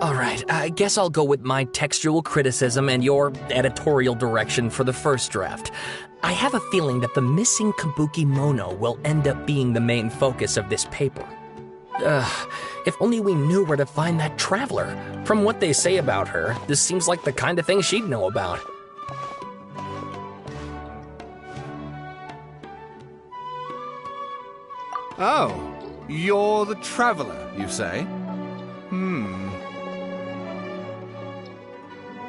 Alright, I guess I'll go with my textual criticism and your editorial direction for the first draft. I have a feeling that the missing Kabuki Mono will end up being the main focus of this paper. If only we knew where to find that traveler. From what they say about her, this seems like the kind of thing she'd know about. Oh, you're the traveler, you say?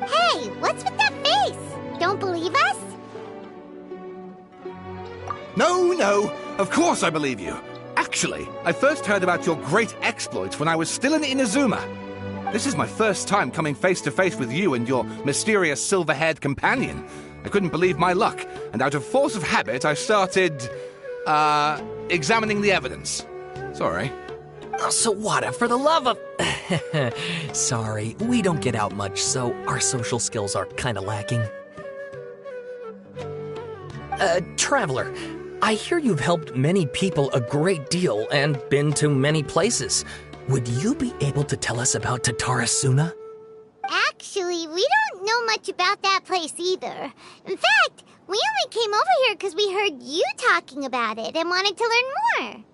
Hey, what's with that face? Don't believe us? No, of course I believe you. Actually, I first heard about your great exploits when I was still in Inazuma. This is my first time coming face to face with you and your mysterious silver-haired companion. I couldn't believe my luck, and out of force of habit, I started, examining the evidence. Sorry. Oh, Sawada, for the love of... Sorry, we don't get out much, so our social skills are kinda lacking. Traveler, I hear you've helped many people a great deal and been to many places. Would you be able to tell us about Tatarasuna? Actually, we don't know much about that place either. In fact, we only came over here because we heard you talking about it and wanted to learn more.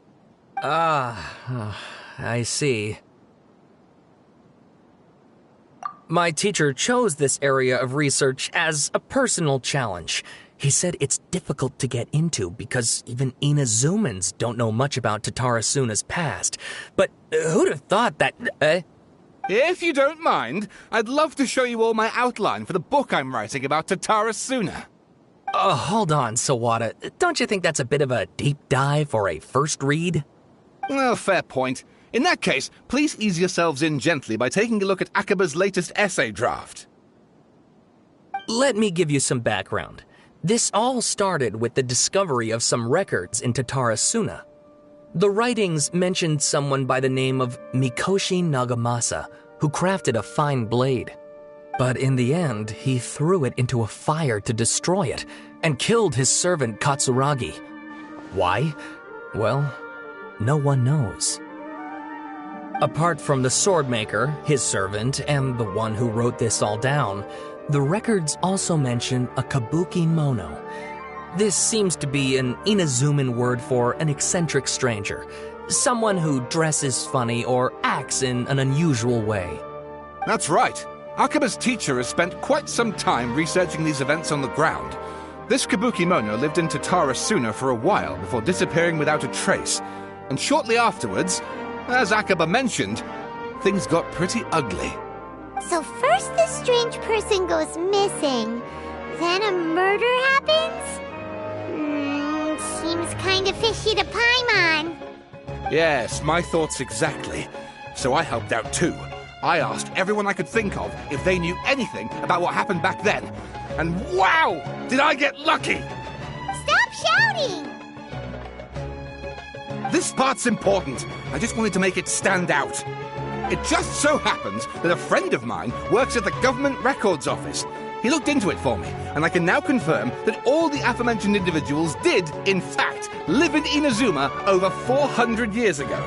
I see. My teacher chose this area of research as a personal challenge. He said it's difficult to get into because even Inazumans don't know much about Tatarasuna's past. But who'd have thought that... If you don't mind, I'd love to show you all my outline for the book I'm writing about Tatarasuna. Hold on, Sawada. Don't you think that's a bit of a deep dive for a first read? Well, fair point. In that case, please ease yourselves in gently by taking a look at Akaba's latest essay draft. Let me give you some background. This all started with the discovery of some records in Tatarasuna. The writings mentioned someone by the name of Mikoshi Nagamasa, who crafted a fine blade. But in the end, he threw it into a fire to destroy it, and killed his servant Katsuragi. Why? Well, no one knows. Apart from the swordmaker, his servant, and the one who wrote this all down, the records also mention a Kabuki Mono. This seems to be an Inazuman word for an eccentric stranger, someone who dresses funny or acts in an unusual way. That's right. Akaba's teacher has spent quite some time researching these events on the ground. This Kabuki Mono lived in Tatarasuna for a while before disappearing without a trace. And shortly afterwards, as Akaba mentioned, things got pretty ugly. So first this strange person goes missing, then a murder happens? Seems kind of fishy to Paimon. Yes, my thoughts exactly. So I helped out too. I asked everyone I could think of if they knew anything about what happened back then. And wow! Did I get lucky! Stop shouting! This part's important. I just wanted to make it stand out. It just so happens that a friend of mine works at the government records office. He looked into it for me, and I can now confirm that all the aforementioned individuals did, in fact, live in Inazuma over 400 years ago.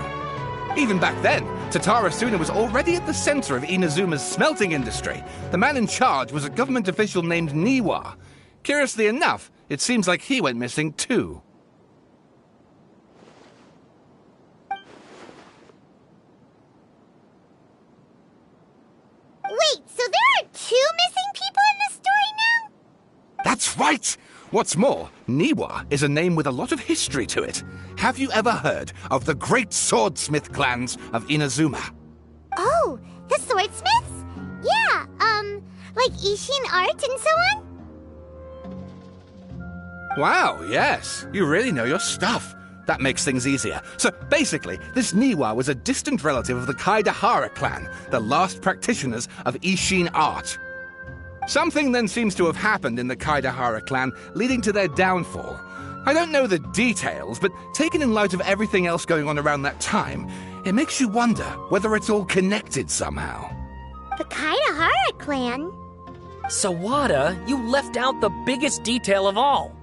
Even back then, Tatarasuna was already at the center of Inazuma's smelting industry. The man in charge was a government official named Niwa. Curiously enough, it seems like he went missing too. Wait, so there are two missing people in this story now? That's right! What's more, Niwa is a name with a lot of history to it. Have you ever heard of the great swordsmith clans of Inazuma? Oh, the swordsmiths? Yeah, like Ishin art and so on? Wow, yes. You really know your stuff. That makes things easier. So basically, this Niwa was a distant relative of the Kaidahara clan, the last practitioners of Ishin art. Something then seems to have happened in the Kaidahara clan, leading to their downfall. I don't know the details, but taken in light of everything else going on around that time, it makes you wonder whether it's all connected somehow. The Kaidahara clan? Sawada, you left out the biggest detail of all.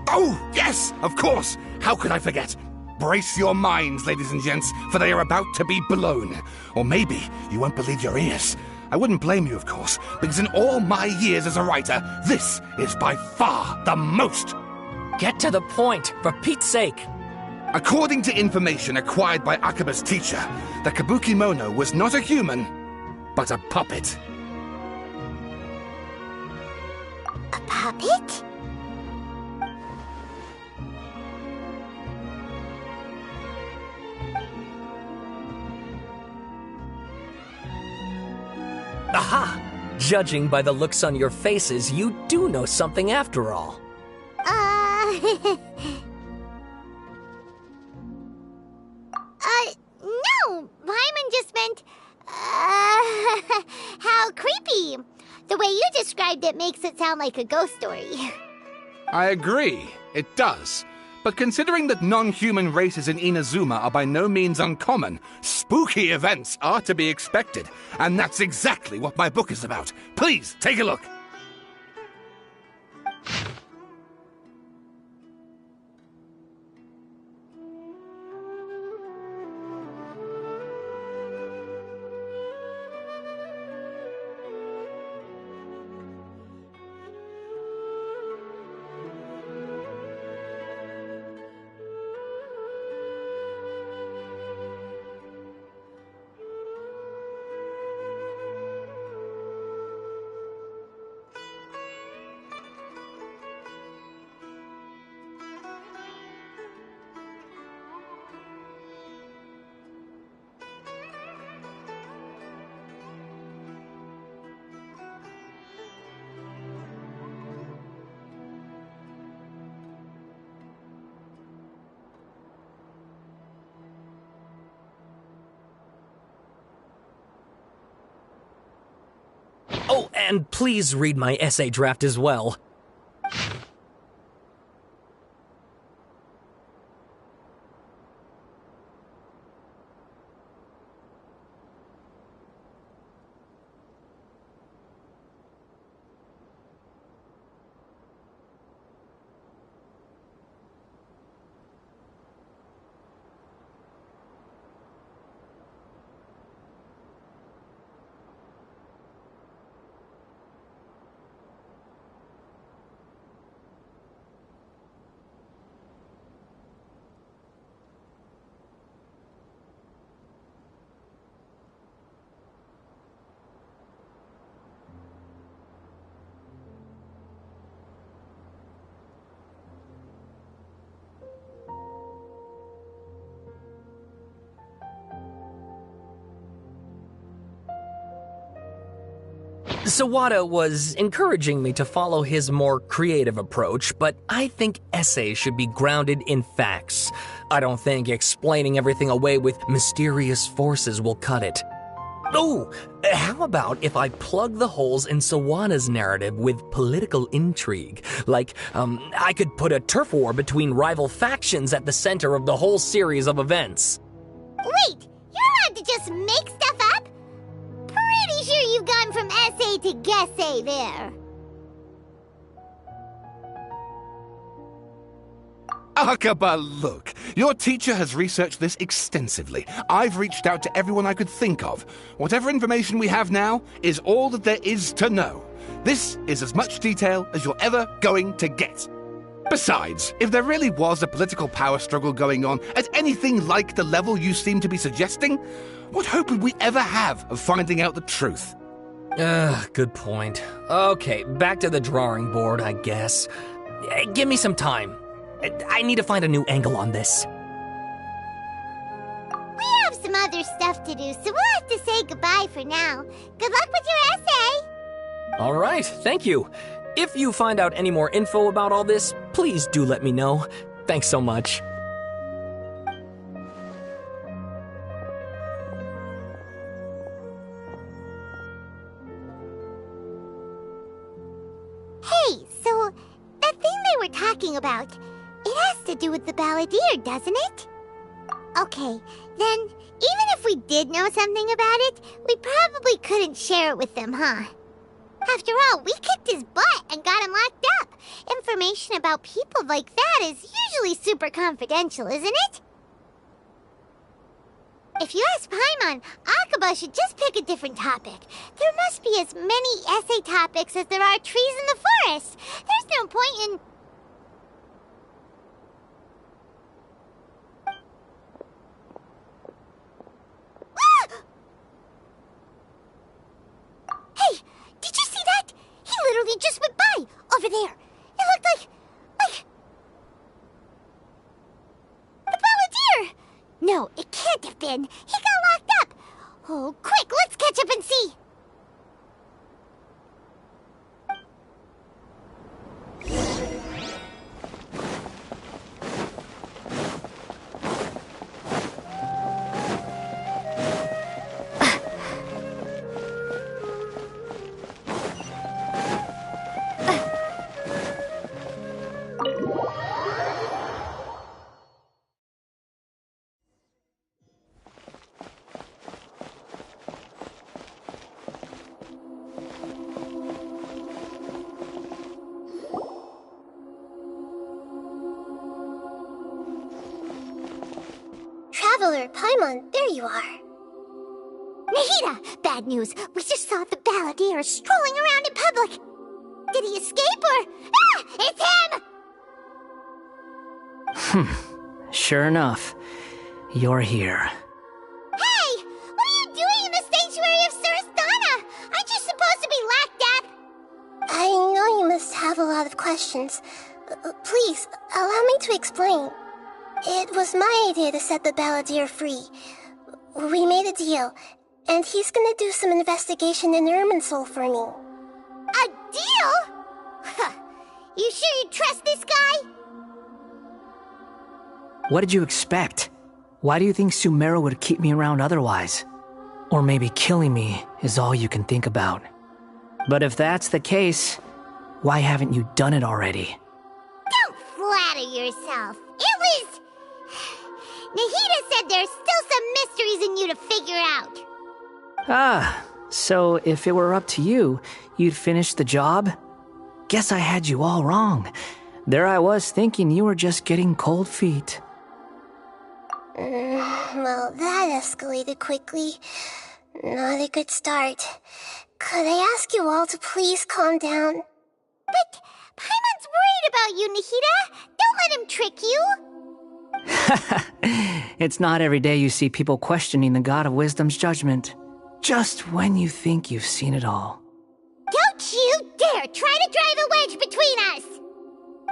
Oh, yes, of course. How could I forget? Brace your minds, ladies and gents, for they are about to be blown. Or maybe you won't believe your ears. I wouldn't blame you, of course, because in all my years as a writer, this is by far the most. Get to the point, for Pete's sake. According to information acquired by Akaba's teacher, the Kabukimono was not a human, but a puppet. A puppet? Aha! Judging by the looks on your faces, you do know something after all. No! Paimon just meant, how creepy. The way you described it makes it sound like a ghost story. I agree, it does. But considering that non-human races in Inazuma are by no means uncommon, spooky events are to be expected. And that's exactly what my book is about. Please, take a look. Oh, and please read my essay draft as well. Sawada was encouraging me to follow his more creative approach, but I think essays should be grounded in facts. I don't think explaining everything away with mysterious forces will cut it. Oh, how about if I plug the holes in Sawada's narrative with political intrigue? Like, I could put a turf war between rival factions at the center of the whole series of events. Wait, you're allowed to just make stuff up? Pretty sure you've gone from essay to guessay there. Akaba, look. Your teacher has researched this extensively. I've reached out to everyone I could think of. Whatever information we have now is all that there is to know. This is as much detail as you're ever going to get. Besides, if there really was a political power struggle going on at anything like the level you seem to be suggesting, what hope would we ever have of finding out the truth? Good point. Okay, back to the drawing board, I guess. Give me some time. I need to find a new angle on this. We have some other stuff to do, so we'll have to say goodbye for now. Good luck with your essay! All right, thank you. If you find out any more info about all this, please do let me know. Thanks so much. Hey, so that thing they were talking about, it has to do with the balladeer, doesn't it? Okay, then even if we did know something about it, we probably couldn't share it with them, huh? After all, we kicked his butt and got him locked up. Information about people like that is usually super confidential, isn't it? If you ask Paimon, Akaba should just pick a different topic. There must be as many essay topics as there are trees in the forest. There's no point in... Hey, did you see that? He literally just went by, over there. It looked like... the Balladeer! No, it can't have been. He got locked up. Oh, quick, let's catch up and see. Traveler, Paimon, there you are. Nahida! Bad news. We just saw the Balladeer strolling around in public. Did he escape or... Ah! It's him! Sure enough, you're here. Hey! What are you doing in the sanctuary of Suristana? Aren't you supposed to be locked up? I know you must have a lot of questions. Please, allow me to explain. It was my idea to set the Balladeer free. We made a deal, and he's gonna do some investigation in Irminsul for me. A deal? Huh. You sure you trust this guy? What did you expect? Why do you think Sumeru would keep me around otherwise? Or maybe killing me is all you can think about. But if that's the case, why haven't you done it already? Don't flatter yourself. It was... Nahida said there's still some mysteries in you to figure out. Ah, so if it were up to you, you'd finish the job? Guess I had you all wrong. There I was thinking you were just getting cold feet. Well, that escalated quickly. Not a good start. Could I ask you all to please calm down? But Paimon's worried about you, Nahida. Don't let him trick you. It's not every day you see people questioning the God of Wisdom's judgment. Just when you think you've seen it all. Don't you dare try to drive a wedge between us!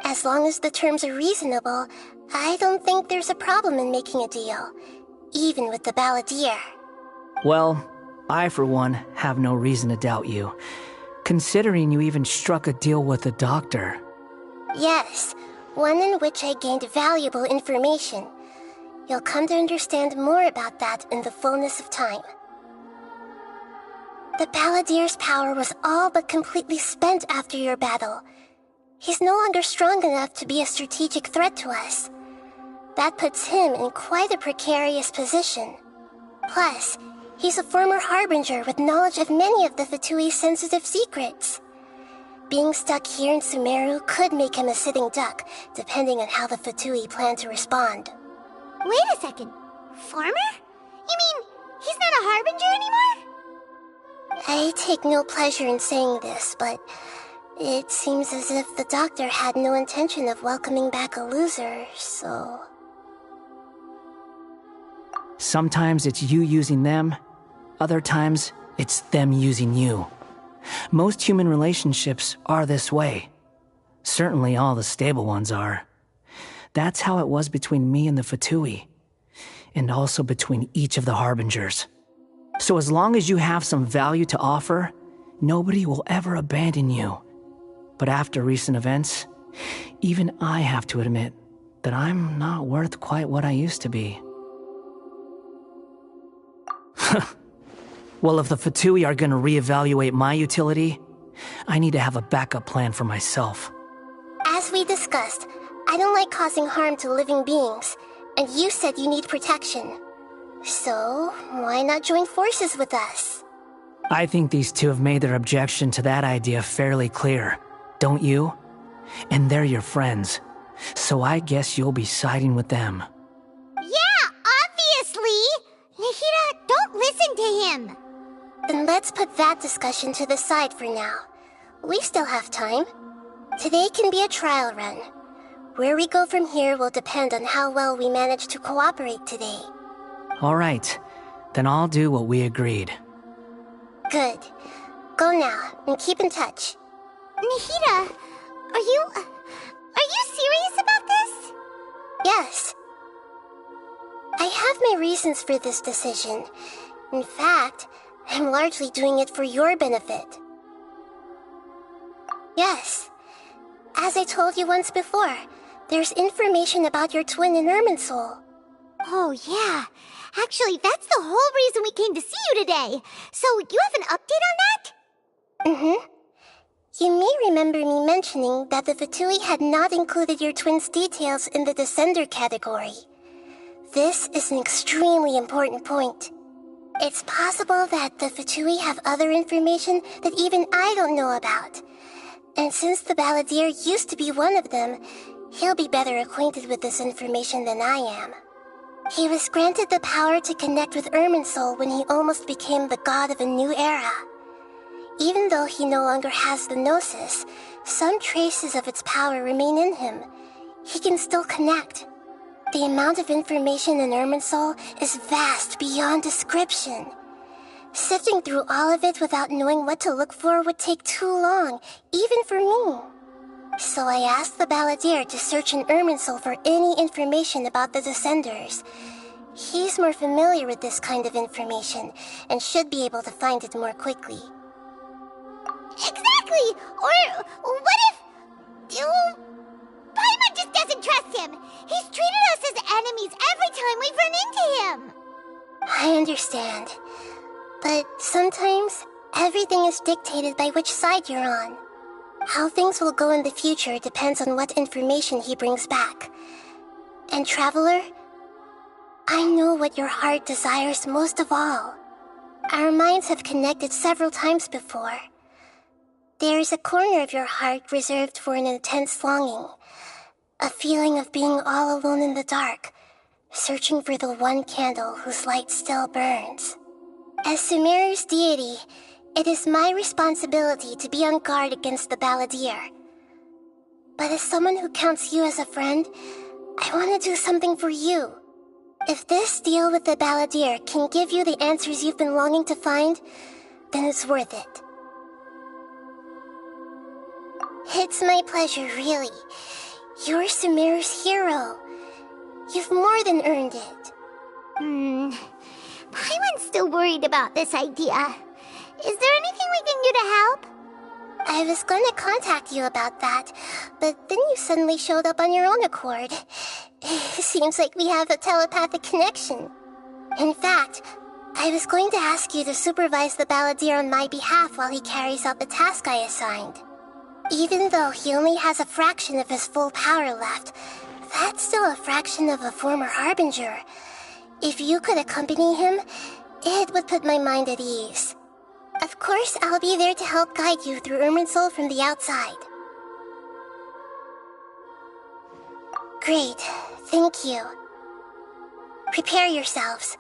As long as the terms are reasonable, I don't think there's a problem in making a deal. Even with the Balladeer. Well, I for one have no reason to doubt you. Considering you even struck a deal with the doctor. Yes, one in which I gained valuable information. You'll come to understand more about that in the fullness of time. The Balladeer's power was all but completely spent after your battle. He's no longer strong enough to be a strategic threat to us. That puts him in quite a precarious position. Plus, he's a former Harbinger with knowledge of many of the Fatui's sensitive secrets. Being stuck here in Sumeru could make him a sitting duck, depending on how the Fatui plan to respond. Wait a second. Farmer? You mean he's not a Harbinger anymore? I take no pleasure in saying this, but it seems as if the doctor had no intention of welcoming back a loser, so... Sometimes it's you using them, other times it's them using you. Most human relationships are this way. Certainly all the stable ones are. That's how it was between me and the Fatui, and also between each of the Harbingers. So as long as you have some value to offer, nobody will ever abandon you. But after recent events, even I have to admit that I'm not worth quite what I used to be. Well, if the Fatui are gonna reevaluate my utility, I need to have a backup plan for myself. As we discussed, I don't like causing harm to living beings, and you said you need protection. So, why not join forces with us? I think these two have made their objection to that idea fairly clear, don't you? And they're your friends, so I guess you'll be siding with them. Yeah, obviously! Nahida him! Then let's put that discussion to the side for now. We still have time. Today can be a trial run. Where we go from here will depend on how well we manage to cooperate today. All right. Then I'll do what we agreed. Good. Go now, and keep in touch. Nahida, are you serious about this? Yes. I have my reasons for this decision. In fact, I'm largely doing it for your benefit. Yes. As I told you once before, there's information about your twin in Irminsul. Oh, yeah. Actually, that's the whole reason we came to see you today. So, you have an update on that? Mm-hmm. You may remember me mentioning that the Fatui had not included your twin's details in the Descender category. This is an extremely important point. It's possible that the Fatui have other information that even I don't know about. And since the Balladeer used to be one of them, he'll be better acquainted with this information than I am. He was granted the power to connect with Irminsul when he almost became the god of a new era. Even though he no longer has the Gnosis, some traces of its power remain in him. He can still connect. The amount of information in Irminsul is vast beyond description. Sifting through all of it without knowing what to look for would take too long, even for me. So I asked the Balladeer to search in Irminsul for any information about the Descenders. He's more familiar with this kind of information, and should be able to find it more quickly. Exactly! Or what if... Paimon just doesn't trust him! He's treated us as enemies every time we've run into him! I understand. But sometimes, everything is dictated by which side you're on. How things will go in the future depends on what information he brings back. And Traveler, I know what your heart desires most of all. Our minds have connected several times before. There is a corner of your heart reserved for an intense longing. A feeling of being all alone in the dark, searching for the one candle whose light still burns. As Sumeru's deity, it is my responsibility to be on guard against the Balladeer. But as someone who counts you as a friend, I want to do something for you. If this deal with the Balladeer can give you the answers you've been longing to find, then it's worth it. It's my pleasure, really. You're Sumeru's hero. You've more than earned it. Paimon's still worried about this idea. Is there anything we can do to help? I was gonna contact you about that, but then you suddenly showed up on your own accord. Seems like we have a telepathic connection. In fact, I was going to ask you to supervise the Balladeer on my behalf while he carries out the task I assigned. Even though he only has a fraction of his full power left, that's still a fraction of a former Harbinger. If you could accompany him, it would put my mind at ease. Of course, I'll be there to help guide you through Irminsul from the outside. Great, thank you. Prepare yourselves.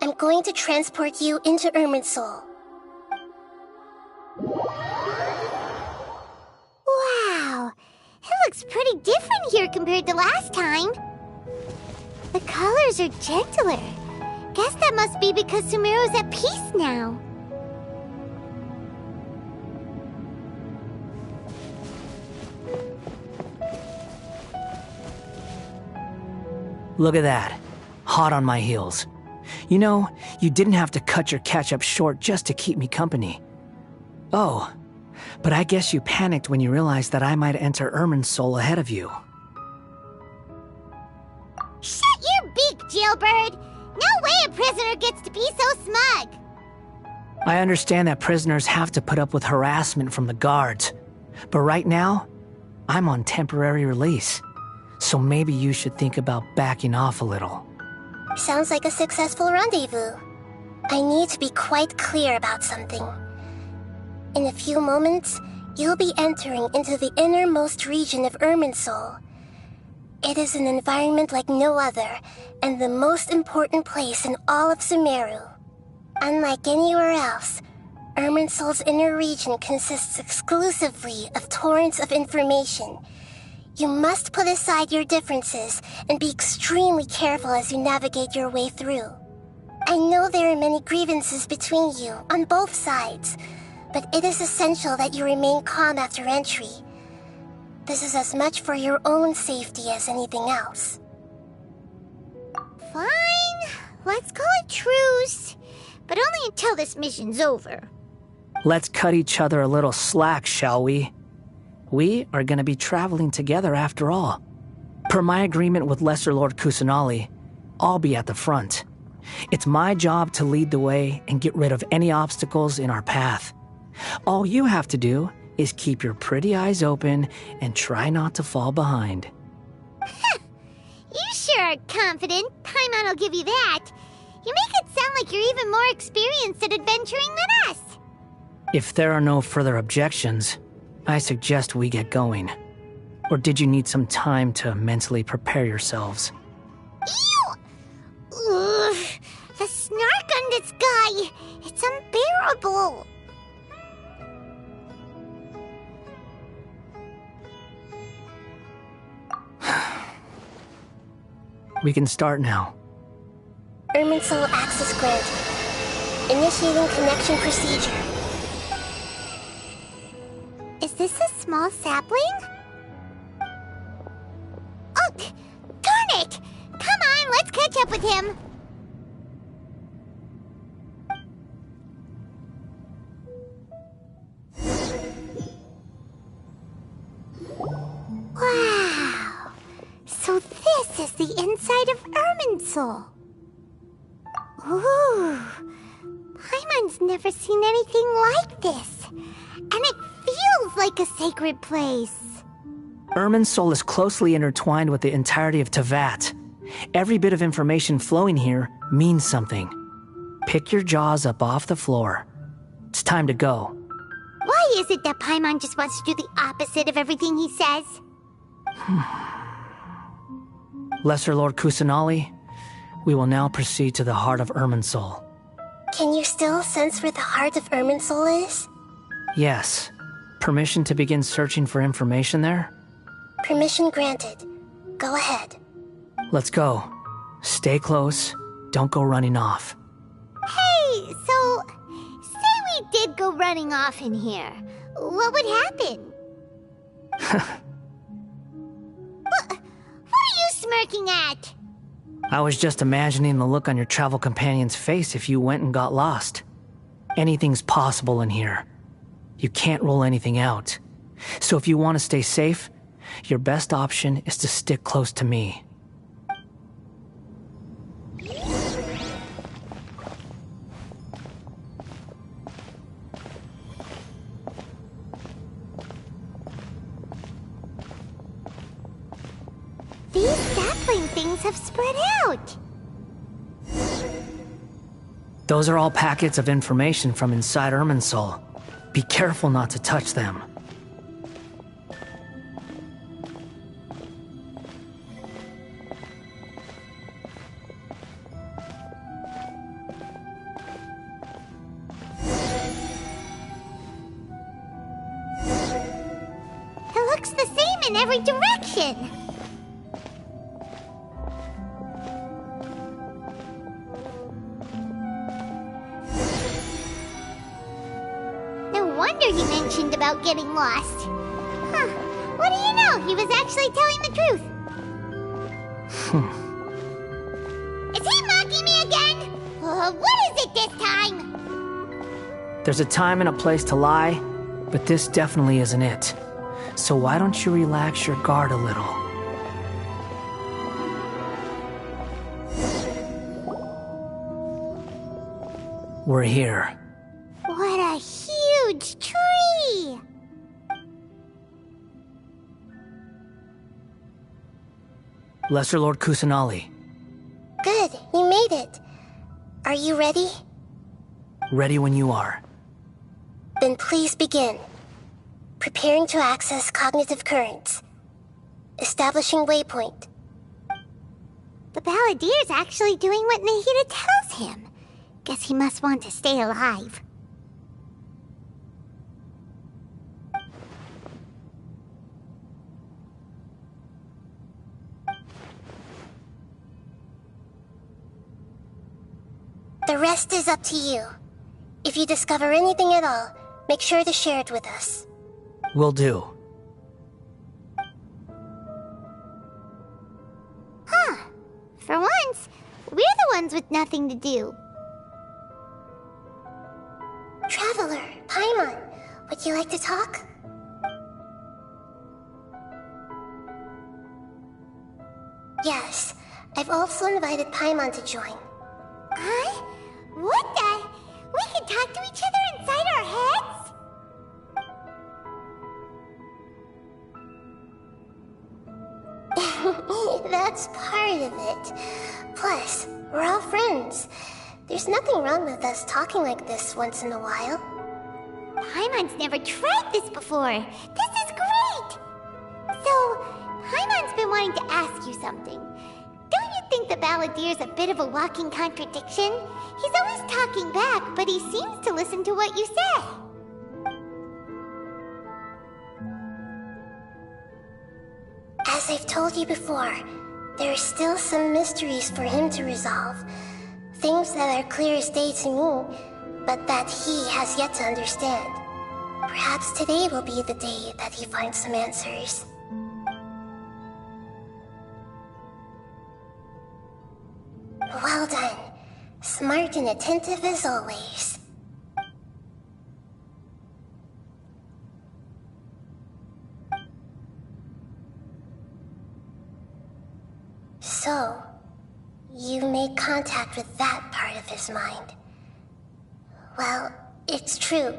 I'm going to transport you into Irminsul. Wow, it looks pretty different here compared to last time. The colors are gentler. Guess that must be because Sumeru's at peace now. Look at that. Hot on my heels. You know, you didn't have to cut your catch-up short just to keep me company. Oh, but I guess you panicked when you realized that I might enter Irminsul ahead of you. Shut your beak, jailbird! No way a prisoner gets to be so smug! I understand that prisoners have to put up with harassment from the guards, but right now, I'm on temporary release. So maybe you should think about backing off a little. Sounds like a successful rendezvous. I need to be quite clear about something. In a few moments, you'll be entering into the innermost region of Irminsul. It is an environment like no other, and the most important place in all of Sumeru. Unlike anywhere else, Irminsul's inner region consists exclusively of torrents of information. You must put aside your differences and be extremely careful as you navigate your way through. I know there are many grievances between you, on both sides, but it is essential that you remain calm after entry. This is as much for your own safety as anything else. Fine. Let's call it truce. But only until this mission's over. Let's cut each other a little slack, shall we? We are going to be traveling together after all. Per my agreement with Lesser Lord Kusanali, I'll be at the front. It's my job to lead the way and get rid of any obstacles in our path. All you have to do is keep your pretty eyes open and try not to fall behind. You sure are confident. Paimon will give you that. You make it sound like you're even more experienced at adventuring than us. If there are no further objections, I suggest we get going. Or did you need some time to mentally prepare yourselves? Ew! Ugh, the snark on this guy, it's unbearable. We can start now. Irminsul access granted. Initiating connection procedure. Is this a small sapling? Oh, darn it! Come on, let's catch up with him. Wow! So this is the inside of Irminsul. Ooh, Paimon's never seen anything like this, and it feels like a sacred place. Irminsul is closely intertwined with the entirety of Tevat. Every bit of information flowing here means something. Pick your jaws up off the floor. It's time to go. Why is it that Paimon just wants to do the opposite of everything he says? Lesser Lord Kusanali, we will now proceed to the heart of Irminsul. Can you still sense where the heart of Irminsul is? Yes. Permission to begin searching for information there? Permission granted. Go ahead. Let's go. Stay close. Don't go running off. Hey, so, say we did go running off in here. What would happen? What are you smirking at? I was just imagining the look on your travel companion's face if you went and got lost. Anything's possible in here. You can't rule anything out. So if you want to stay safe, your best option is to stick close to me. These sapling things have spread out. Those are all packets of information from inside Irminsul. Be careful not to touch them. It looks the same in every direction. No wonder he mentioned about getting lost. Huh. What do you know? He was actually telling the truth. Is he mocking me again? What is it this time? There's a time and a place to lie, but this definitely isn't it. So why don't you relax your guard a little? We're here. What a huge tree! Lesser Lord Kusanali, Good, you made it. Are you ready? ready when you are. Then please begin. Preparing to access cognitive currents. Establishing waypoint. The Balladier's actually doing what Nahida tells him. Guess he must want to stay alive. The rest is up to you. If you discover anything at all, make sure to share it with us. Will do. Huh. For once, we're the ones with nothing to do. Traveler, Paimon, would you like to talk? Yes, I've also invited Paimon to join. Huh? What the? We can talk to each other inside our heads? That's part of it. Plus, we're all friends. There's nothing wrong with us talking like this once in a while. Paimon's never tried this before. This is great! So, Paimon's been wanting to ask you something. Don't you think the Balladeer's a bit of a walking contradiction? He's always talking back, but he seems to listen to what you say. As I've told you before, there are still some mysteries for him to resolve. Things that are clear as day to me, but that he has yet to understand. Perhaps today will be the day that he finds some answers. Well done. Smart and attentive as always. So, you made contact with that part of his mind. Well, it's true.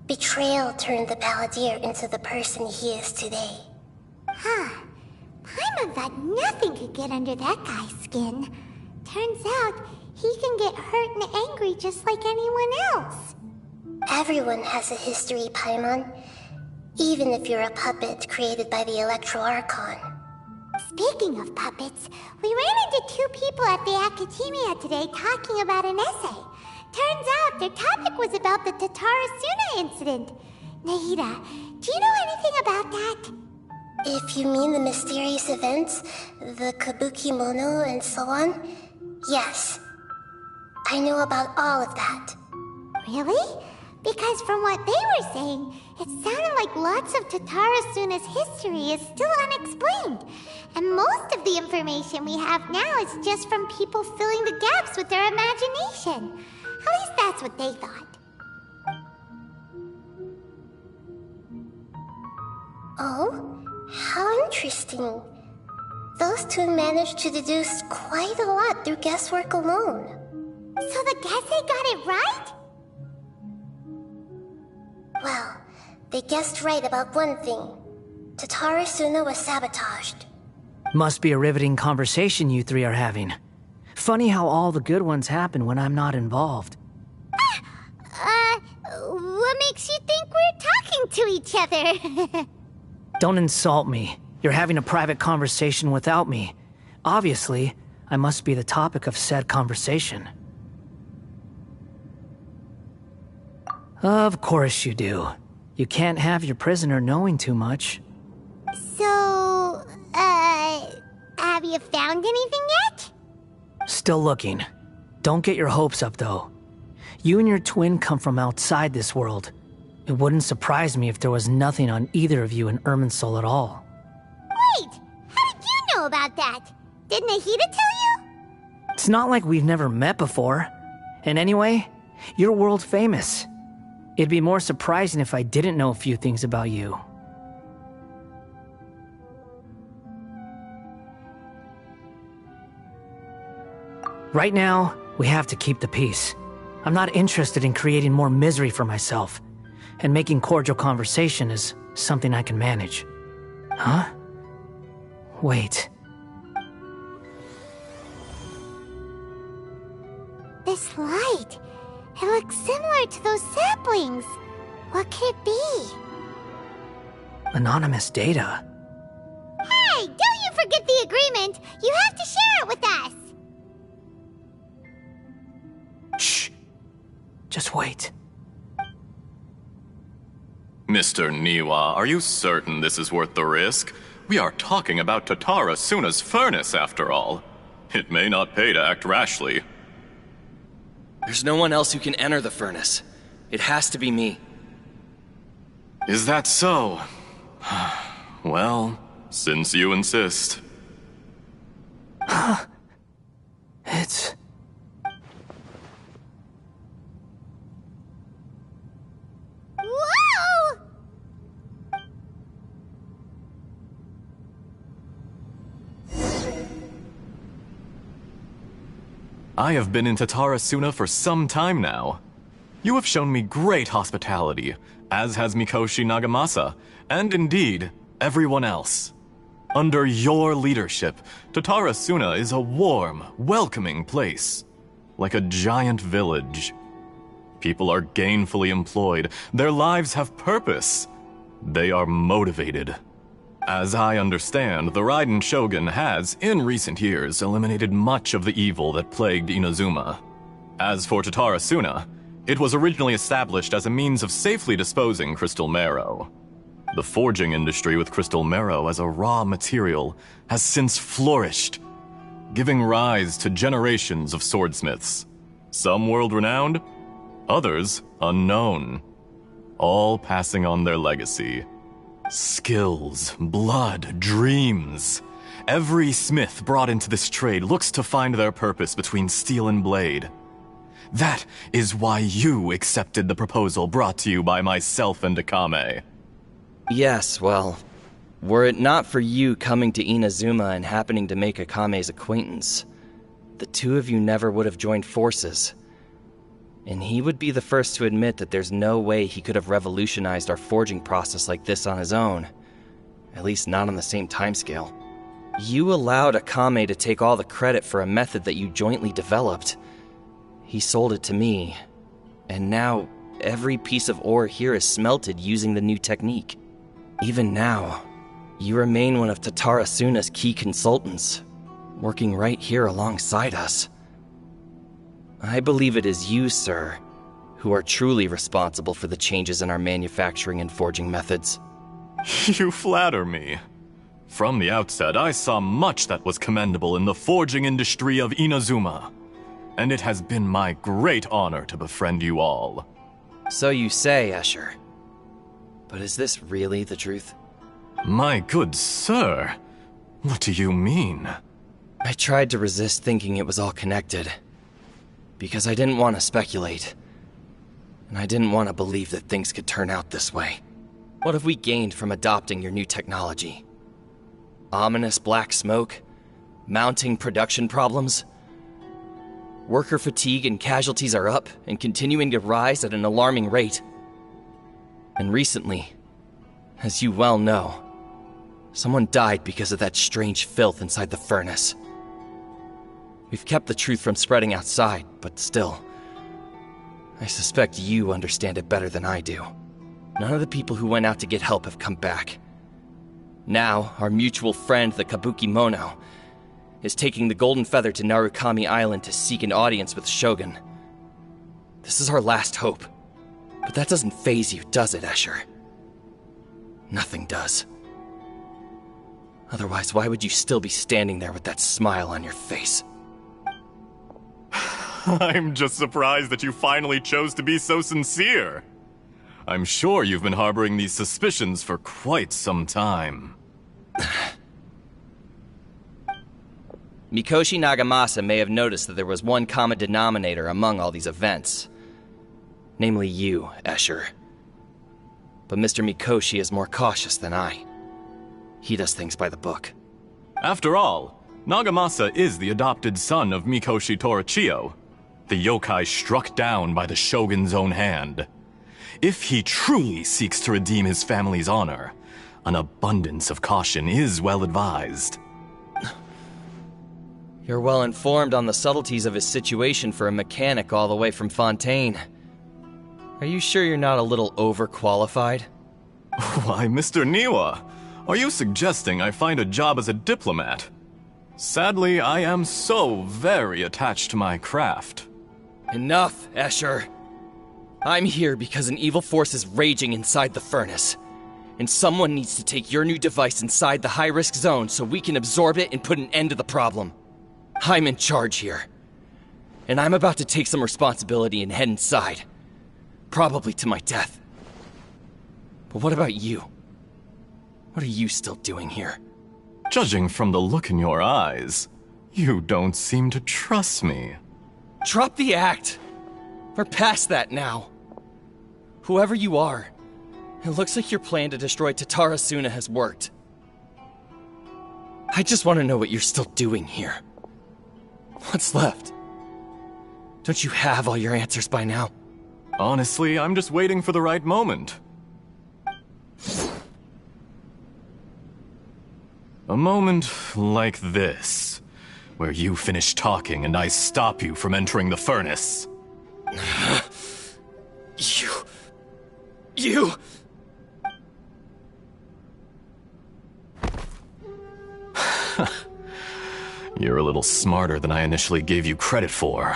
Betrayal turned the Balladeer into the person he is today. Huh. Paimon thought nothing could get under that guy's skin. Turns out, he can get hurt and angry just like anyone else. Everyone has a history, Paimon. Even if you're a puppet created by the Electro Archon. Speaking of puppets, we ran into two people at the Academia today talking about an essay. Turns out their topic was about the Tatarasuna incident. Nahida, do you know anything about that? If you mean the mysterious events, the Kabuki Mono and so on, yes. I know about all of that. Really? Because from what they were saying, it sounded like lots of Tatarasuna's history is still unexplained. And most of the information we have now is just from people filling the gaps with their imagination. At least that's what they thought. Oh? How interesting. Those two managed to deduce quite a lot through guesswork alone. So the Gesse got it right? Well, they guessed right about one thing. Tatarasuna was sabotaged. Must be a riveting conversation you three are having. Funny how all the good ones happen when I'm not involved. What makes you think we're talking to each other? Don't insult me. You're having a private conversation without me. Obviously, I must be the topic of said conversation. Of course you do. You can't have your prisoner knowing too much. So, have you found anything yet? Still looking. Don't get your hopes up, though. You and your twin come from outside this world. It wouldn't surprise me if there was nothing on either of you in Irminsul at all. Wait! How did you know about that? Did Nahida tell you? It's not like we've never met before. And anyway, you're world famous. It'd be more surprising if I didn't know a few things about you. Right now, we have to keep the peace. I'm not interested in creating more misery for myself, and making cordial conversation is something I can manage. Huh? Wait. This light, it looks similar to those saplings. What could it be? Anonymous data. Hey, don't you forget the agreement! You have to share it with us! Just wait. Mr. Niwa, are you certain this is worth the risk? We are talking about Tatara Suna's furnace, after all. It may not pay to act rashly. There's no one else who can enter the furnace. It has to be me. Is that so? Well, since you insist. It's... Whoa! I have been in Tatara Suna for some time now. You have shown me great hospitality, as has Mikoshi Nagamasa, and indeed, everyone else. Under your leadership, Tatara Suna is a warm, welcoming place, like a giant village. People are gainfully employed, their lives have purpose. They are motivated. As I understand, the Raiden Shogun has, in recent years, eliminated much of the evil that plagued Inazuma. As for Tatara Suna, it was originally established as a means of safely disposing crystal marrow. The forging industry with crystal marrow as a raw material has since flourished, giving rise to generations of swordsmiths. Some world-renowned, others unknown, all passing on their legacy. Skills, blood, dreams. Every smith brought into this trade looks to find their purpose between steel and blade. That is why you accepted the proposal brought to you by myself and Akame. Yes, well, were it not for you coming to Inazuma and happening to make Akame's acquaintance, the two of you never would have joined forces. And he would be the first to admit that there's no way he could have revolutionized our forging process like this on his own. At least not on the same timescale. You allowed Akame to take all the credit for a method that you jointly developed. He sold it to me, and now every piece of ore here is smelted using the new technique. Even now, you remain one of Tatara Suna's key consultants, working right here alongside us. I believe it is you, sir, who are truly responsible for the changes in our manufacturing and forging methods. You flatter me. From the outset, I saw much that was commendable in the forging industry of Inazuma, and it has been my great honor to befriend you all. So you say, Escher. But is this really the truth? My good sir, what do you mean? I tried to resist thinking it was all connected, because I didn't want to speculate, and I didn't want to believe that things could turn out this way. What have we gained from adopting your new technology? Ominous black smoke? Mounting production problems? Worker fatigue and casualties are up and continuing to rise at an alarming rate. And recently, as you well know, someone died because of that strange filth inside the furnace. We've kept the truth from spreading outside, but still, I suspect you understand it better than I do. None of the people who went out to get help have come back. Now, our mutual friend, the Kabuki Mono, is taking the Golden Feather to Narukami Island to seek an audience with Shogun. This is our last hope. But that doesn't faze you, does it, Escher? Nothing does. Otherwise, why would you still be standing there with that smile on your face? I'm just surprised that you finally chose to be so sincere. I'm sure you've been harboring these suspicions for quite some time. Mikoshi Nagamasa may have noticed that there was one common denominator among all these events. Namely you, Escher. But Mr. Mikoshi is more cautious than I. He does things by the book. After all, Nagamasa is the adopted son of Mikoshi Torichio, the yokai struck down by the Shogun's own hand. If he truly seeks to redeem his family's honor, an abundance of caution is well advised. You're well informed on the subtleties of his situation for a mechanic all the way from Fontaine. Are you sure you're not a little overqualified? Why, Mr. Niwa, are you suggesting I find a job as a diplomat? Sadly, I am so very attached to my craft. Enough, Escher. I'm here because an evil force is raging inside the furnace. And someone needs to take your new device inside the high-risk zone so we can absorb it and put an end to the problem. I'm in charge here. And I'm about to take some responsibility and head inside. Probably to my death. But what about you? What are you still doing here? Judging from the look in your eyes, you don't seem to trust me. Drop the act! We're past that now. Whoever you are, it looks like your plan to destroy Tatara Suna has worked. I just want to know what you're still doing here. What's left? Don't you have all your answers by now? Honestly, I'm just waiting for the right moment. A moment like this, where you finish talking and I stop you from entering the furnace. You... You're a little smarter than I initially gave you credit for.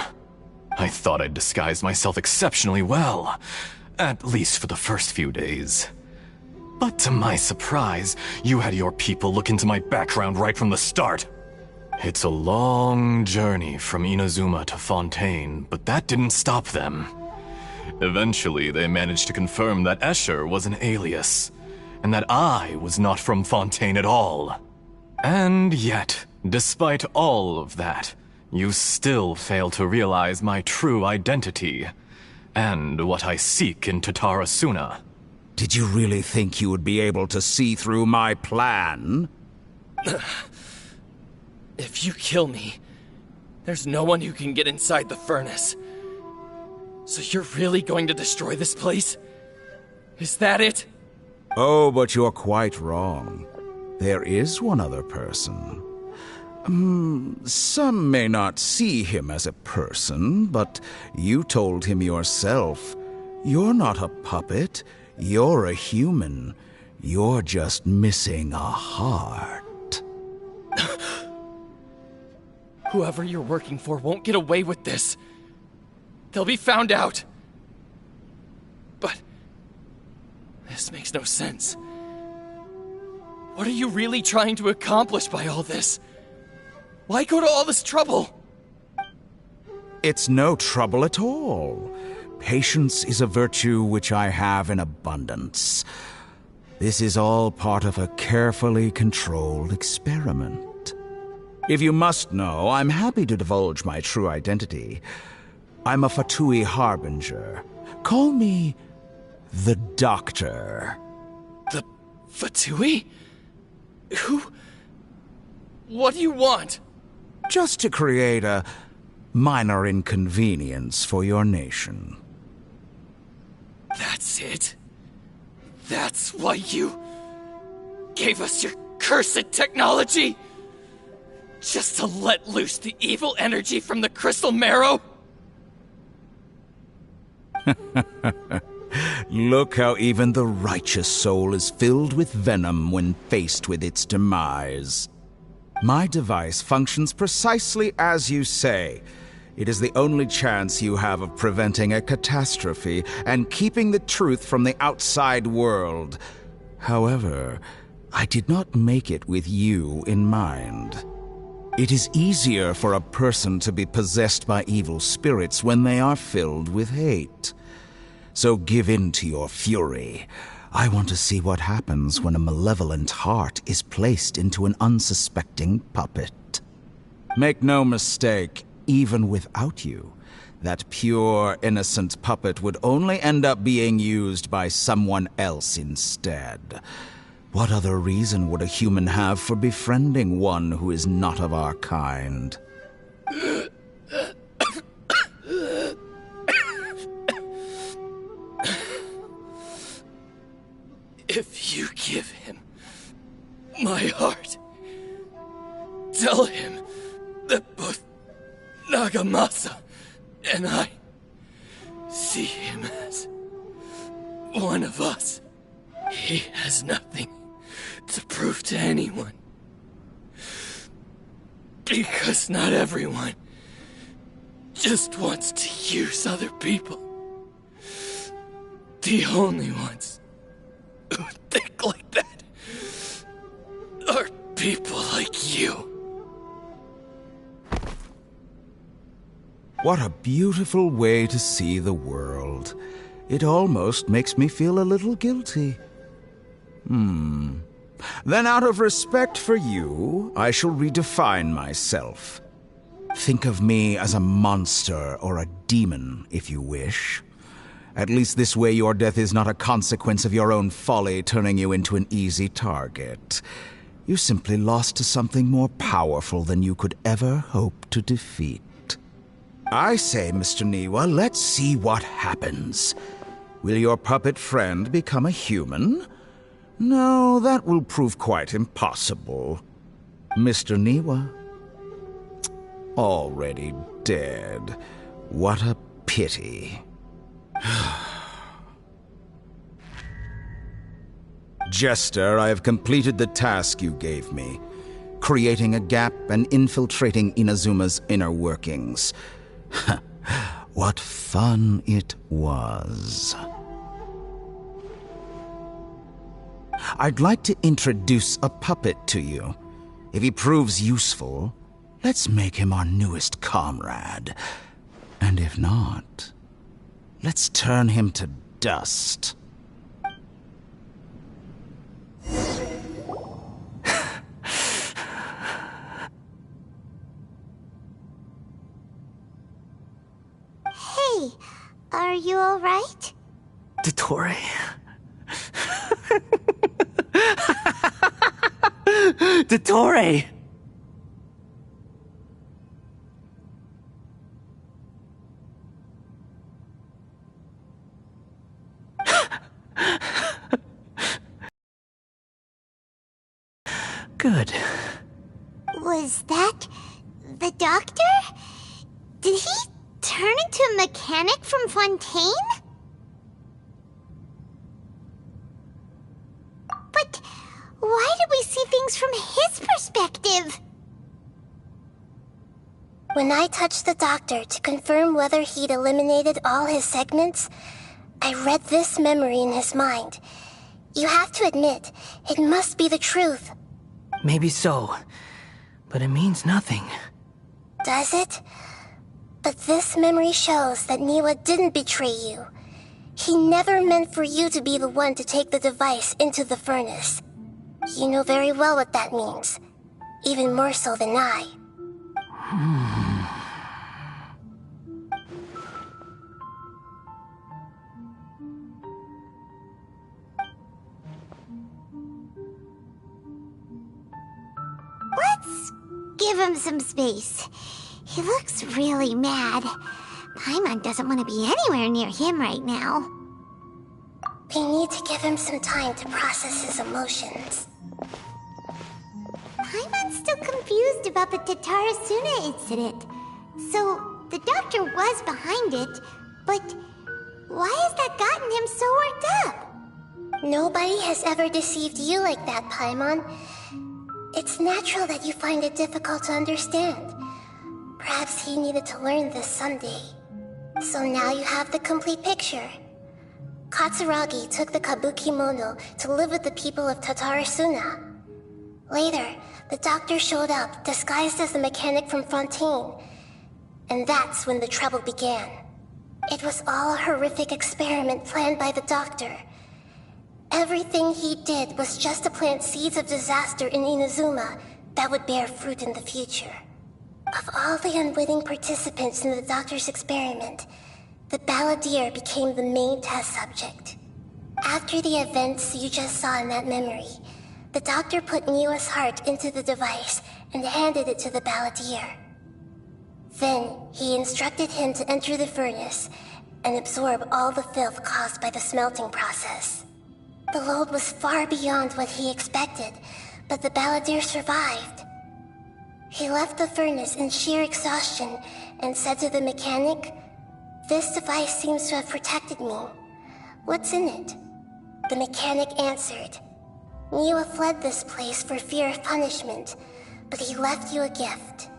I thought I'd disguised myself exceptionally well, at least for the first few days. But to my surprise, you had your people look into my background right from the start. It's a long journey from Inazuma to Fontaine, but that didn't stop them. Eventually, they managed to confirm that Escher was an alias, and that I was not from Fontaine at all. And yet, despite all of that, you still fail to realize my true identity, and what I seek in Tatara Suna. Did you really think you would be able to see through my plan? If you kill me, there's no one who can get inside the furnace. So you're really going to destroy this place? Is that it? Oh, but you're quite wrong. There is one other person. Some may not see him as a person, but you told him yourself. You're not a puppet. You're a human. You're just missing a heart. Whoever you're working for won't get away with this. They'll be found out. But this makes no sense. What are you really trying to accomplish by all this? Why go to all this trouble? It's no trouble at all. Patience is a virtue which I have in abundance. This is all part of a carefully controlled experiment. If you must know, I'm happy to divulge my true identity. I'm a Fatui Harbinger. Call me the Doctor. The Fatui? Who? What do you want? Just to create a minor inconvenience for your nation. That's it? That's why you gave us your cursed technology? Just to let loose the evil energy from the crystal marrow? Look how even the righteous soul is filled with venom when faced with its demise. My device functions precisely as you say. It is the only chance you have of preventing a catastrophe and keeping the truth from the outside world. However, I did not make it with you in mind. It is easier for a person to be possessed by evil spirits when they are filled with hate. So give in to your fury. I want to see what happens when a malevolent heart is placed into an unsuspecting puppet. Make no mistake, even without you, that pure, innocent puppet would only end up being used by someone else instead. What other reason would a human have for befriending one who is not of our kind? If you give him my heart, tell him that both Nagamasa and I see him as one of us. He has nothing to prove to anyone. Because not everyone just wants to use other people. The only ones who think like that are people like you. What a beautiful way to see the world. It almost makes me feel a little guilty. Then out of respect for you, I shall redefine myself. Think of me as a monster or a demon, if you wish. At least this way your death is not a consequence of your own folly turning you into an easy target. You simply lost to something more powerful than you could ever hope to defeat. I say, Mr. Niwa, let's see what happens. Will your puppet friend become a human? No, that will prove quite impossible. Mr. Niwa? Already dead. What a pity. Jester, I have completed the task you gave me, creating a gap and infiltrating Inazuma's inner workings. What fun it was. I'd like to introduce a puppet to you. If he proves useful, let's make him our newest comrade. And if not, let's turn him to dust. Hey, are you alright? Dottore? Dottore! Good. Was that the doctor? Did he turn into a mechanic from Fontaine? But why did we see things from his perspective? When I touched the doctor to confirm whether he'd eliminated all his segments, I read this memory in his mind. You have to admit, it must be the truth. Maybe so, but it means nothing. Does it? But this memory shows that Niwa didn't betray you. He never meant for you to be the one to take the device into the furnace. You know very well what that means. Even more so than I. Let's give him some space. He looks really mad. Paimon doesn't want to be anywhere near him right now. We need to give him some time to process his emotions. Paimon's still confused about the Tatarasuna incident. So, the doctor was behind it, but why has that gotten him so worked up? Nobody has ever deceived you like that, Paimon. It's natural that you find it difficult to understand. Perhaps he needed to learn this someday. So now you have the complete picture. Katsuragi took the kabuki mono to live with the people of Tatarasuna. Later, the doctor showed up, disguised as the mechanic from Fontaine. And that's when the trouble began. It was all a horrific experiment planned by the doctor. Everything he did was just to plant seeds of disaster in Inazuma that would bear fruit in the future. Of all the unwitting participants in the doctor's experiment, the balladeer became the main test subject. After the events you just saw in that memory, the doctor put Niwa's heart into the device and handed it to the balladeer. Then, he instructed him to enter the furnace and absorb all the filth caused by the smelting process. The load was far beyond what he expected, but the balladeer survived. He left the furnace in sheer exhaustion and said to the mechanic, "This device seems to have protected me. What's in it?" The mechanic answered, "Niwa fled this place for fear of punishment, but he left you a gift.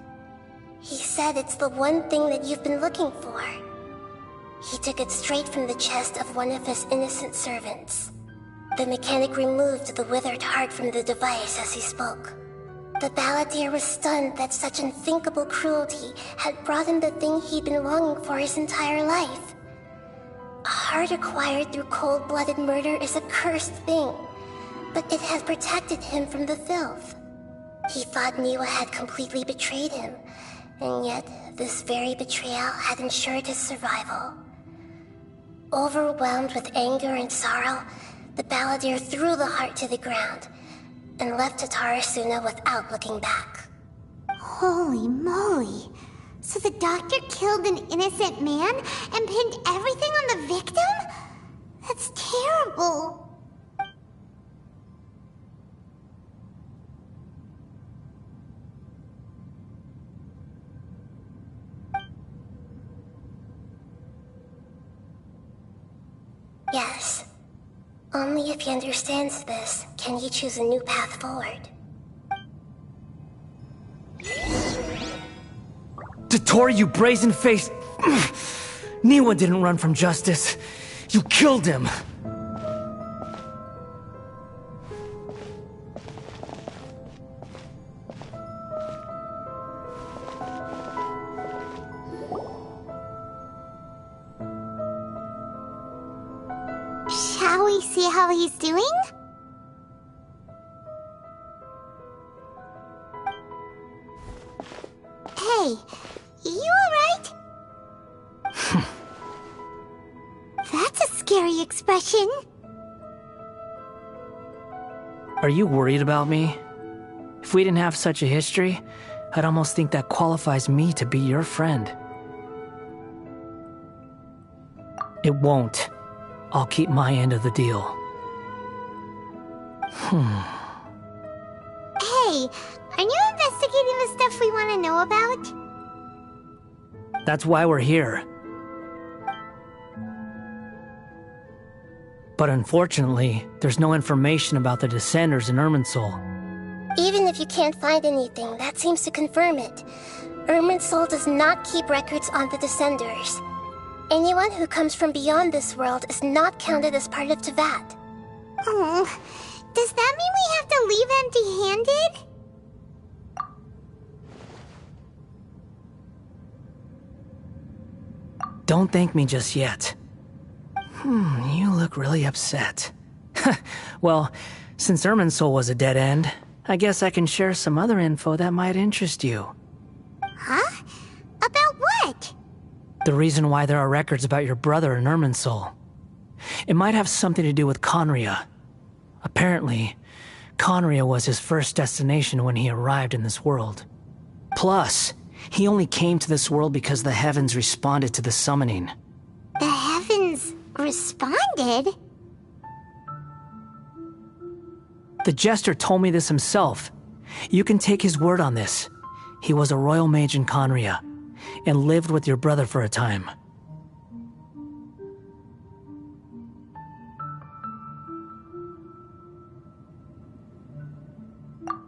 He said it's the one thing that you've been looking for." He took it straight from the chest of one of his innocent servants. The mechanic removed the withered heart from the device as he spoke. The balladeer was stunned that such unthinkable cruelty had brought him the thing he'd been longing for his entire life. A heart acquired through cold-blooded murder is a cursed thing, but it had protected him from the filth. He thought Niwa had completely betrayed him, and yet this very betrayal had ensured his survival. Overwhelmed with anger and sorrow, the balladeer threw the heart to the ground and left Tatarasuna without looking back. Holy moly! So the doctor killed an innocent man and pinned everything on the victim? That's terrible. Yes. Only if he understands this can he choose a new path forward. Dottore, you brazen-faced... Niwa didn't run from justice. You killed him. Shall we see how he's doing? Hey, you alright? That's a scary expression. Are you worried about me? If we didn't have such a history, I'd almost think that qualifies me to be your friend. It won't. I'll keep my end of the deal. Hey, are you investigating the stuff we want to know about? That's why we're here. But unfortunately, there's no information about the Descenders in Irminsul. Even if you can't find anything, that seems to confirm it. Irminsul does not keep records on the Descenders. Anyone who comes from beyond this world is not counted as part of Teyvat. Oh, does that mean we have to leave empty-handed? Don't thank me just yet. You look really upset. Well, since Irminsul was a dead end, I guess I can share some other info that might interest you. Huh? About what? The reason why there are records about your brother in Irminsul. It might have something to do with Conria. Apparently, Conria was his first destination when he arrived in this world. Plus, he only came to this world because the heavens responded to the summoning. The heavens responded? The Jester told me this himself. You can take his word on this. He was a royal mage in Conria, and lived with your brother for a time.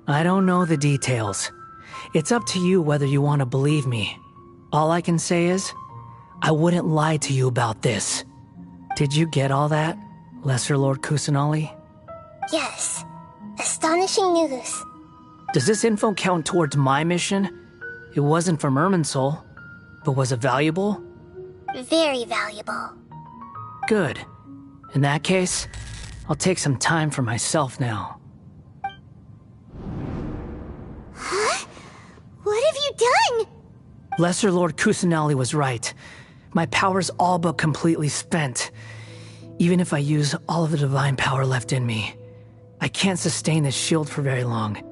I don't know the details. It's up to you whether you want to believe me. All I can say is, I wouldn't lie to you about this. Did you get all that, Lesser Lord Kusanali? Yes. Astonishing news. Does this info count towards my mission? It wasn't from Irminsul, but was it valuable? Very valuable. Good. In that case, I'll take some time for myself now. Huh? What have you done? Lesser Lord Kusanali was right. My power's all but completely spent. Even if I use all of the divine power left in me, I can't sustain this shield for very long.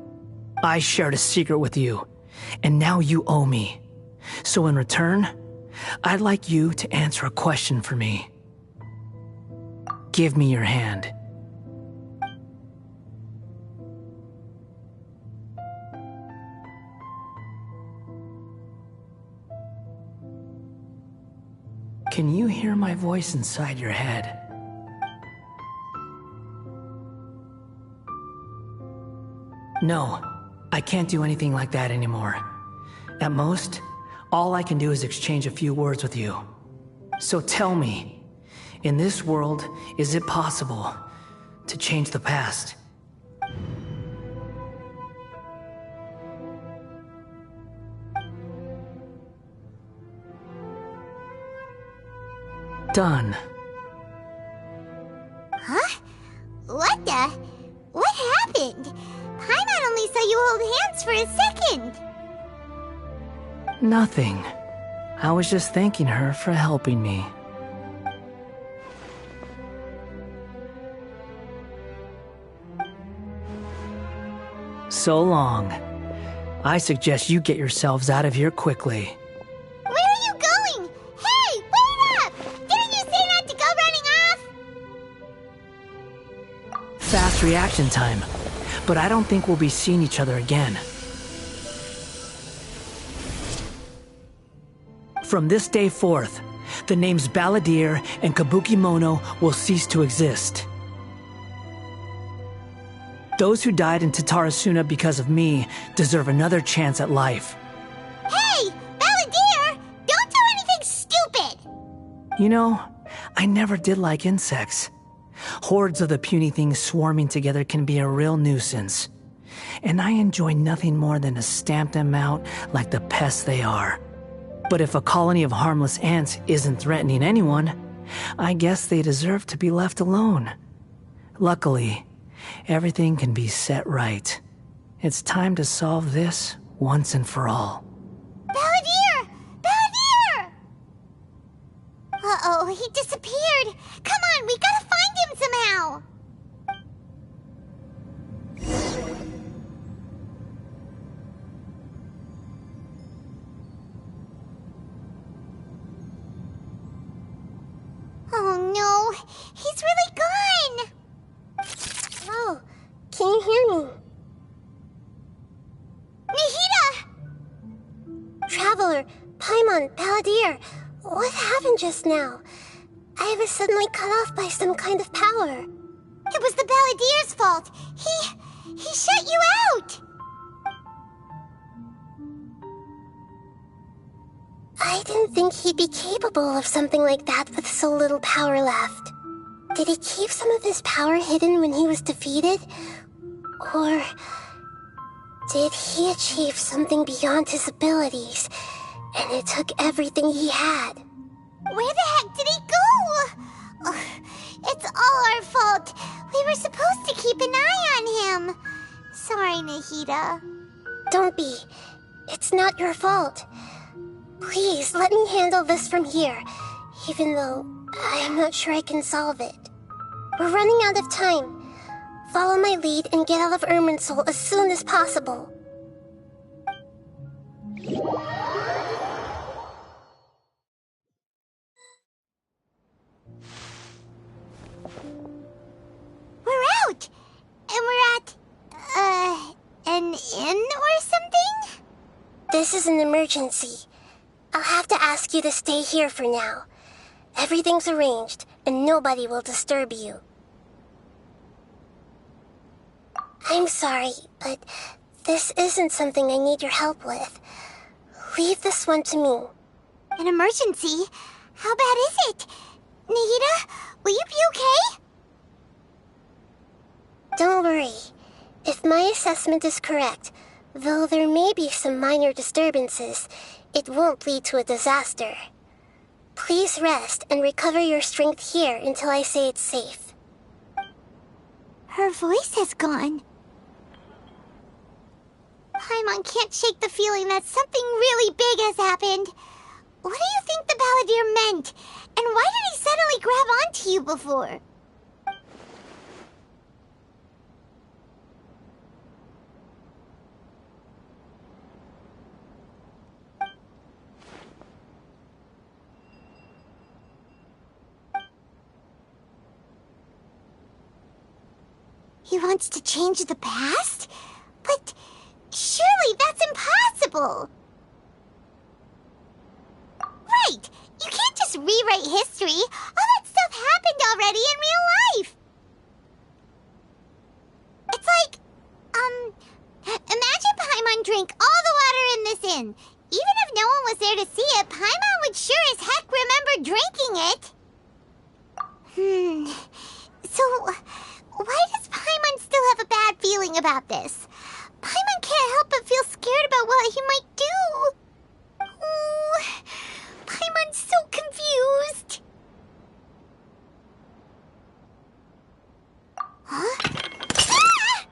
I shared a secret with you, and now you owe me. So in return, I'd like you to answer a question for me. Give me your hand. Can you hear my voice inside your head? No, I can't do anything like that anymore. At most, all I can do is exchange a few words with you. So tell me, in this world, is it possible to change the past? Done. Huh? What the? What happened? Paimon only saw you hold hands for a second. Nothing. I was just thanking her for helping me. So long. I suggest you get yourselves out of here quickly. Where are you going? Hey, wait up! Didn't you say not to go running off? Fast reaction time. But I don't think we'll be seeing each other again. From this day forth, the names Balladeer and Kabukimono will cease to exist. Those who died in Tatarasuna because of me deserve another chance at life. Hey, Balladeer! Don't do anything stupid! You know, I never did like insects. Hordes of the puny things swarming together can be a real nuisance. And I enjoy nothing more than to stamp them out like the pests they are. But if a colony of harmless ants isn't threatening anyone, I guess they deserve to be left alone. Luckily, everything can be set right. It's time to solve this once and for all. Balladeer! Balladeer! Uh-oh, he disappeared. Come on, we gotta find him somehow. Oh no, he's really gone. Oh, can you hear me? Nahida! Traveler, Paimon, Balladeer, what happened just now? I was suddenly cut off by some kind of power. It was the Balladeer's fault. He shut you out. I didn't think he'd be capable of something like that with so little power left. Did he keep some of his power hidden when he was defeated? Or did he achieve something beyond his abilities, and it took everything he had? Where the heck did he go? Ugh, it's all our fault. We were supposed to keep an eye on him. Sorry, Nahida. Don't be. It's not your fault. Please, let me handle this from here, even though I'm not sure I can solve it. We're running out of time. Follow my lead and get out of Irminsul as soon as possible. We're out! And we're at, an inn or something? This is an emergency. I'll have to ask you to stay here for now. Everything's arranged, and nobody will disturb you. I'm sorry, but this isn't something I need your help with. Leave this one to me. An emergency? How bad is it? Nahida, will you be okay? Don't worry. If my assessment is correct, though there may be some minor disturbances, it won't lead to a disaster. Please rest and recover your strength here until I say it's safe. Her voice has gone. Paimon can't shake the feeling that something really big has happened. What do you think the Balladeer meant? And why did he suddenly grab onto you before? He wants to change the past? But surely that's impossible! Right! You can't just rewrite history! All that stuff happened already in real life! It's like, imagine Paimon drank all the water in this inn. Even if if no one was there to see it, Paimon would sure as heck remember drinking it. So, why does Paimon still have a bad feeling about this? Paimon can't help but feel scared about what he might do. Oh, Paimon's so confused. Huh? Ah!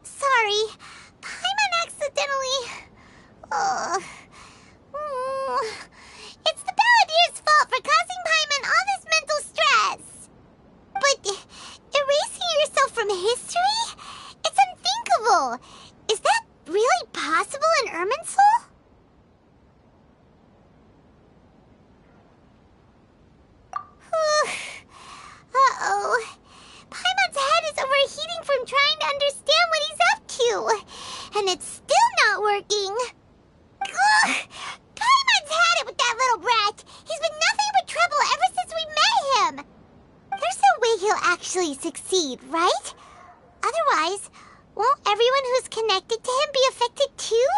Sorry, Paimon accidentally... It's the Balladier's fault for causing Paimon all this mental stress. But erasing yourself from history? It's unthinkable. Is that really possible in Irminsul? Uh-oh. Paimon's head is overheating from trying to understand what he's up to. And it's still not working. Ugh! Paimon's had it with that little brat. He's been nothing but trouble ever since we met him. There's no way he'll actually succeed, right? Otherwise, won't everyone who's connected to him be affected too?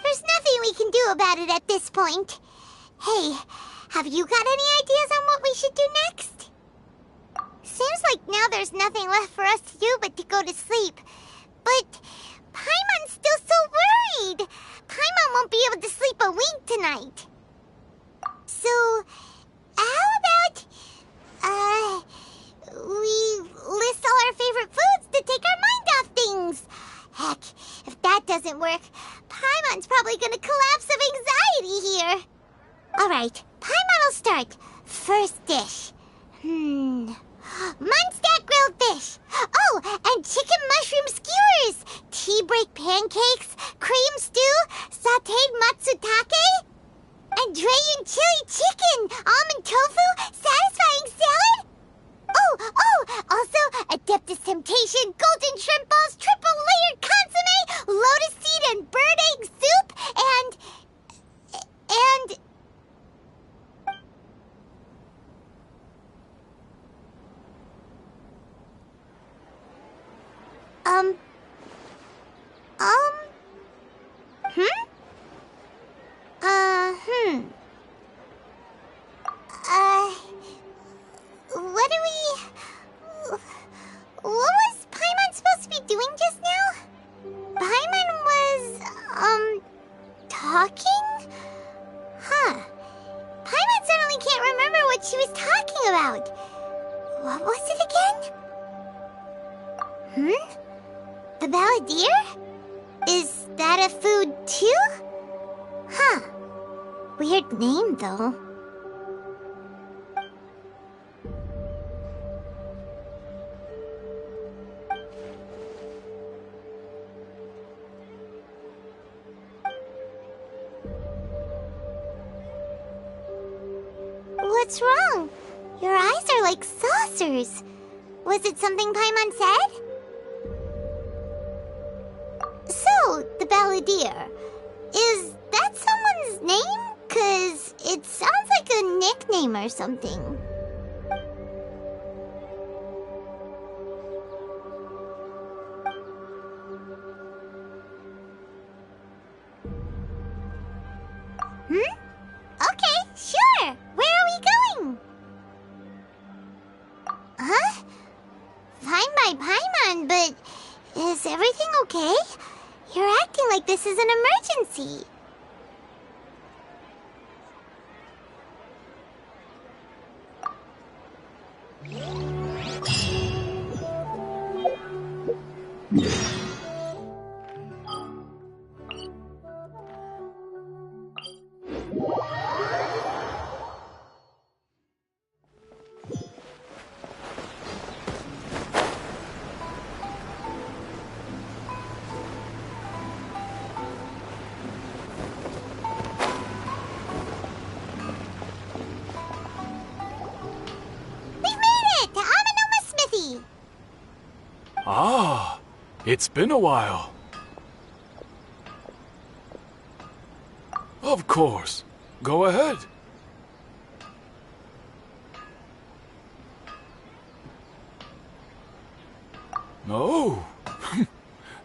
There's nothing we can do about it at this point. Hey, have you got any ideas on what we should do next? Seems like now there's nothing left for us to do but to go to sleep. But Paimon's still so worried. Paimon won't be able to sleep a wink tonight. So, how about, we list all our favorite foods to take our mind off things? Heck, if that doesn't work, Paimon's probably gonna collapse of anxiety here. Alright, Paimon will start. First dish. Munstack grilled fish. Oh, and chicken mushroom skewers. Tea break pancakes. Cream stew. Sauteed matsutake. And Dragon chili chicken. Almond tofu. Satisfying salad. Oh, also Adeptus Temptation. Golden shrimp balls. Triple layered consomme. Lotus seed and bird egg soup. And... What was Paimon supposed to be doing just now? Paimon was, talking? Huh. Paimon suddenly can't remember what she was talking about. What was it again? The Balladeer? Is that a food too? Huh. Weird name, though. What's wrong? Your eyes are like saucers. Was it something Paimon said? So, the Balladeer. Is that someone's name? 'Cause it sounds like a nickname or something. Okay, sure. Where are we going? Huh? Fine by Paimon, but is everything okay? You're acting like this is an emergency. Ah, it's been a while. Of course. Go ahead. Oh,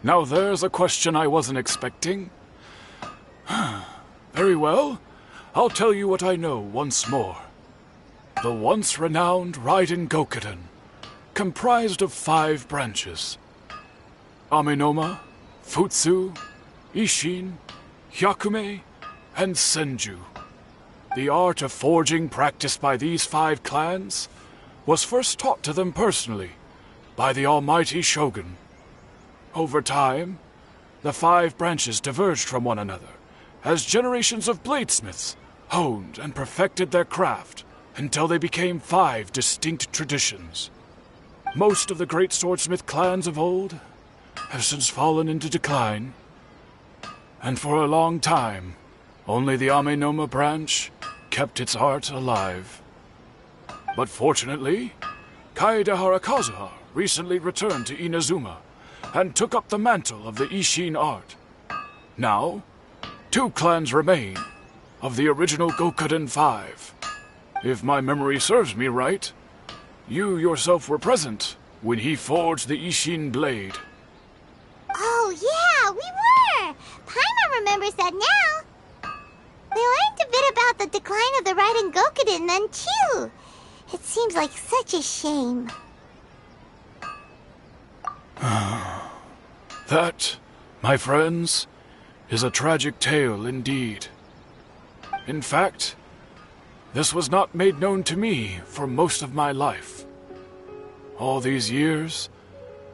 now there's a question I wasn't expecting. Very well, I'll tell you what I know once more. The once renowned Raiden Gokuden, comprised of 5 branches. Amenoma, Futsu, Ishin, Hyakume, and Senju. The art of forging practiced by these 5 clans was first taught to them personally by the almighty Shogun. Over time, the 5 branches diverged from one another as generations of bladesmiths honed and perfected their craft until they became 5 distinct traditions. Most of the great swordsmith clans of old have since fallen into decline, and for a long time, only the Amenoma branch kept its art alive. But fortunately, Kaedehara Kazuha recently returned to Inazuma and took up the mantle of the Ishin art. Now, 2 clans remain of the original Gokuden 5. If my memory serves me right, you yourself were present when he forged the Ishin blade. Oh, yeah, we were! Paimon remembers that now. We learned a bit about the decline of the Raiden Gokuden then, too. It seems like such a shame. That, my friends, is a tragic tale indeed. In fact, this was not made known to me for most of my life. All these years,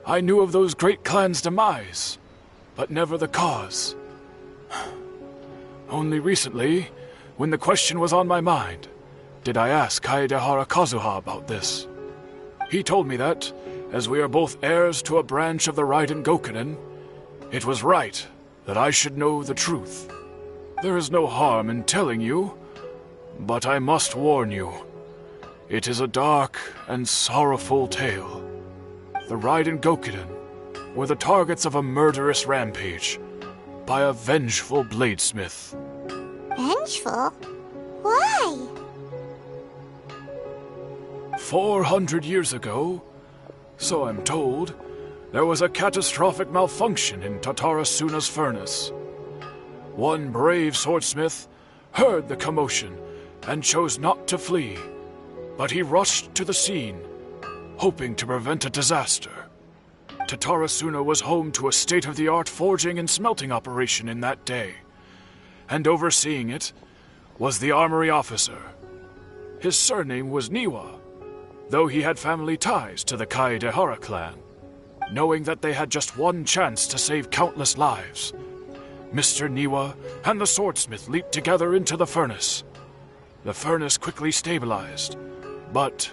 I knew of those great clans' demise, but never the cause. Only recently, when the question was on my mind, did I ask Kaedehara Kazuha about this. He told me that, as we are both heirs to a branch of the Raiden Gokuden, it was right that I should know the truth. There is no harm in telling you, but I must warn you. It is a dark and sorrowful tale. The Raiden Gokuden were the targets of a murderous rampage by a vengeful bladesmith. Vengeful? Why? 400 years ago, so I'm told, there was a catastrophic malfunction in Tatarasuna's furnace. One brave swordsmith heard the commotion and chose not to flee, but he rushed to the scene, hoping to prevent a disaster. Tatarasuna was home to a state-of-the-art forging and smelting operation in that day, and overseeing it was the armory officer. His surname was Niwa, though he had family ties to the Kaedehara clan. Knowing that they had just one chance to save countless lives, Mr. Niwa and the swordsmith leaped together into the furnace. The furnace quickly stabilized, but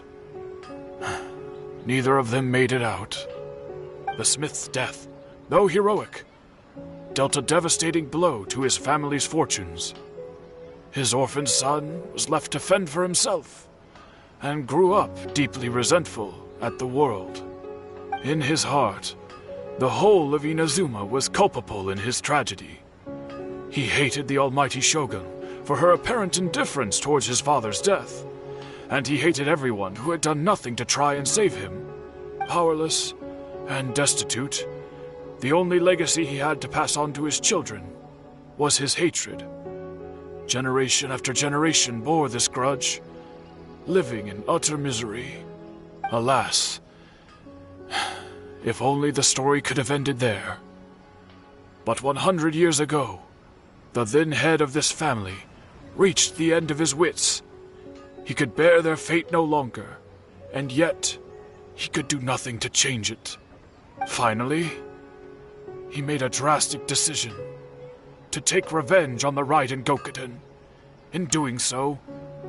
neither of them made it out. The smith's death, though heroic, dealt a devastating blow to his family's fortunes. His orphaned son was left to fend for himself, and grew up deeply resentful at the world. In his heart, the whole of Inazuma was culpable in his tragedy. He hated the almighty Shogun for her apparent indifference towards his father's death, and he hated everyone who had done nothing to try and save him. Powerless and destitute, the only legacy he had to pass on to his children was his hatred. Generation after generation bore this grudge, living in utter misery. Alas, if only the story could have ended there. But 100 years ago, the then head of this family reached the end of his wits. He could bear their fate no longer, and yet he could do nothing to change it. Finally, he made a drastic decision to take revenge on the Raiden Gokuden. In doing so,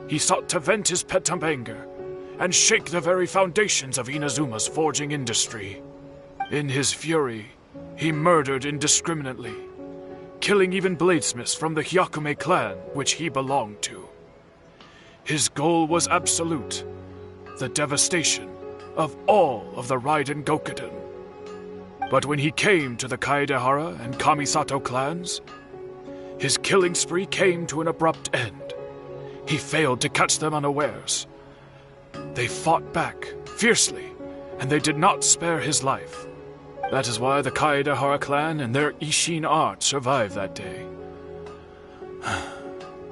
he sought to vent his pent up anger and shake the very foundations of Inazuma's forging industry. In his fury, he murdered indiscriminately, killing even bladesmiths from the Hyakume clan which he belonged to. His goal was absolute, the devastation of all of the Raiden Gokuden. But when he came to the Kaedehara and Kamisato clans, his killing spree came to an abrupt end. He failed to catch them unawares. They fought back fiercely, and they did not spare his life. That is why the Kaedahara clan and their Ishin art survived that day.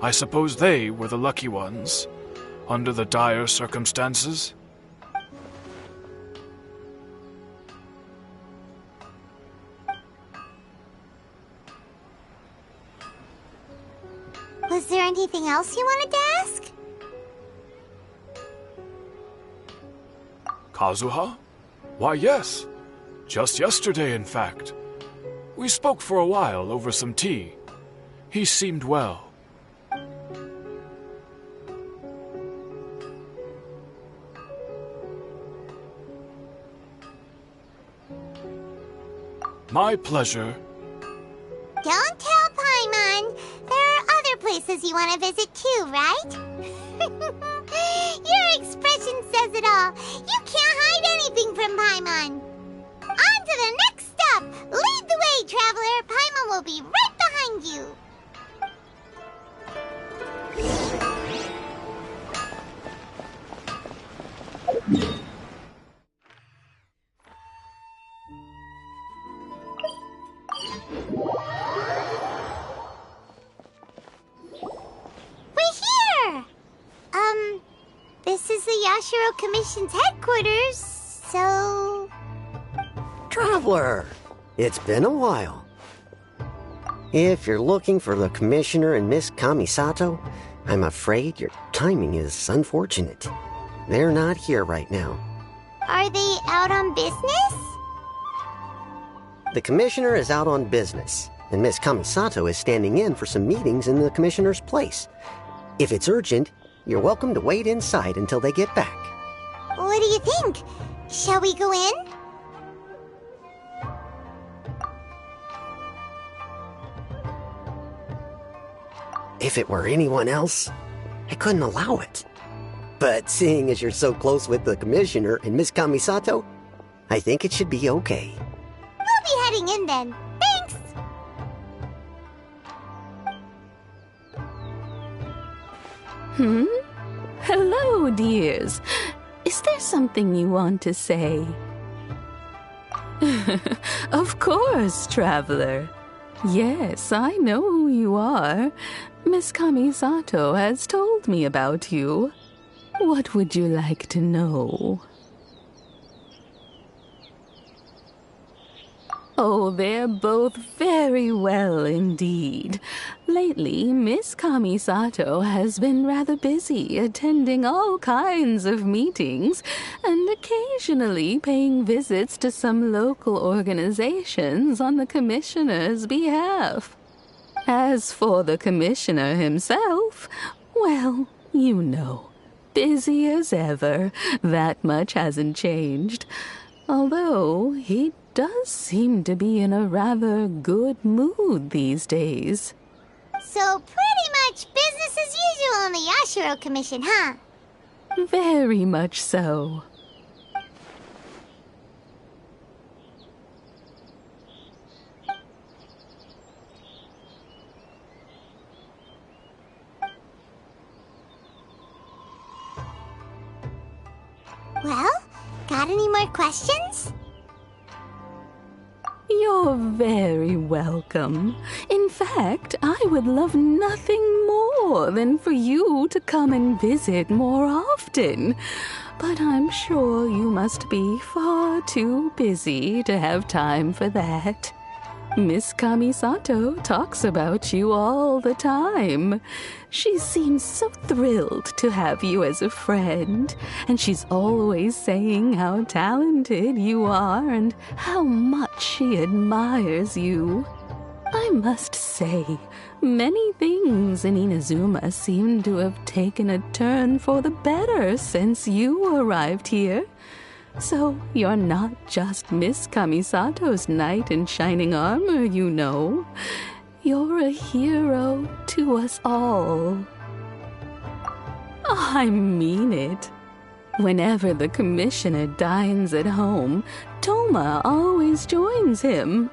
I suppose they were the lucky ones, under the dire circumstances. Was there anything else you wanted to ask? Kazuha? Why, yes. Just yesterday, in fact. We spoke for a while over some tea. He seemed well. My pleasure. Don't tell Paimon. There are other places you want to visit too, right? Your expression says it all. You can't hide anything from Paimon. On to the next stop. Lead the way, traveler. Paimon will be right behind you. This is the Yashiro Commission's headquarters, so... Traveler, it's been a while. If you're looking for the Commissioner and Miss Kamisato, I'm afraid your timing is unfortunate. They're not here right now. Are they out on business? The Commissioner is out on business, and Miss Kamisato is standing in for some meetings in the Commissioner's place. If it's urgent, you're welcome to wait inside until they get back. What do you think? Shall we go in? If it were anyone else, I couldn't allow it. But seeing as you're so close with the Commissioner and Miss Kamisato, I think it should be okay. We'll be heading in then. Thanks! Hello, dears. Is there something you want to say? Of course, traveler. Yes, I know who you are. Miss Kamisato has told me about you. What would you like to know? Oh, they're both very well indeed. Lately, Miss Kamisato has been rather busy attending all kinds of meetings and occasionally paying visits to some local organizations on the Commissioner's behalf. As for the Commissioner himself, well, you know, busy as ever. That much hasn't changed. Although he does seem to be in a rather good mood these days. So pretty much business as usual on the Yashiro Commission, huh? Very much so. Well, got any more questions? You're very welcome. In fact, I would love nothing more than for you to come and visit more often. But I'm sure you must be far too busy to have time for that. Miss Kamisato talks about you all the time. She seems so thrilled to have you as a friend, and she's always saying how talented you are and how much she admires you. I must say, many things in Inazuma seem to have taken a turn for the better since you arrived here. So you're not just Miss Kamisato's knight in shining armor, you know. You're a hero to us all. I mean it. Whenever the Commissioner dines at home, Toma always joins him.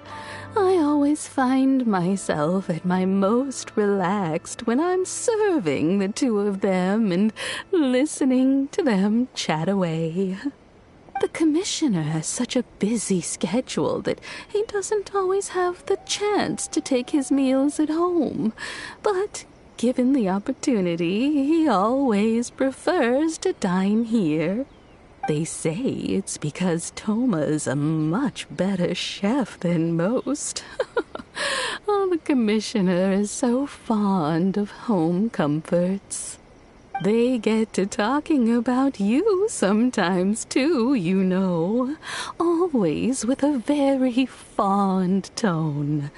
I always find myself at my most relaxed when I'm serving the two of them and listening to them chat away. The commissioner has such a busy schedule that he doesn't always have the chance to take his meals at home. But given the opportunity, he always prefers to dine here. They say it's because Toma's a much better chef than most. Oh, the commissioner is so fond of home comforts. They get to talking about you sometimes, too, you know. Always with a very fond tone.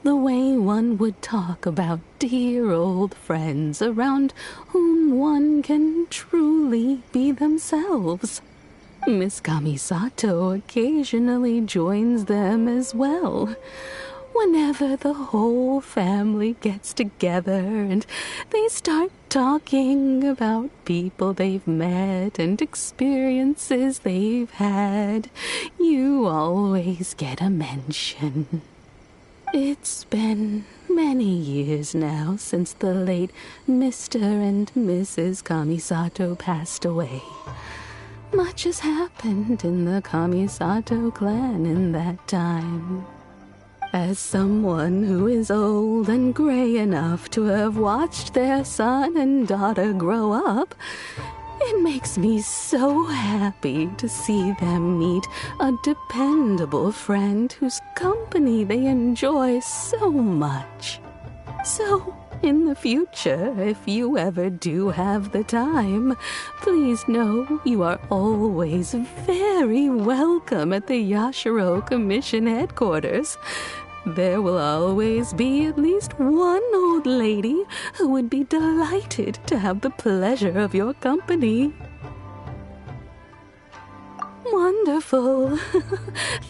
The way one would talk about dear old friends around whom one can truly be themselves. Miss Kamisato occasionally joins them as well. Whenever the whole family gets together and they start talking about people they've met and experiences they've had, you always get a mention. It's been many years now since the late Mr. and Mrs. Kamisato passed away. Much has happened in the Kamisato clan in that time. As someone who is old and gray enough to have watched their son and daughter grow up, it makes me so happy to see them meet a dependable friend whose company they enjoy so much. So, in the future, if you ever do have the time, please know you are always very welcome at the Yashiro Commission headquarters. There will always be at least one old lady who would be delighted to have the pleasure of your company. Wonderful.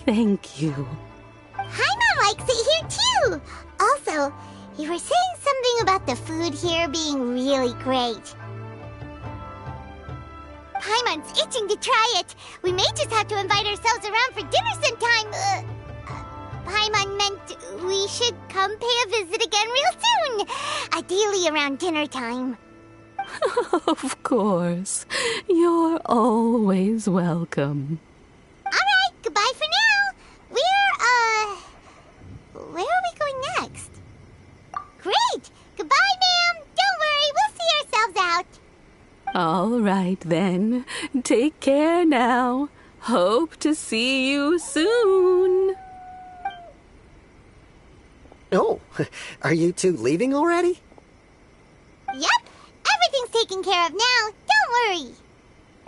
Thank you. Paimon likes it here too. Also, you were saying something about the food here being really great. Paimon's itching to try it. We may just have to invite ourselves around for dinner sometime. Paimon meant we should come pay a visit again real soon. Ideally around dinner time. Of course. You're always welcome. Alright, goodbye for now. Where are we going next? Great! Goodbye, ma'am! Don't worry, we'll see ourselves out. All right, then. Take care now. Hope to see you soon. Oh, are you two leaving already? Yep, everything's taken care of now. Don't worry.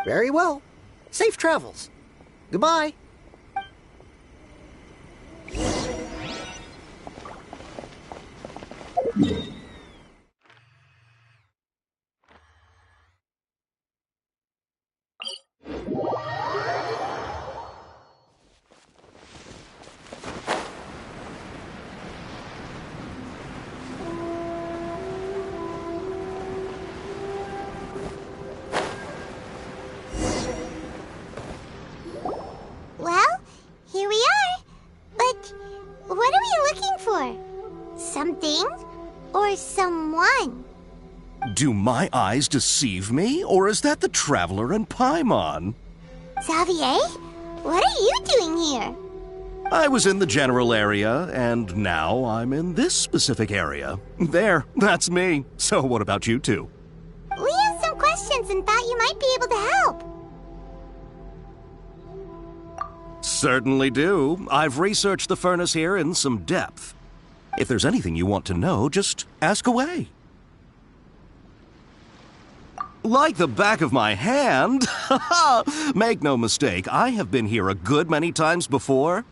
Very well. Safe travels. Goodbye. Well, here we are. But what are we looking for? Something or someone? Do my eyes deceive me, or is that the Traveler and Paimon? Xavier, what are you doing here? I was in the general area, and now I'm in this specific area. There, that's me. So what about you two? We have some questions and thought you might be able to help. Certainly do. I've researched the furnace here in some depth. If there's anything you want to know, just ask away. Like the back of my hand. Make no mistake, I have been here a good many times before.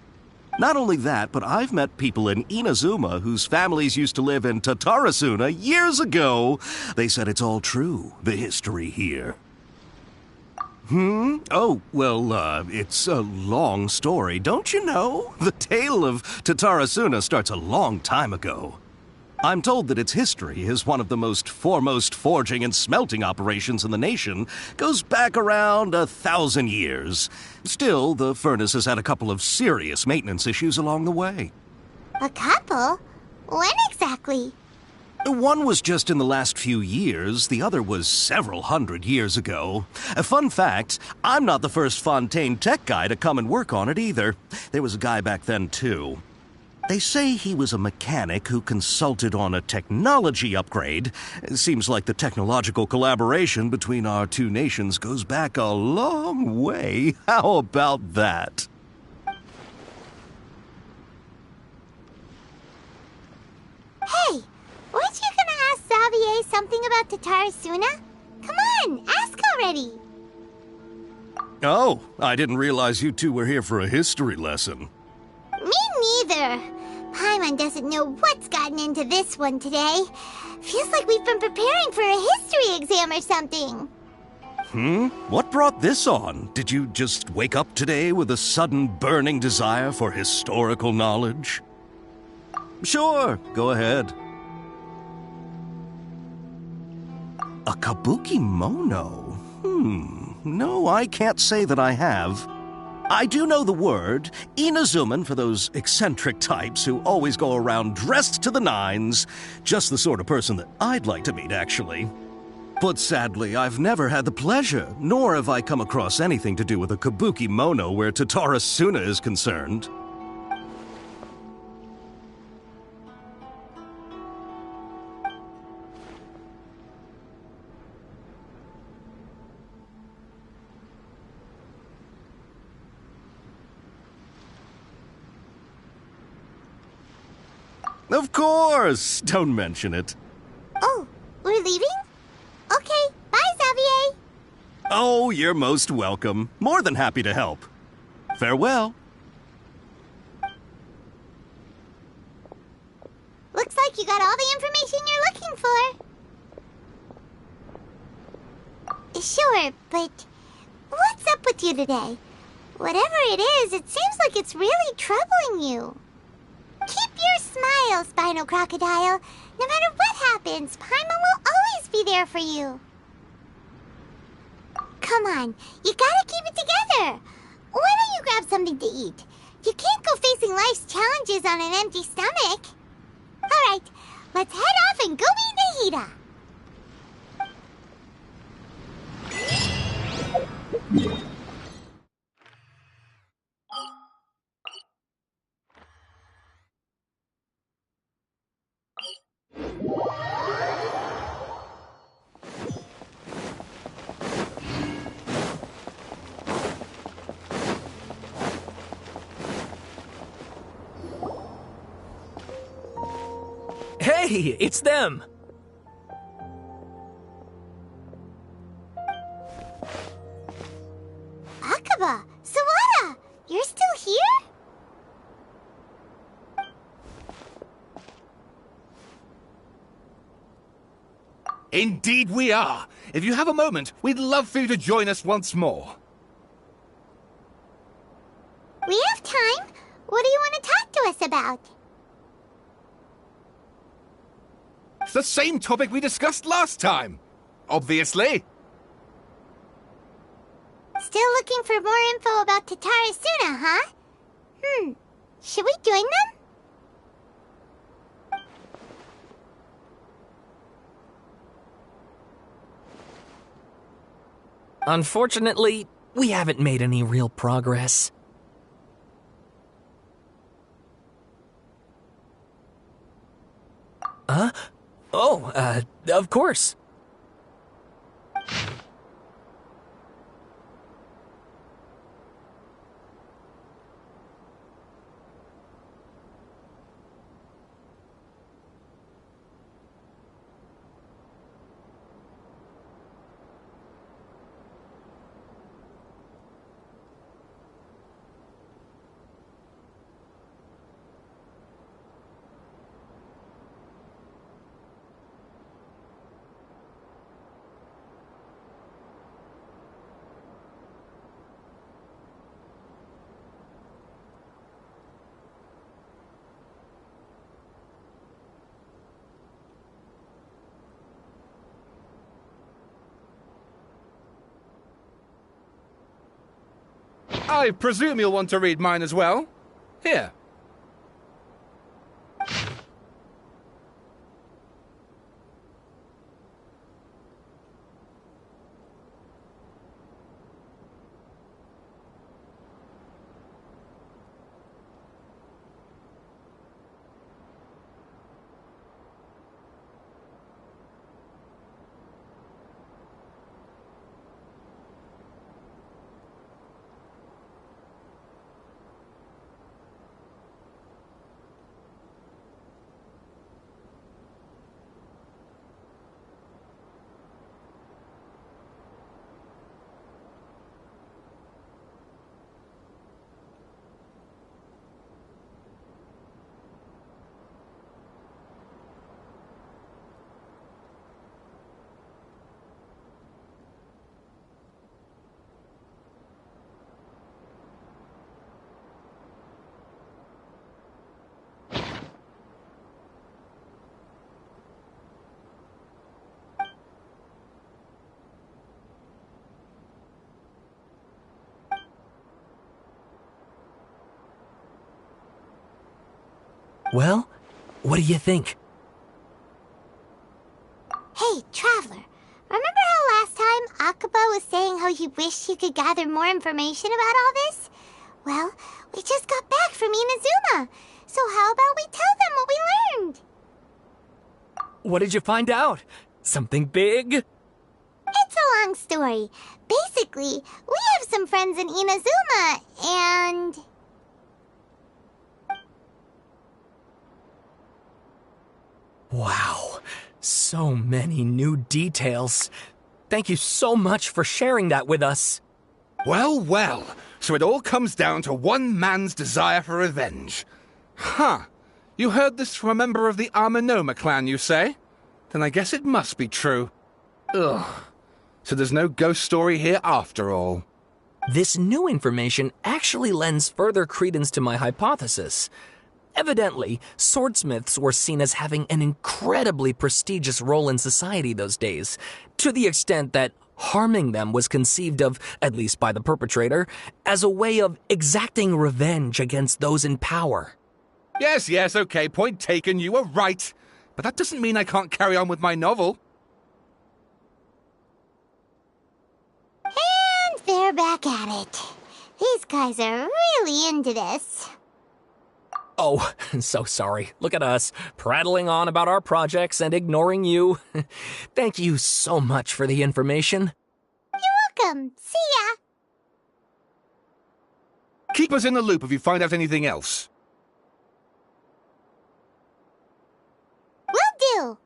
Not only that, but I've met people in Inazuma whose families used to live in Tatarasuna years ago. They said it's all true, the history here. Oh, well, it's a long story, don't you know? The tale of Tatarasuna starts a long time ago. I'm told that its history is one of the most foremost forging and smelting operations in the nation, goes back around 1,000 years. Still, the furnace has had a couple of serious maintenance issues along the way. A couple? When exactly? One was just in the last few years, the other was several hundred years ago. A fun fact, I'm not the first Fontaine tech guy to come and work on it either. There was a guy back then, too. They say he was a mechanic who consulted on a technology upgrade. It seems like the technological collaboration between our two nations goes back a long way. How about that? Hey, weren't you gonna ask Xavier something about Tatarasuna? Come on, ask already. Oh, I didn't realize you two were here for a history lesson. Me neither. Paimon doesn't know what's gotten into this one today. Feels like we've been preparing for a history exam or something. What brought this on? Did you just wake up today with a sudden burning desire for historical knowledge? Sure, go ahead. A kabuki mono? No, I can't say that I have. I do know the word, Inazuman, for those eccentric types who always go around dressed to the nines. Just the sort of person that I'd like to meet, actually. But sadly, I've never had the pleasure, nor have I come across anything to do with a kabuki mono where Tatarasuna is concerned. Of course! Don't mention it. Oh, we're leaving? Okay, bye, Xavier. Oh, you're most welcome. More than happy to help. Farewell. Looks like you got all the information you're looking for. Sure, but what's up with you today? Whatever it is, it seems like it's really troubling you. Keep your smile, Spinal Crocodile. No matter what happens, Paimon will always be there for you. Come on, you gotta keep it together. Why don't you grab something to eat? You can't go facing life's challenges on an empty stomach. All right, let's head off and go meet Nahida. Hey, it's them! Akaba, Sawada, you're still here? Indeed we are. If you have a moment, we'd love for you to join us once more. We have time. What do you want to talk to us about? It's the same topic we discussed last time. Obviously. Still looking for more info about Tatarasuna, huh? Should we join them? Unfortunately, we haven't made any real progress. Huh? Oh, of course. I presume you'll want to read mine as well. Here. Well, what do you think? Hey, Traveler. Remember how last time Akaba was saying how he wished he could gather more information about all this? Well, we just got back from Inazuma. So how about we tell them what we learned? What did you find out? Something big? It's a long story. Basically, we have some friends in Inazuma, and... Wow, so many new details. Thank you so much for sharing that with us. Well, well, so it all comes down to one man's desire for revenge. Huh. You heard this from a member of the Amanoma clan, you say? Then I guess it must be true. Ugh. So there's no ghost story here after all. This new information actually lends further credence to my hypothesis. Evidently, swordsmiths were seen as having an incredibly prestigious role in society those days, to the extent that harming them was conceived of, at least by the perpetrator, as a way of exacting revenge against those in power. Yes, okay, point taken, you were right. But that doesn't mean I can't carry on with my novel. And they're back at it. These guys are really into this. Oh, so sorry. Look at us, prattling on about our projects and ignoring you. Thank you so much for the information. You're welcome. See ya. Keep us in the loop if you find out anything else. Will do.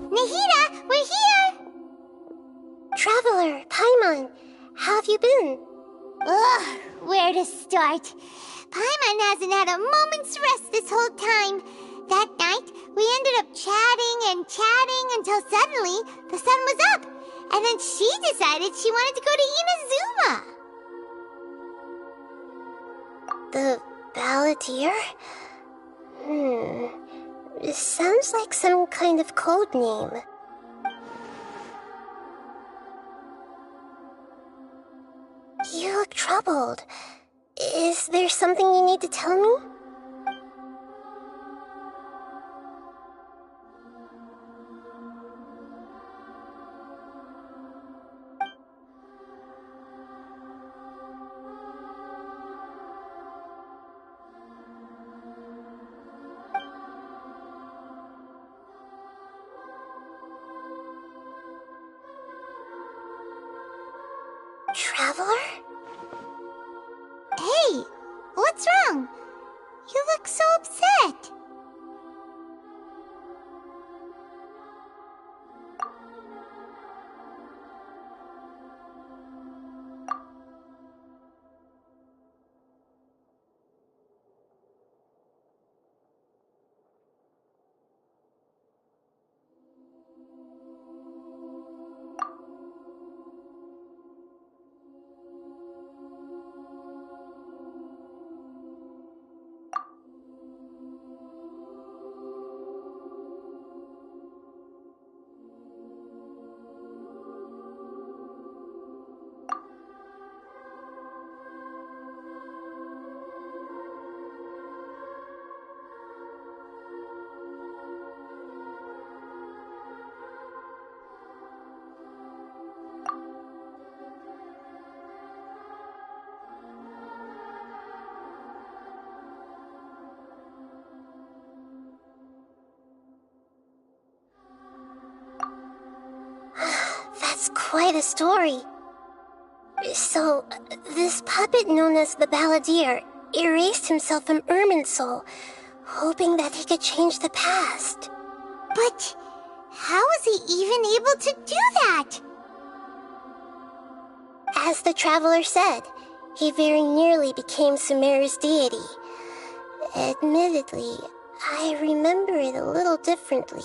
Nahida, we're here! Traveler, Paimon, how have you been? Ugh, where to start? Paimon hasn't had a moment's rest this whole time. That night, we ended up chatting and chatting until suddenly the sun was up. And then she decided she wanted to go to Inazuma. The Balladeer? It sounds like some kind of code name. You look troubled. Is there something you need to tell me? Traveler? Hey, what's wrong? You look so upset. That's quite a story. So, this puppet known as the Balladeer erased himself from Irminsul, hoping that he could change the past. But how was he even able to do that? As the Traveler said, he very nearly became Sumeru's deity. Admittedly, I remember it a little differently.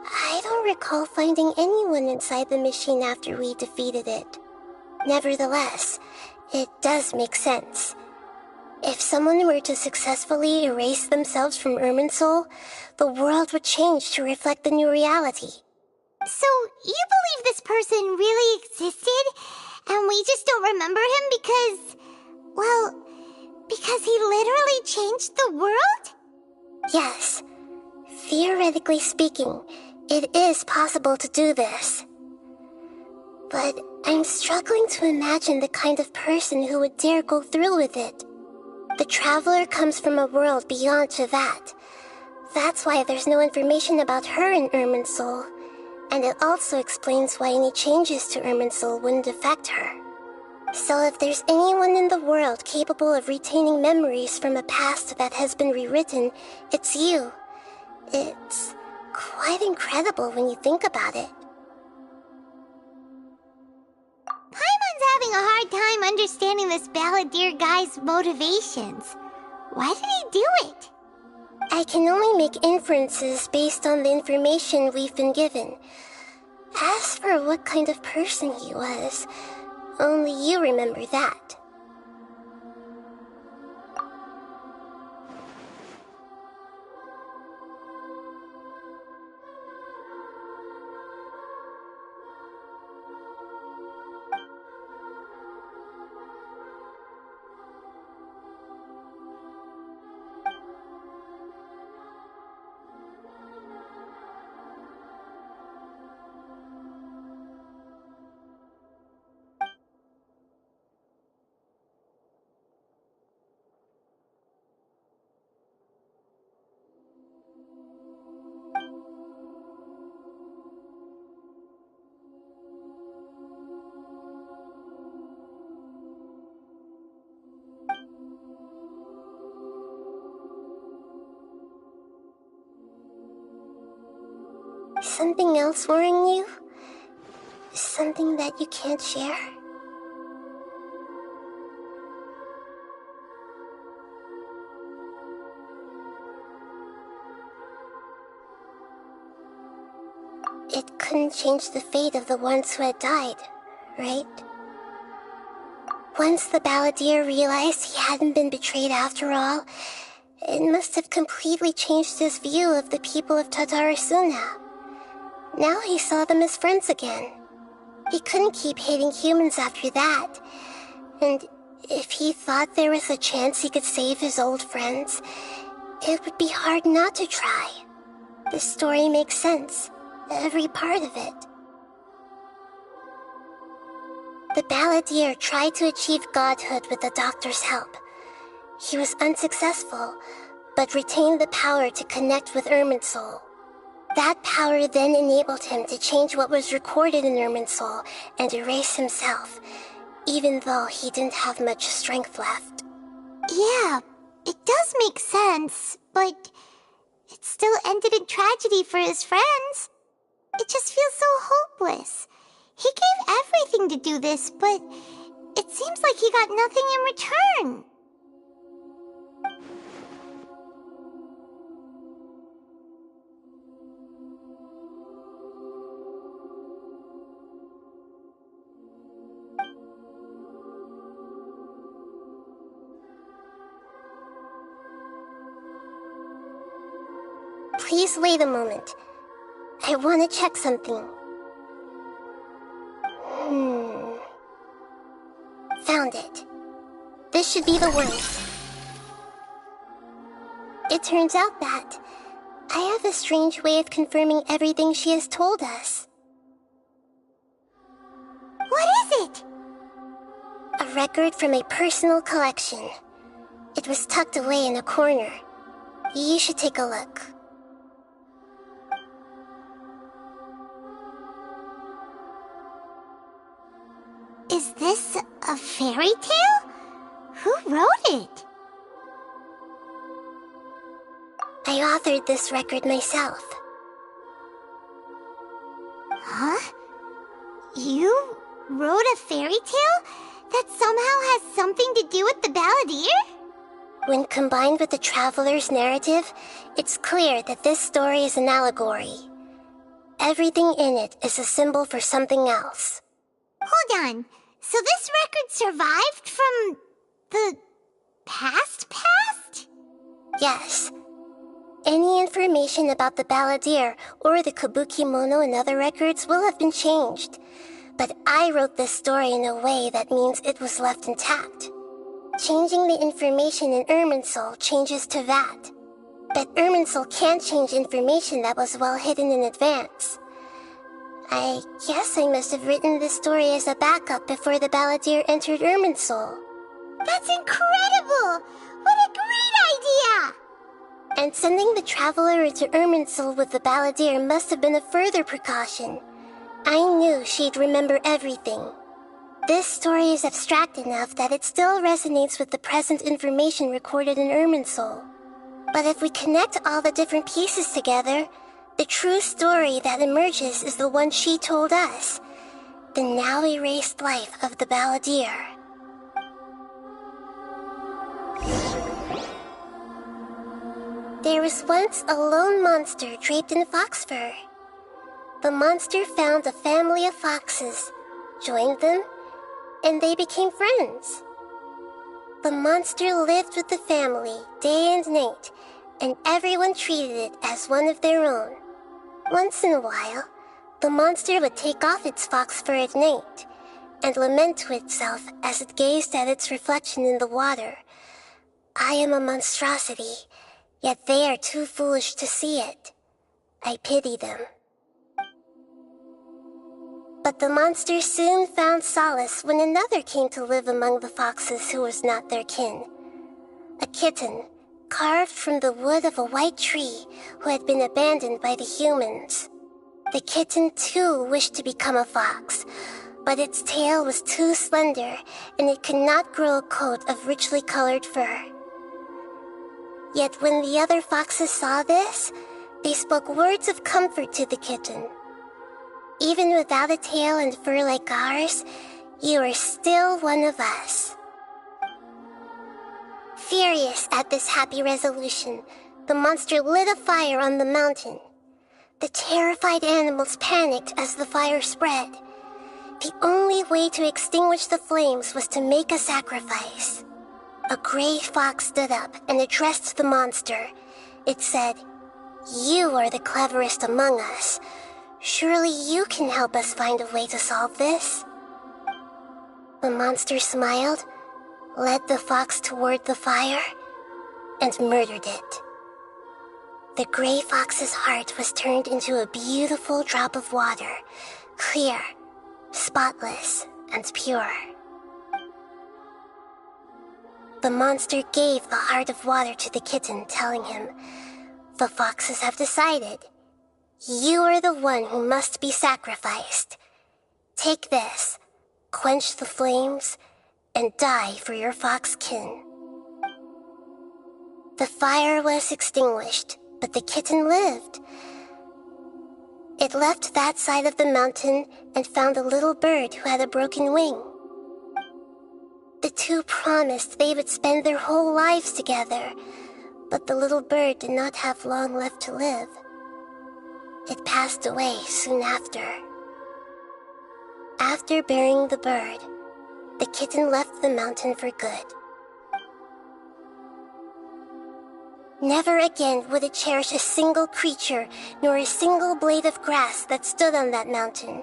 I don't recall finding anyone inside the machine after we defeated it. Nevertheless, it does make sense. If someone were to successfully erase themselves from Irminsul, the world would change to reflect the new reality. So, you believe this person really existed, and we just don't remember him because... well, because he literally changed the world? Yes. Theoretically speaking, it is possible to do this. But I'm struggling to imagine the kind of person who would dare go through with it. The Traveler comes from a world beyond Tevat. That's why there's no information about her in Irminsul, and it also explains why any changes to Irminsul wouldn't affect her. So if there's anyone in the world capable of retaining memories from a past that has been rewritten, it's you. It's quite incredible when you think about it. Paimon's having a hard time understanding this balladeer guy's motivations. Why did he do it? I can only make inferences based on the information we've been given. As for what kind of person he was, only you remember that. Something else worrying you? Something that you can't share? It couldn't change the fate of the ones who had died, right? Once the balladeer realized he hadn't been betrayed after all, it must have completely changed his view of the people of Tatarasuna. Now he saw them as friends again. He couldn't keep hating humans after that. And if he thought there was a chance he could save his old friends, it would be hard not to try. The story makes sense, every part of it. The balladeer tried to achieve godhood with the doctor's help. He was unsuccessful, but retained the power to connect with Irminsul. That power then enabled him to change what was recorded in Irminsul and erase himself, even though he didn't have much strength left. Yeah, it does make sense, but it still ended in tragedy for his friends. It just feels so hopeless. He gave everything to do this, but it seems like he got nothing in return. Please wait a moment. I want to check something. Found it. This should be the one. It turns out that I have a strange way of confirming everything she has told us. What is it? A record from a personal collection. It was tucked away in a corner. You should take a look. Is this a fairy tale? Who wrote it? I authored this record myself. Huh? You wrote a fairy tale that somehow has something to do with the balladeer? When combined with the Traveler's narrative, it's clear that this story is an allegory. everything in it is a symbol for something else. Hold on. So this record survived from the past? Yes. Any information about the balladeer or the kabuki mono in other records will have been changed. But I wrote this story in a way that means it was left intact. Changing the information in Irminsul changes to that. But Irminsul can't change information that was well hidden in advance. I guess I must have written this story as a backup before the balladeer entered Irminsul. That's incredible! What a great idea! And sending the traveler into Irminsul with the balladeer must have been a further precaution. I knew she'd remember everything. This story is abstract enough that it still resonates with the present information recorded in Irminsul. But if we connect all the different pieces together, the true story that emerges is the one she told us. The now erased life of the balladeer. There was once a lone monster draped in fox fur. The monster found a family of foxes, joined them, and they became friends. The monster lived with the family day and night, and everyone treated it as one of their own. Once in a while, the monster would take off its fox fur at night and lament to itself as it gazed at its reflection in the water. I am a monstrosity, yet they are too foolish to see it. I pity them. But the monster soon found solace when another came to live among the foxes who was not their kin. A kitten, carved from the wood of a white tree who had been abandoned by the humans. The kitten too wished to become a fox, but its tail was too slender and it could not grow a coat of richly colored fur. Yet when the other foxes saw this, they spoke words of comfort to the kitten. Even without a tail and fur like ours, you are still one of us. Furious at this happy resolution, the monster lit a fire on the mountain. The terrified animals panicked as the fire spread. The only way to extinguish the flames was to make a sacrifice. A gray fox stood up and addressed the monster. It said, "You are the cleverest among us. Surely you can help us find a way to solve this." The monster smiled, led the fox toward the fire, and murdered it. The gray fox's heart was turned into a beautiful drop of water, clear, spotless, and pure. The monster gave the heart of water to the kitten, telling him, "The foxes have decided. You are the one who must be sacrificed. Take this, quench the flames, and die for your fox kin." The fire was extinguished, but the kitten lived. It left that side of the mountain and found a little bird who had a broken wing. The two promised they would spend their whole lives together, but the little bird did not have long left to live. It passed away soon after. After burying the bird, the kitten left the mountain for good. Never again would it cherish a single creature nor a single blade of grass that stood on that mountain.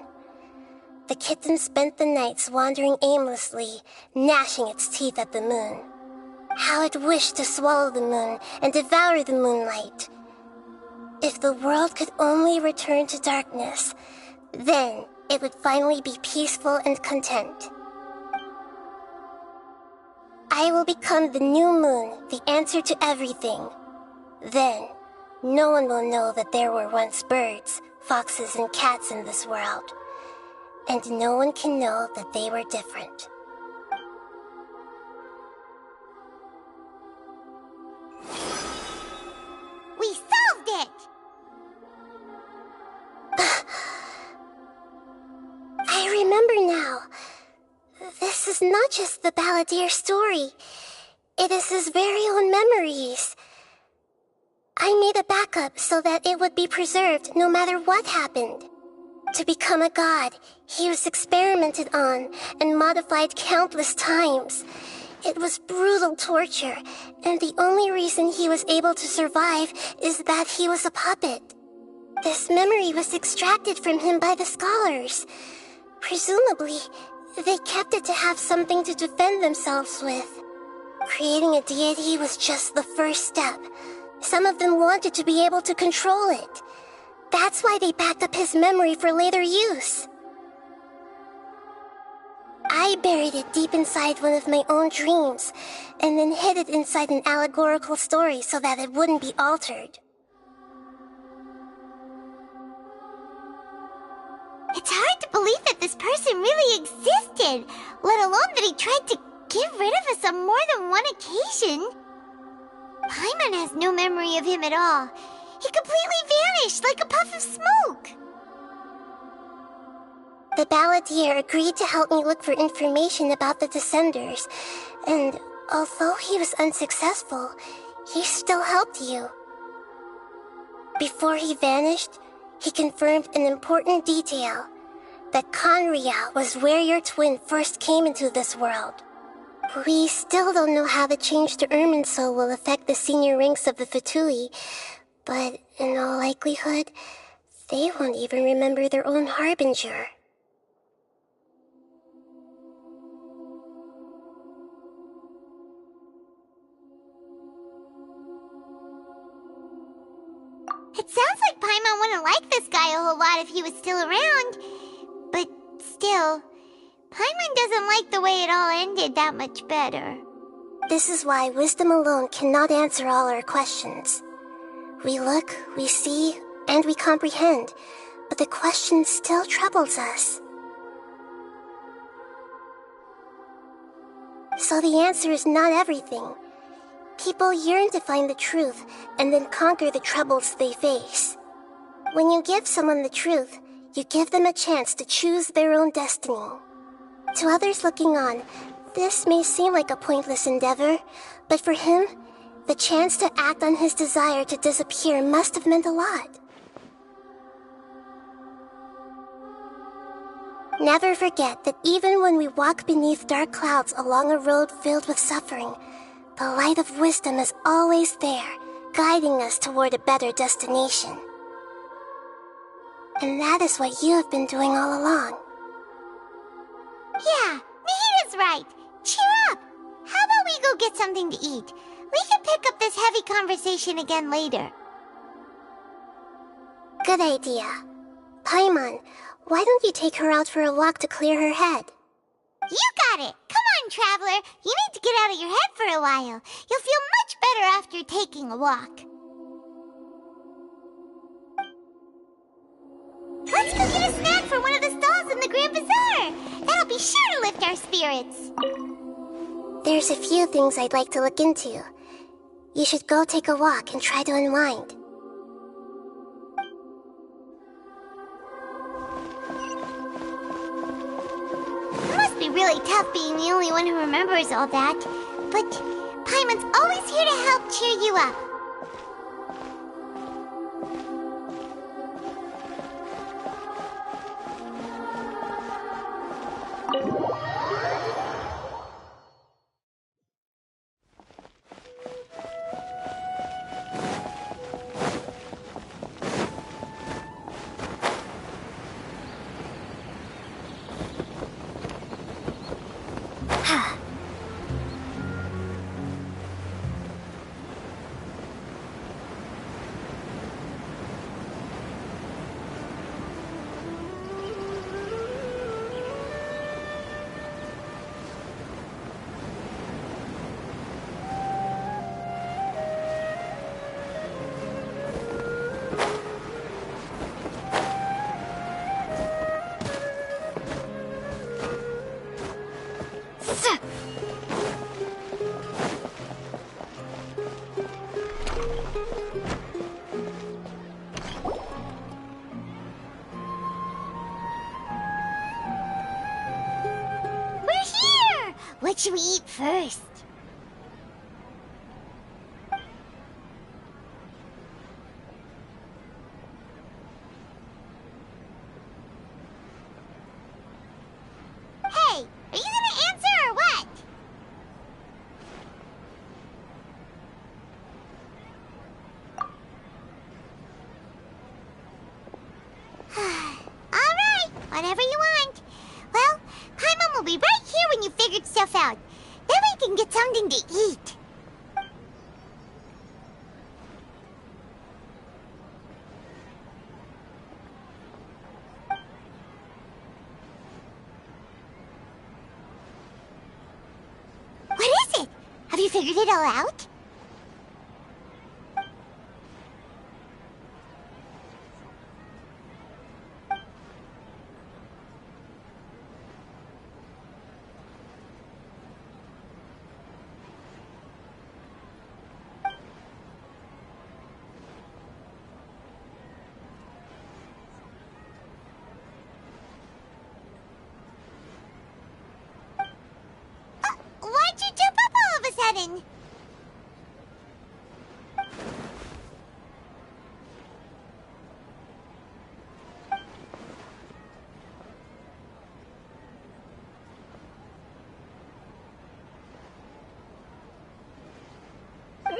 The kitten spent the nights wandering aimlessly, gnashing its teeth at the moon. How it wished to swallow the moon and devour the moonlight. If the world could only return to darkness, then it would finally be peaceful and content. I will become the new moon, the answer to everything. Then, no one will know that there were once birds, foxes, and cats in this world. And no one can know that they were different. We solved it! I remember now. This is not just the balladeer story. It is his very own memories. I made a backup so that it would be preserved no matter what happened. To become a god, he was experimented on and modified countless times. It was brutal torture, and the only reason he was able to survive is that he was a puppet. This memory was extracted from him by the scholars. Presumably, they kept it to have something to defend themselves with. Creating a deity was just the first step. Some of them wanted to be able to control it. That's why they backed up his memory for later use. I buried it deep inside one of my own dreams, and then hid it inside an allegorical story so that it wouldn't be altered. It's hard to believe that this person really existed, let alone that he tried to get rid of us on more than one occasion. Paimon has no memory of him at all. He completely vanished like a puff of smoke. The balladeer agreed to help me look for information about the Descenders, and although he was unsuccessful, he still helped you. Before he vanished, he confirmed an important detail, that Conria was where your twin first came into this world. We still don't know how the change to Irminsul will affect the senior ranks of the Fatui, but in all likelihood, they won't even remember their own Harbinger. It sounds like Paimon wouldn't like this guy a whole lot if he was still around. But still, Paimon doesn't like the way it all ended that much better. This is why wisdom alone cannot answer all our questions. We look, we see, and we comprehend, but the question still troubles us. So the answer is not everything. People yearn to find the truth and then conquer the troubles they face. When you give someone the truth, you give them a chance to choose their own destiny. To others looking on, this may seem like a pointless endeavor, but for him, the chance to act on his desire to disappear must have meant a lot. Never forget that even when we walk beneath dark clouds along a road filled with suffering, the light of wisdom is always there, guiding us toward a better destination. And that is what you have been doing all along. Yeah, Nahida's right. Cheer up. How about we go get something to eat? We can pick up this heavy conversation again later. Good idea. Paimon, why don't you take her out for a walk to clear her head? You got it! Come on, Traveler! You need to get out of your head for a while. You'll feel much better after taking a walk. Let's go get a snack from one of the stalls in the Grand Bazaar! That'll be sure to lift our spirits. There's a few things I'd like to look into. You should go take a walk and try to unwind. It must be really tough being the only one who remembers all that. But Paimon's always here to help cheer you up. What should we eat first? something to eat. What is it? Have you figured it all out? Why'd you jump up all of a sudden?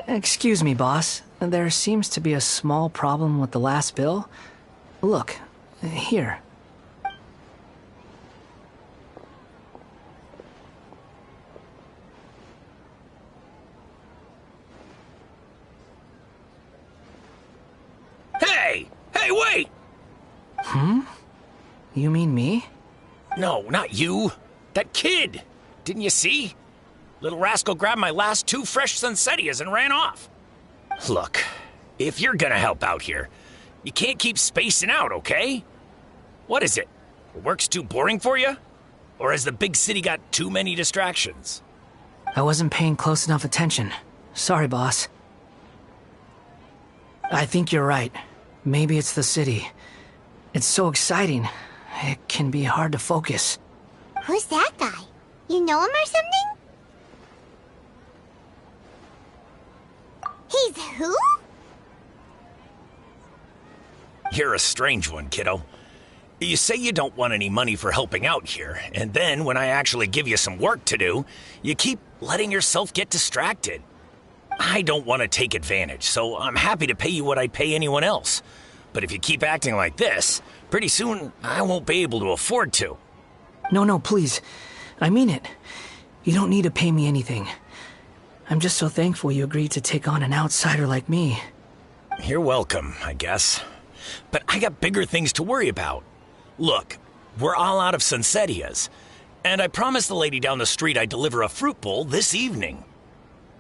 Excuse me, boss. There seems to be a small problem with the last bill. Look, here. Hey! Hey, wait! You mean me? No, not you. That kid! Didn't you see? Little rascal grabbed my last 2 fresh Sunsetias and ran off. Look, if you're gonna help out here, you can't keep spacing out, okay? What is it? Work's too boring for you? Or has the big city got too many distractions? I wasn't paying close enough attention. Sorry, boss. I think you're right. Maybe it's the city. It's so exciting. It can be hard to focus. Who's that guy? You know him or something? He's who? You're a strange one, kiddo. You say you don't want any money for helping out here, and then when I actually give you some work to do, you keep letting yourself get distracted. I don't want to take advantage, so I'm happy to pay you what I'd pay anyone else. But if you keep acting like this, pretty soon I won't be able to afford to. No, please. I mean it. You don't need to pay me anything. I'm just so thankful you agreed to take on an outsider like me. You're welcome, I guess. But I got bigger things to worry about. Look, we're all out of Sunsetias, and I promised the lady down the street I'd deliver a fruit bowl this evening.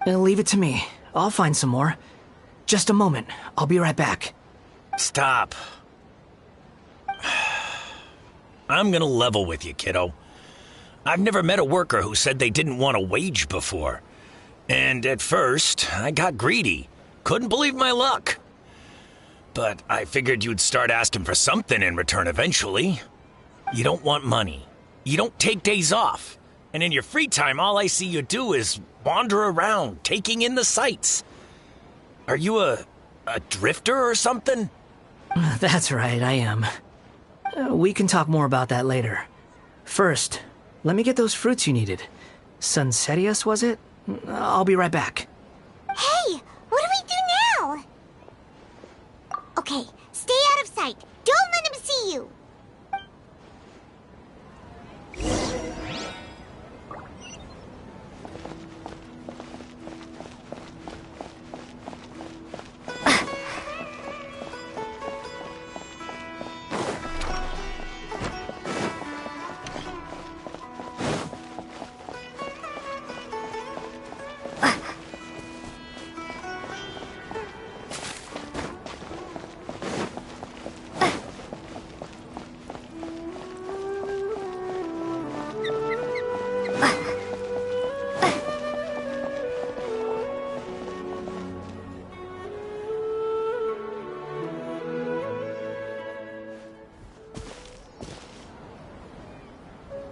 Leave it to me. I'll find some more. Just a moment. I'll be right back. Stop. I'm gonna level with you, kiddo. I've never met a worker who said they didn't want a wage before. And at first, I got greedy. Couldn't believe my luck. But I figured you'd start asking for something in return eventually. You don't want money. You don't take days off. And in your free time, all I see you do is wander around, taking in the sights. Are you a drifter or something? That's right, I am. We can talk more about that later. First, let me get those fruits you needed. Sunsetias, was it? I'll be right back. Hey, what do we do now? Okay, stay out of sight. Don't let him see you.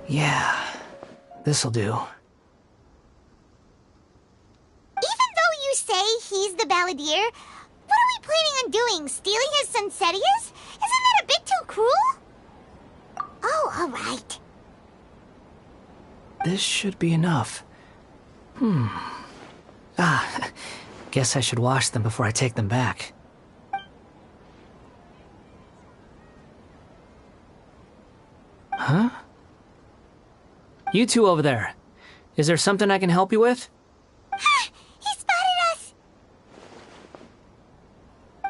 Yeah, this'll do. Even though you say he's the balladeer, what are we planning on doing? Stealing his Sunsetias? Isn't that a bit too cruel? Oh, all right. This should be enough. Guess I should wash them before I take them back. Huh? You two over there. Is there something I can help you with?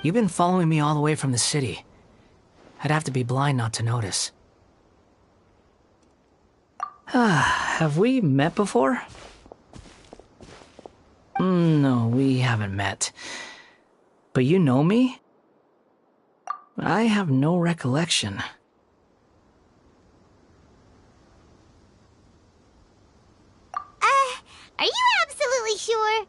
You've been following me all the way from the city. I'd have to be blind not to notice. Have we met before? No, we haven't met. But you know me? I have no recollection. Are you absolutely sure?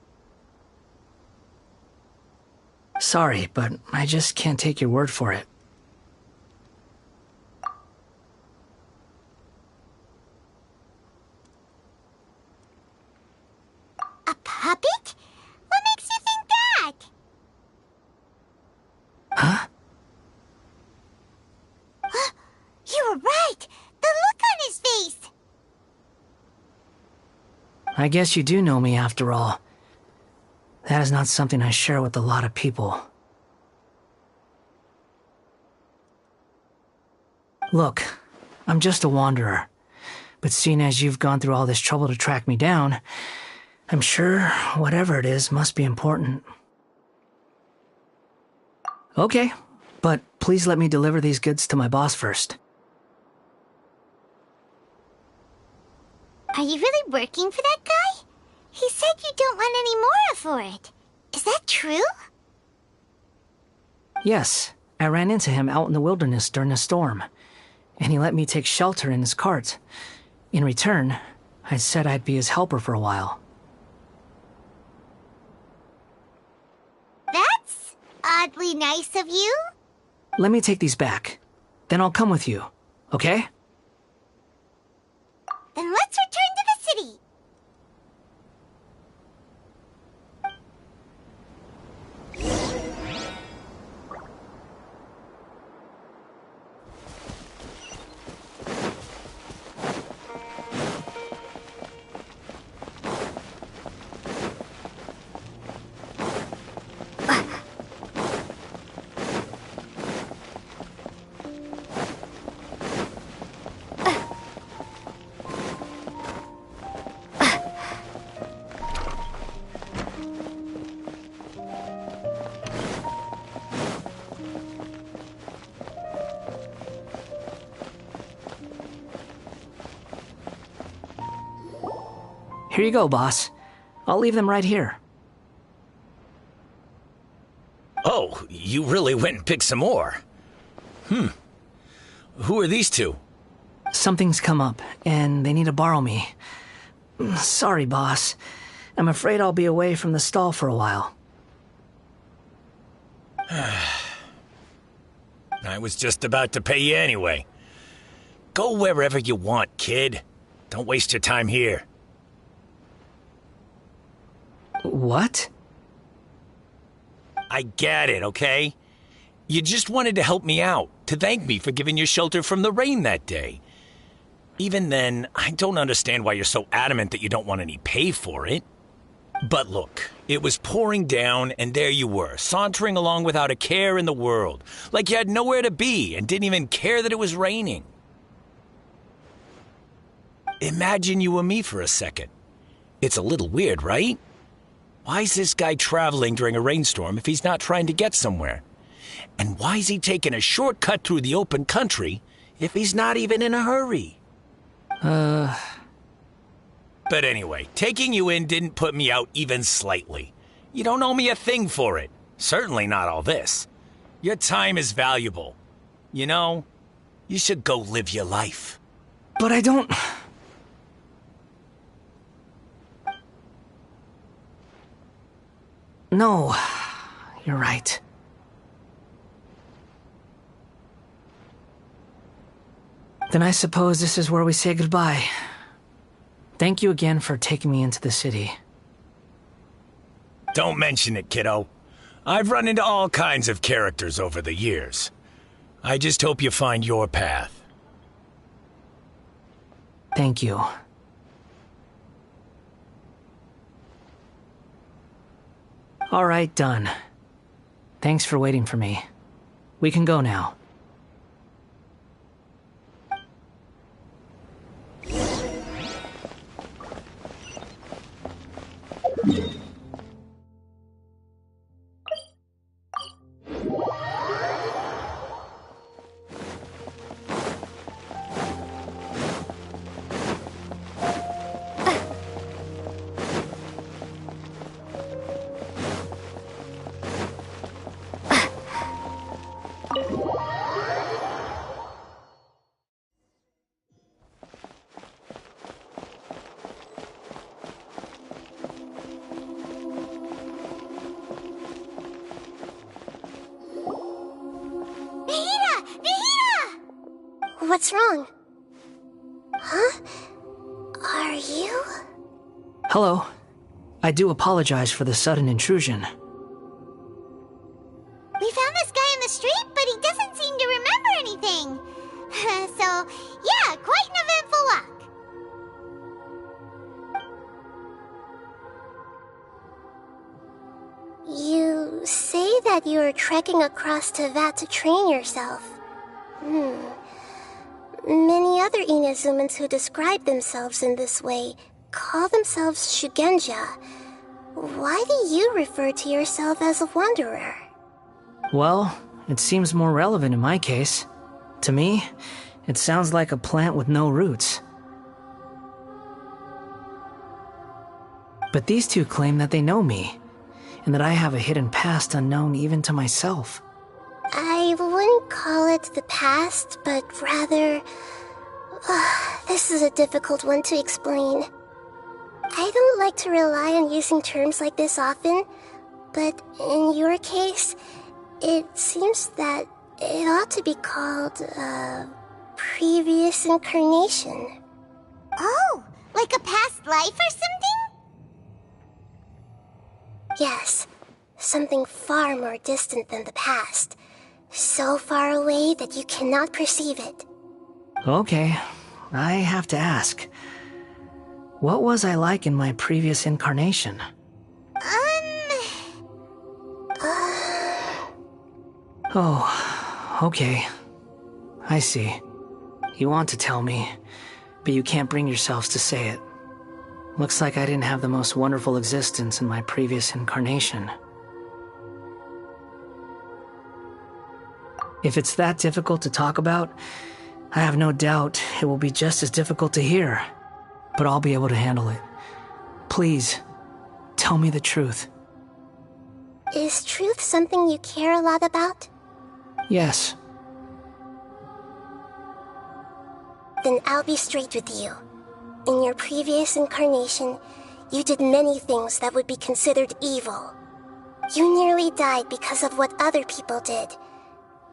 Sorry, but I just can't take your word for it. A puppet? What makes you think that? Huh? You were right! The look on his face! I guess you do know me after all. That is not something I share with a lot of people. Look, I'm just a wanderer. But seeing as you've gone through all this trouble to track me down, I'm sure whatever it is must be important. Okay, but please let me deliver these goods to my boss first. Are you really working for that guy? He said you don't want any more for it. Is that true? Yes, I ran into him out in the wilderness during a storm, and he let me take shelter in his cart. In return, I said I'd be his helper for a while. That's oddly nice of you. Let me take these back. Then I'll come with you, okay? Then let's return to the city. Here you go, boss. I'll leave them right here. Oh, you really went and picked some more. Who are these two? Something's come up, and they need to borrow me. Sorry, boss. I'm afraid I'll be away from the stall for a while. I was just about to pay you anyway. Go wherever you want, kid. Don't waste your time here. What? I get it, okay? You just wanted to help me out, to thank me for giving you shelter from the rain that day. Even then, I don't understand why you're so adamant that you don't want any pay for it. But look, it was pouring down, and there you were, sauntering along without a care in the world, like you had nowhere to be and didn't even care that it was raining. Imagine you were me for a second. It's a little weird, right? Why is this guy traveling during a rainstorm if he's not trying to get somewhere? And why is he taking a shortcut through the open country if he's not even in a hurry? But anyway, taking you in didn't put me out even slightly. You don't owe me a thing for it. Certainly not all this. Your time is valuable. You know, you should go live your life. But I don't... No, you're right. Then I suppose this is where we say goodbye. Thank you again for taking me into the city. Don't mention it, kiddo. I've run into all kinds of characters over the years. I just hope you find your path. Thank you. All right, done. Thanks for waiting for me. We can go now. What's wrong? Huh? Are you? Hello. I do apologize for the sudden intrusion. We found this guy in the street, but he doesn't seem to remember anything. So, yeah, quite an eventful walk. You say that you are trekking across Teyvat to train yourself. Many other Inazumans who describe themselves in this way call themselves Shugenja. Why do you refer to yourself as a wanderer? Well, it seems more relevant in my case. To me, it sounds like a plant with no roots. But these two claim that they know me, and that I have a hidden past unknown even to myself. I wouldn't call it the past, but rather... this is a difficult one to explain. I don't like to rely on using terms like this often, but in your case, it seems that it ought to be called a previous incarnation. Oh, like a past life or something? Yes, something far more distant than the past. So far away that you cannot perceive it. Okay, I have to ask. What was I like in my previous incarnation? Oh, okay. I see. You want to tell me, but you can't bring yourselves to say it. Looks like I didn't have the most wonderful existence in my previous incarnation. If it's that difficult to talk about, I have no doubt it will be just as difficult to hear, but I'll be able to handle it. Please, tell me the truth. Is truth something you care a lot about? Yes. Then I'll be straight with you. In your previous incarnation, you did many things that would be considered evil. You nearly died because of what other people did,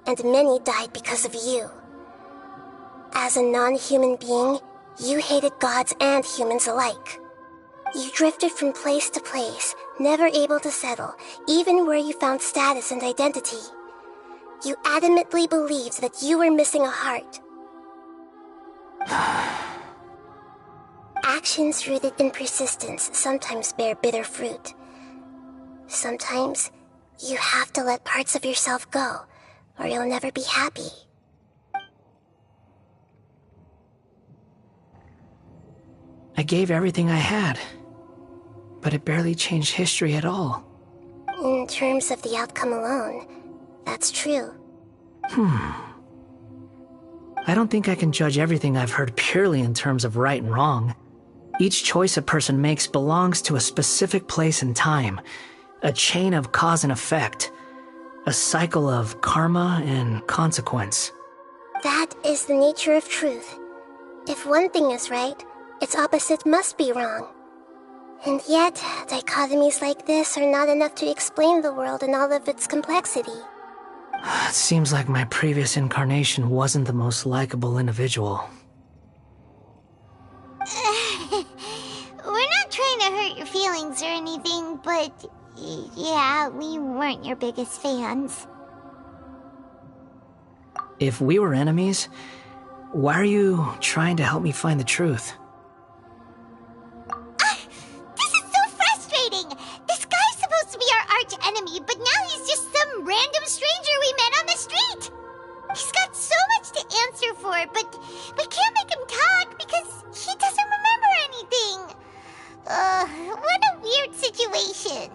and many died because of you. As a non-human being, you hated gods and humans alike. You drifted from place to place, never able to settle, even where you found status and identity. You adamantly believed that you were missing a heart. Actions rooted in persistence sometimes bear bitter fruit. Sometimes, you have to let parts of yourself go, or you'll never be happy. I gave everything I had, but it barely changed history at all. In terms of the outcome alone, that's true. I don't think I can judge everything I've heard purely in terms of right and wrong. Each choice a person makes belongs to a specific place and time, a chain of cause and effect, a cycle of karma and consequence. That is the nature of truth. If one thing is right, its opposite must be wrong. And yet, dichotomies like this are not enough to explain the world in all of its complexity. It seems like my previous incarnation wasn't the most likable individual. We're not trying to hurt your feelings or anything, but yeah, we weren't your biggest fans. If we were enemies, why are you trying to help me find the truth? This is so frustrating! This guy's supposed to be our arch enemy, but now he's just some random stranger we met on the street! He's got so much to answer for, but we can't make him talk because he doesn't remember anything. What a weird situation.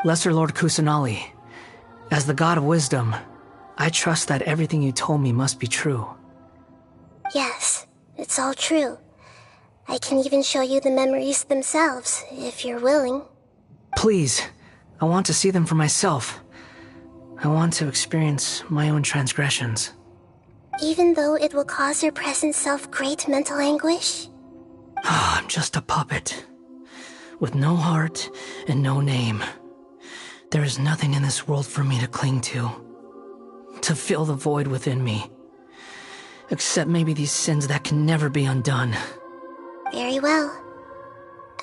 Lesser Lord Kusanali, as the god of wisdom, I trust that everything you told me must be true. Yes, it's all true. I can even show you the memories themselves, if you're willing. Please, I want to see them for myself. I want to experience my own transgressions. Even though it will cause your present self great mental anguish? I'm just a puppet, with no heart and no name. There is nothing in this world for me to cling to fill the void within me. Except maybe these sins that can never be undone. Very well.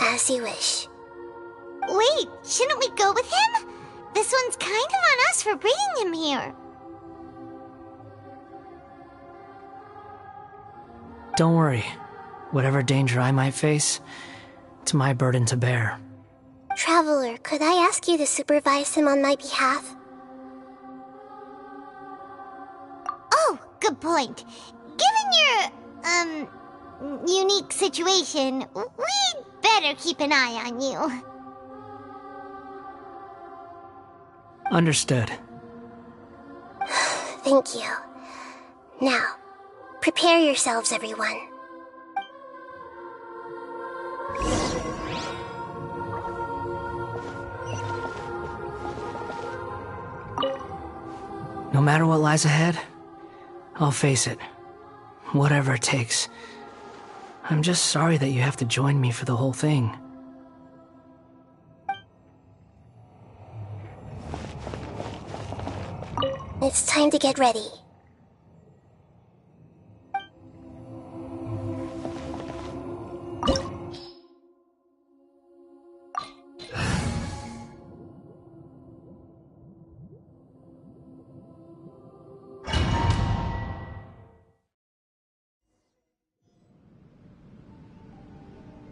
As you wish. Wait, shouldn't we go with him? This one's kind of on us for bringing him here. Don't worry. Whatever danger I might face, it's my burden to bear. Traveler, could I ask you to supervise him on my behalf? Oh, good point. Given your, unique situation, we'd better keep an eye on you. Understood. Thank you. Now, prepare yourselves, everyone. No matter what lies ahead, I'll face it. Whatever it takes. I'm just sorry that you have to join me for the whole thing. It's time to get ready.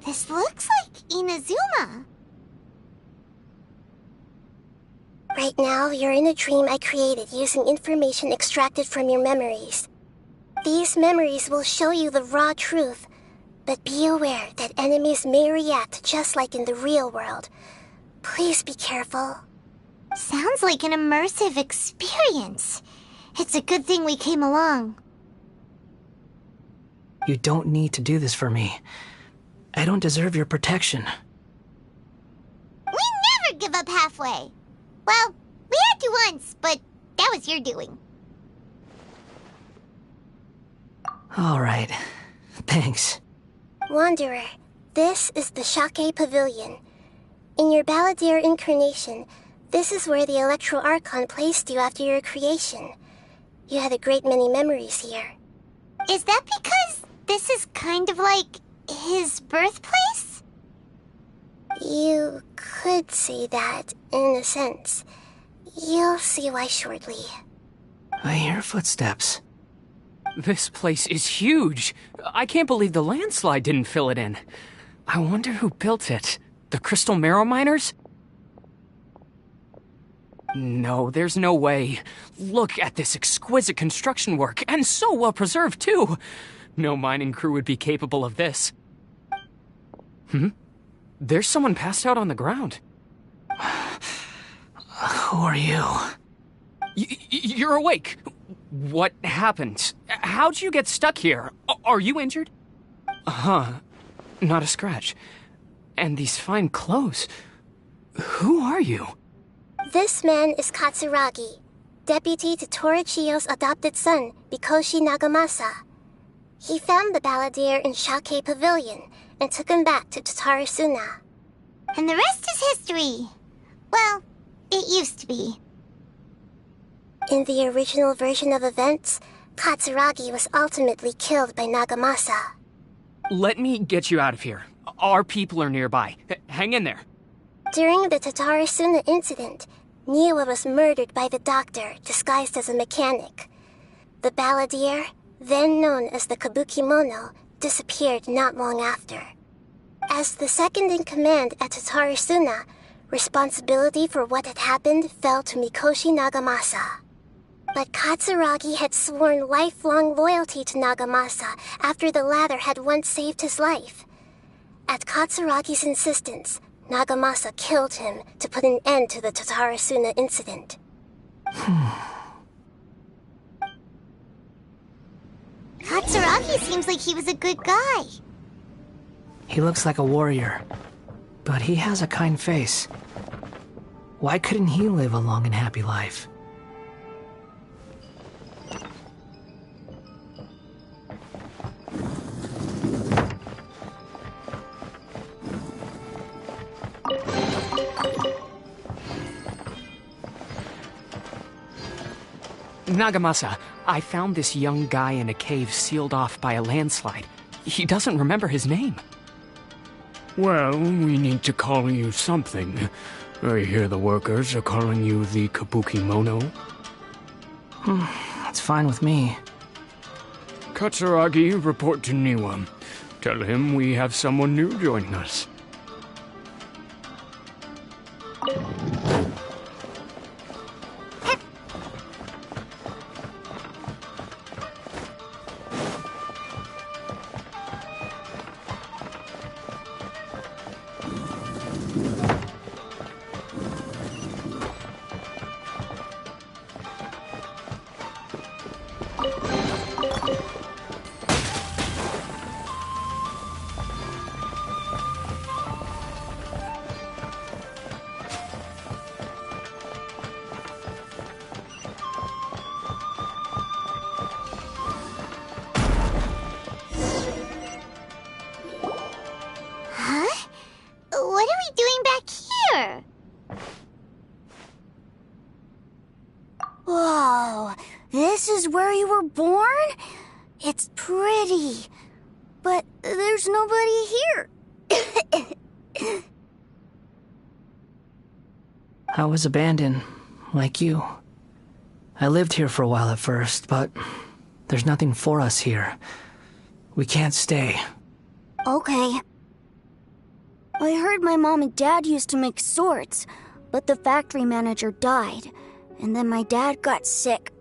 This looks like Inazuma. Right now, you're in a dream I created using information extracted from your memories. These memories will show you the raw truth, but be aware that enemies may react just like in the real world. Please be careful. Sounds like an immersive experience. It's a good thing we came along. You don't need to do this for me. I don't deserve your protection. We never give up halfway. Well, we had to once, but that was your doing. All right. Thanks. Wanderer, this is the Shake Pavilion. In your Balladeer incarnation, this is where the Electro Archon placed you after your creation. You had a great many memories here. Is that because this is kind of like his birthplace? You could say that, in a sense. You'll see why shortly. I hear footsteps. This place is huge. I can't believe the landslide didn't fill it in. I wonder who built it. The Crystal Marrow Miners? No, there's no way. Look at this exquisite construction work, and so well preserved, too. No mining crew would be capable of this. There's someone passed out on the ground. Who are you? You're awake. What happened? How'd you get stuck here? Are you injured? Not a scratch. And these fine clothes. Who are you? This man is Katsuragi, deputy to Torichiyo's adopted son, Mikoshi Nagamasa. He found the Balladeer in Shake Pavilion and took him back to Tatarasuna. And the rest is history. Well, it used to be. In the original version of events, Katsuragi was ultimately killed by Nagamasa. Let me get you out of here. Our people are nearby. Hang in there. During the Tatarasuna incident, Niwa was murdered by the doctor disguised as a mechanic. The Balladeer, then known as the Kabukimono, disappeared not long after. As the second-in-command at Tatarasuna, responsibility for what had happened fell to Mikoshi Nagamasa. But Katsuragi had sworn lifelong loyalty to Nagamasa after the latter had once saved his life. At Katsuragi's insistence, Nagamasa killed him to put an end to the Tatarasuna incident. Katsuragi seems like he was a good guy. He looks like a warrior, but he has a kind face. Why couldn't he live a long and happy life? Nagamasa, I found this young guy in a cave sealed off by a landslide. He doesn't remember his name. Well, we need to call you something. I hear the workers are calling you the Kabukimono. That's fine with me. Katsuragi, report to Niwa. Tell him we have someone new joining us. What are we doing back here? Whoa, this is where you were born? It's pretty, but there's nobody here. I was abandoned, like you. I lived here for a while at first, but there's nothing for us here. We can't stay. Okay. I heard my mom and dad used to make swords, but the factory manager died, and then my dad got sick.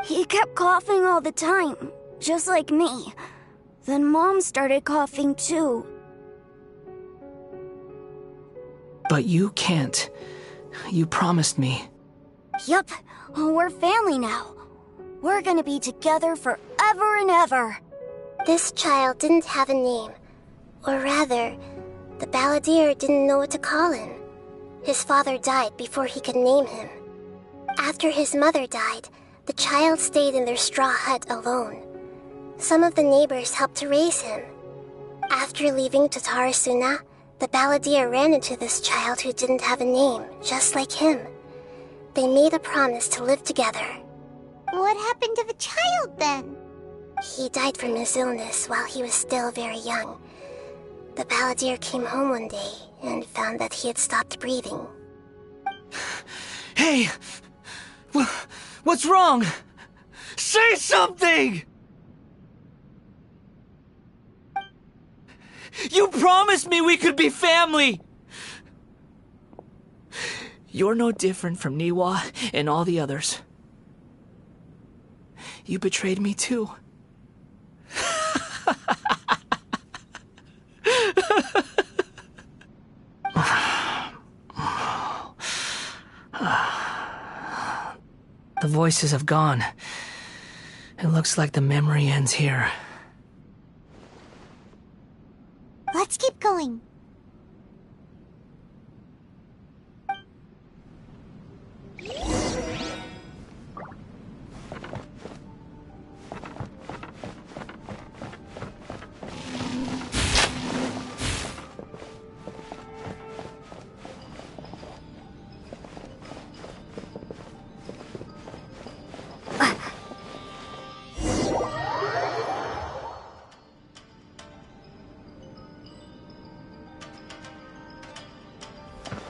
He kept coughing all the time, just like me. Then Mom started coughing too. But you can't. You promised me. Yup, we're family now. We're gonna be together forever and ever. This child didn't have a name. Or rather, the balladeer didn't know what to call him. His father died before he could name him. After his mother died, the child stayed in their straw hut alone. Some of the neighbors helped to raise him. After leaving Tatarasuna, the balladeer ran into this child who didn't have a name, just like him. They made a promise to live together. What happened to the child then? He died from his illness while he was still very young. The balladeer came home one day and found that he had stopped breathing. Hey! What's wrong? Say something! You promised me we could be family! You're no different from Niwa and all the others. You betrayed me too. The voices have gone. It looks like the memory ends here. Let's keep going.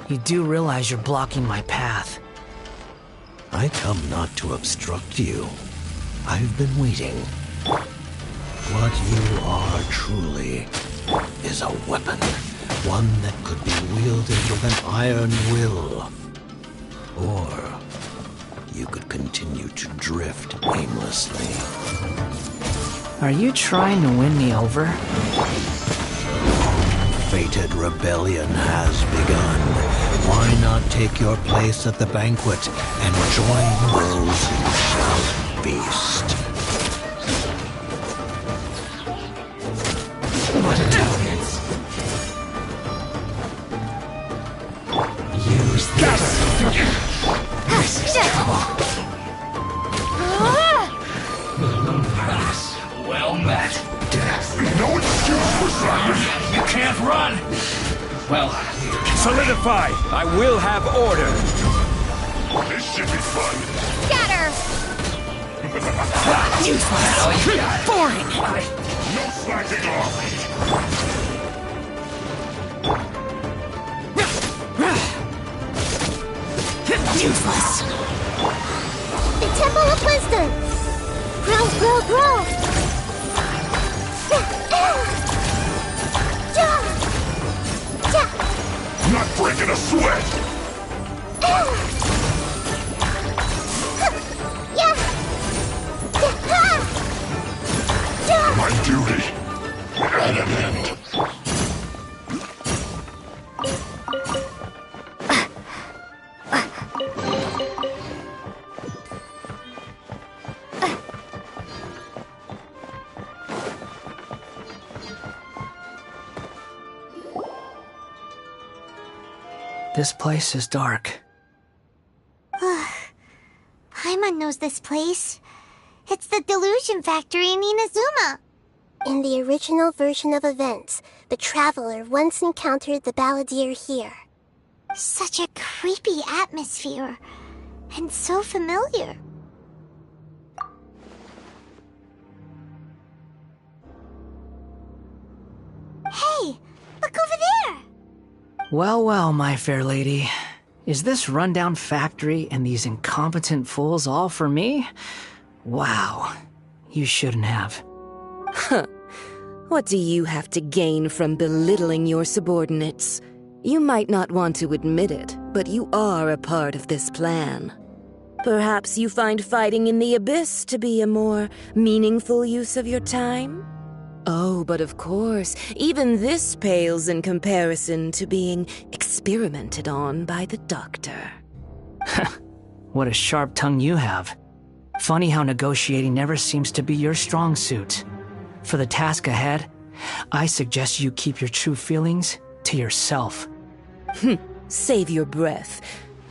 You do realize you're blocking my path. I come not to obstruct you. I've been waiting. What you are truly is a weapon. One that could be wielded with an iron will. Or you could continue to drift aimlessly. Are you trying to win me over? Fated rebellion has begun. Why not take your place at the banquet and join those who shall feast? What a defiance! Use this is trouble. Well met. Death. No excuse for silence. You can't run. Well, solidify! I will have order! This should be fun! Scatter! Useless! Boring! No slacking off! Useless! The Temple of Wisdom! Grow, grow, grow! Not breaking a sweat! My duty at an end. This place is dark. Paimon knows this place. It's the Delusion Factory in Inazuma. In the original version of events, the Traveler once encountered the Balladeer here. Such a creepy atmosphere. And so familiar. Hey, look over there! Well, well, my fair lady. Is this rundown factory and these incompetent fools all for me? Wow. You shouldn't have. Huh. What do you have to gain from belittling your subordinates? You might not want to admit it, but you are a part of this plan. Perhaps you find fighting in the Abyss to be a more meaningful use of your time? Oh, but of course, even this pales in comparison to being experimented on by the Doctor. What a sharp tongue you have. Funny how negotiating never seems to be your strong suit. For the task ahead, I suggest you keep your true feelings to yourself. Save your breath.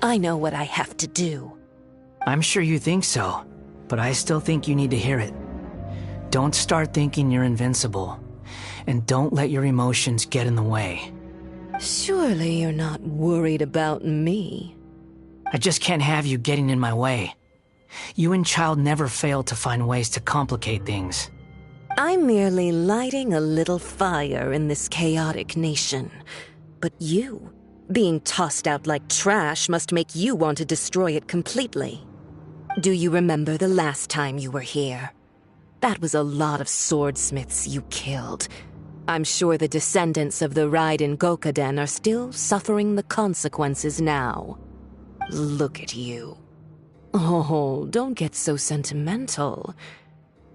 I know what I have to do. I'm sure you think so, but I still think you need to hear it. Don't start thinking you're invincible, and don't let your emotions get in the way. Surely you're not worried about me. I just can't have you getting in my way. You and Child never fail to find ways to complicate things. I'm merely lighting a little fire in this chaotic nation. But you, being tossed out like trash, must make you want to destroy it completely. Do you remember the last time you were here? That was a lot of swordsmiths you killed. I'm sure the descendants of the Raiden Gokaden are still suffering the consequences now. Look at you. Oh, don't get so sentimental.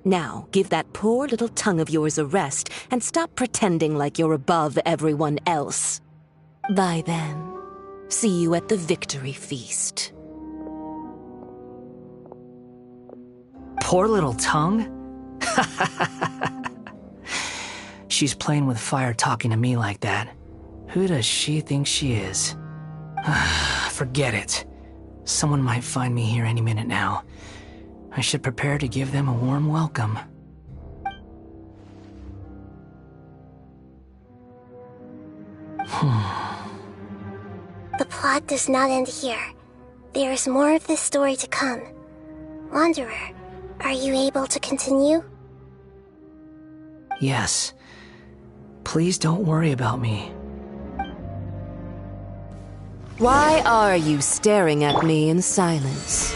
Now, give that poor little tongue of yours a rest and stop pretending like you're above everyone else. Bye then. See you at the victory feast. Poor little tongue? She's playing with fire talking to me like that. Who does she think she is? Forget it. Someone might find me here any minute now. I should prepare to give them a warm welcome. The plot does not end here. There is more of this story to come. Wanderer, are you able to continue? Yes. Please don't worry about me. Why are you staring at me in silence?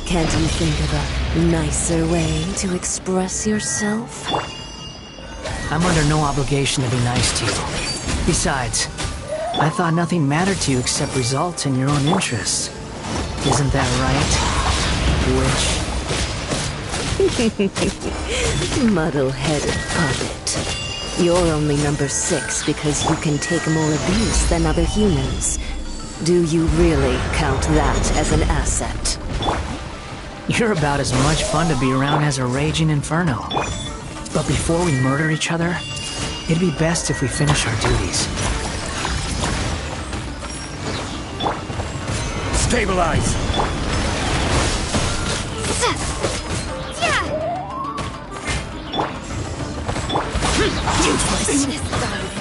Can't you think of a nicer way to express yourself? I'm under no obligation to be nice to you. Besides, I thought nothing mattered to you except results and your own interests. Isn't that right? Muddle-headed puppet. You're only number 6 because you can take more abuse than other humans. Do you really count that as an asset? You're about as much fun to be around as a raging inferno. But before we murder each other, it'd be best if we finish our duties. Stabilize!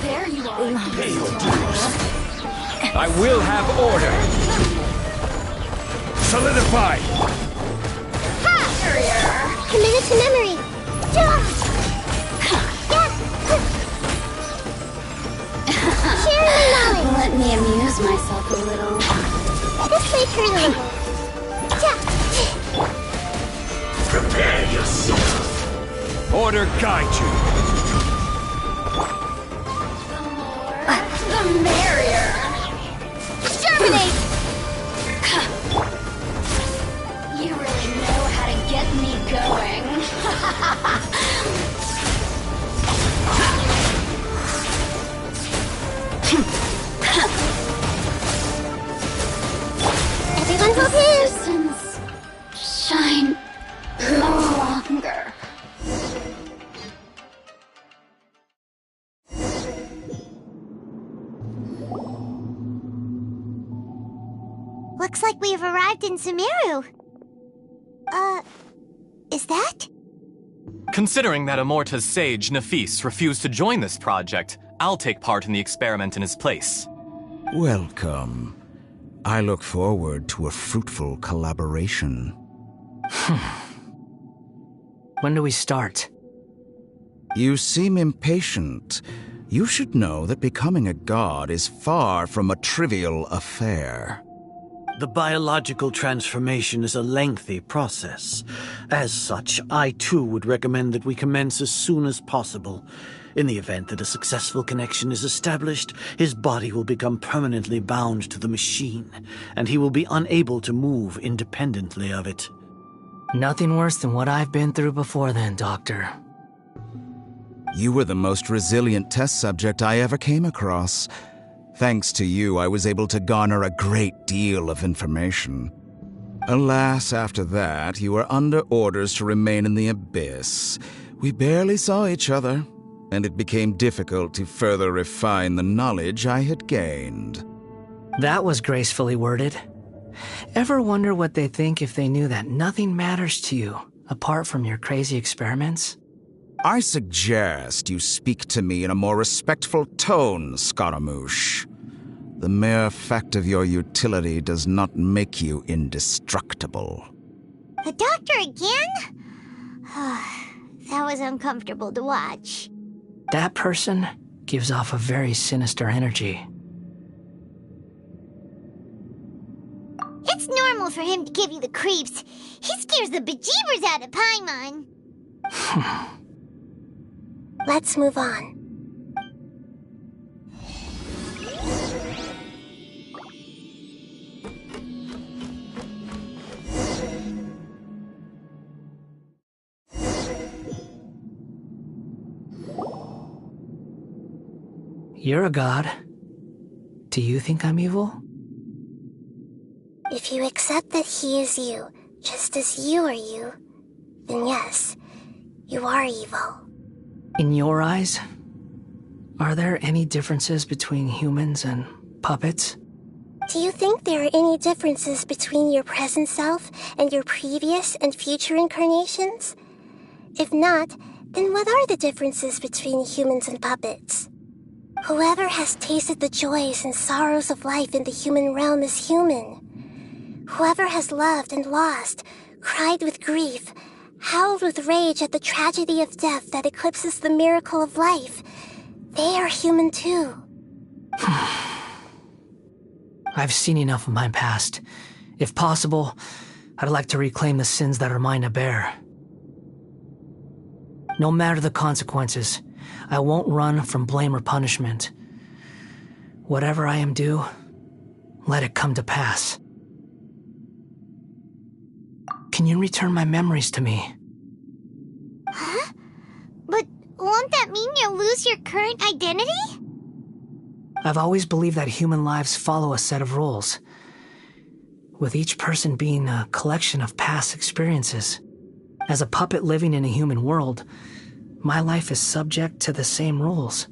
There you are. I will have order. Solidify. Committed to memory. Sharing my knowledge. Let me amuse myself a little. This way through the level. Prepare yourself. Order guide you. The merrier. Exterminate! You really know how to get me going. Everyone hold hands. Distance. Shine no longer. Looks like we've arrived in Sumeru. Is that? Considering that Amorta's sage, Nafis, refused to join this project, I'll take part in the experiment in his place. Welcome. I look forward to a fruitful collaboration. When do we start? You seem impatient. You should know that becoming a god is far from a trivial affair. The biological transformation is a lengthy process. As such, I too would recommend that we commence as soon as possible. In the event that a successful connection is established, his body will become permanently bound to the machine, and he will be unable to move independently of it. Nothing worse than what I've been through before then, Doctor. You were the most resilient test subject I ever came across. Thanks to you, I was able to garner a great deal of information. Alas, after that, you were under orders to remain in the abyss. We barely saw each other, and it became difficult to further refine the knowledge I had gained. That was gracefully worded. Ever wonder what they think if they knew that nothing matters to you, apart from your crazy experiments? I suggest you speak to me in a more respectful tone, Scaramouche. The mere fact of your utility does not make you indestructible. The doctor again? That was uncomfortable to watch. That person gives off a very sinister energy. It's normal for him to give you the creeps. He scares the bejeebers out of Paimon. Let's move on. You're a god. Do you think I'm evil? If you accept that he is you, just as you are you, then yes, you are evil. In your eyes, are there any differences between humans and puppets? Do you think there are any differences between your present self and your previous and future incarnations? If not, then what are the differences between humans and puppets? Whoever has tasted the joys and sorrows of life in the human realm is human. Whoever has loved and lost, cried with grief, howled with rage at the tragedy of death that eclipses the miracle of life, they are human too. I've seen enough of my past. If possible, I'd like to reclaim the sins that are mine to bear. No matter the consequences, I won't run from blame or punishment. Whatever I am due, let it come to pass. Can you return my memories to me? Huh? But won't that mean you'll lose your current identity? I've always believed that human lives follow a set of rules, with each person being a collection of past experiences. As a puppet living in a human world, my life is subject to the same rules.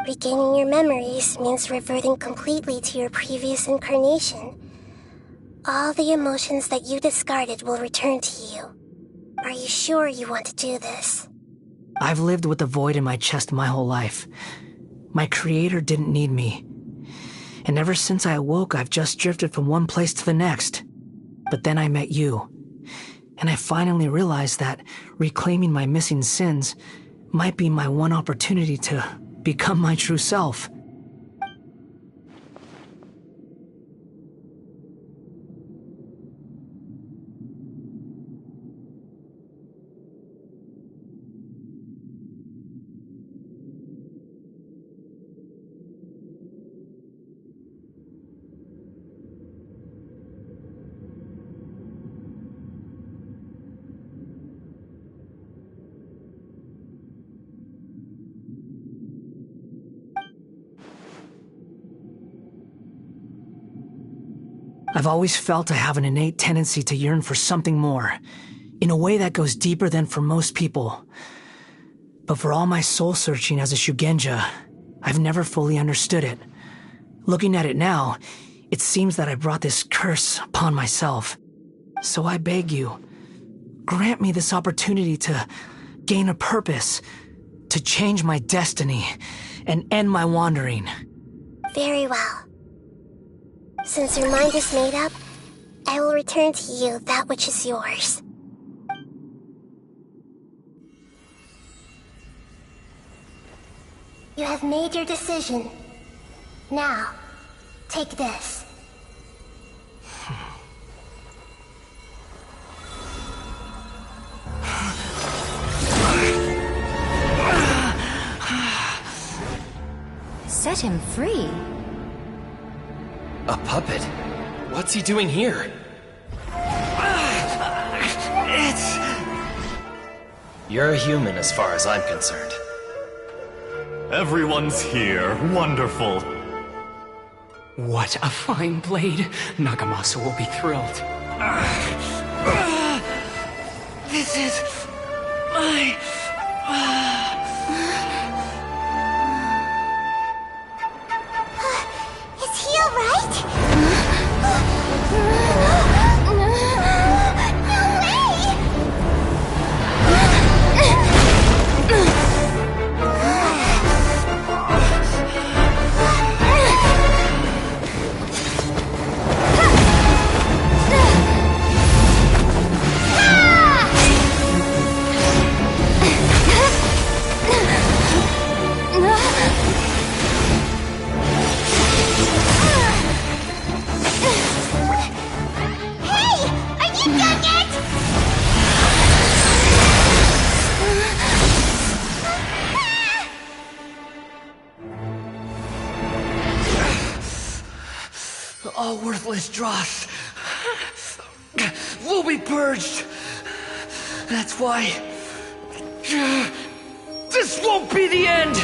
Regaining your memories means reverting completely to your previous incarnation. All the emotions that you discarded will return to you. Are you sure you want to do this? I've lived with a void in my chest my whole life. My creator didn't need me. And ever since I awoke, I've just drifted from one place to the next. But then I met you. And I finally realized that reclaiming my missing sins might be my one opportunity to become my true self. I've always felt I have an innate tendency to yearn for something more, in a way that goes deeper than for most people. But for all my soul-searching as a Shugenja, I've never fully understood it. Looking at it now, it seems that I brought this curse upon myself. So I beg you, grant me this opportunity to gain a purpose, to change my destiny, and end my wandering. Very well. Since your mind is made up, I will return to you that which is yours. You have made your decision. Now, take this. Set him free. A puppet? What's he doing here? You're a human as far as I'm concerned. Everyone's here. Wonderful. What a fine blade. Nagamasa will be thrilled. This is my... Is he alright? All worthless dross will be purged. That's why this won't be the end.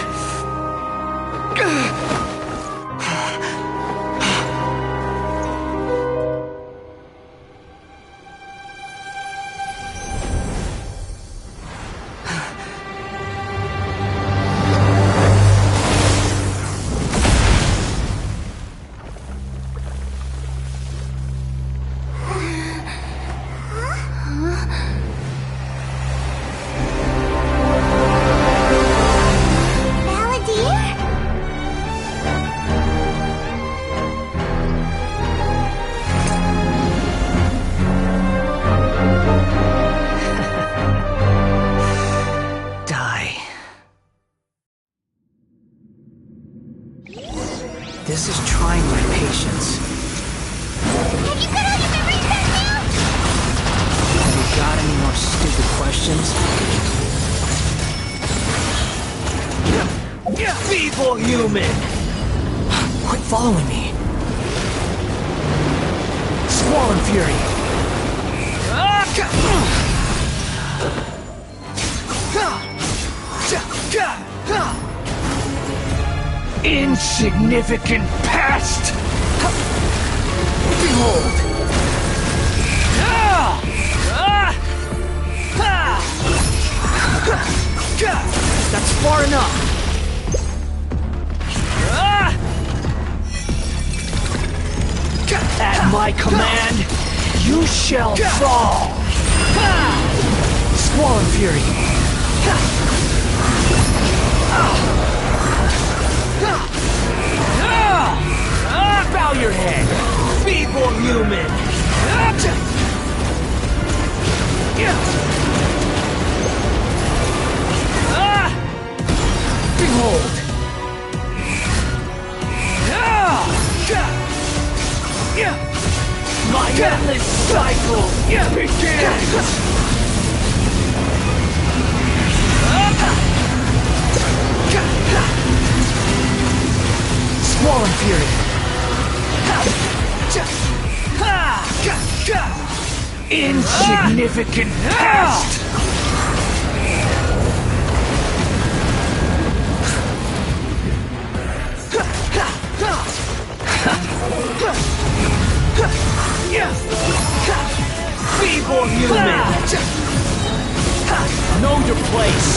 This is trying my patience. Have you got all your memories back now? Have you got any more stupid questions? Feeble human! Quit following me. Squall and Fury. Insignificant past! Behold! That's far enough! At my command, you shall fall! Squall and Fury! Bow your head, feeble human! Behold! My endless cycle begins! Swollen Fury! Insignificant past! Feeble human! Know your place!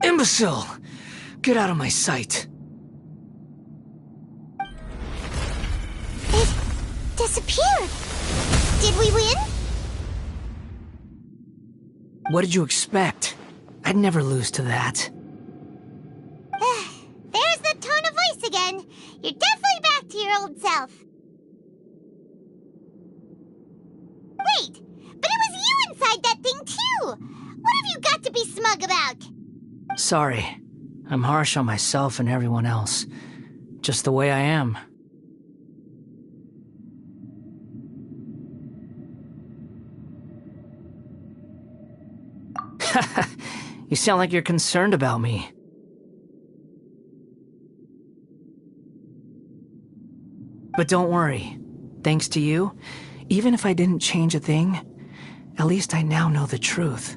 Imbecile! Get out of my sight! It disappeared! Did we win? What did you expect? I'd never lose to that. There's the tone of voice again. You're definitely back to your old self. Wait, but it was you inside that thing too! What have you got to be smug about? Sorry. I'm harsh on myself and everyone else. Just the way I am. You sound like you're concerned about me. But don't worry. Thanks to you, even if I didn't change a thing, at least I now know the truth.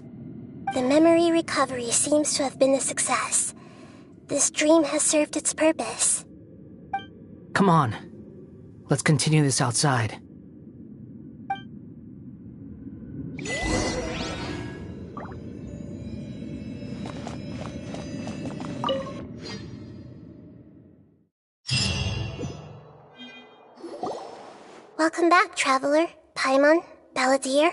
The memory recovery seems to have been a success. This dream has served its purpose. Come on. Let's continue this outside. Welcome back, Traveler, Paimon, Balladeer.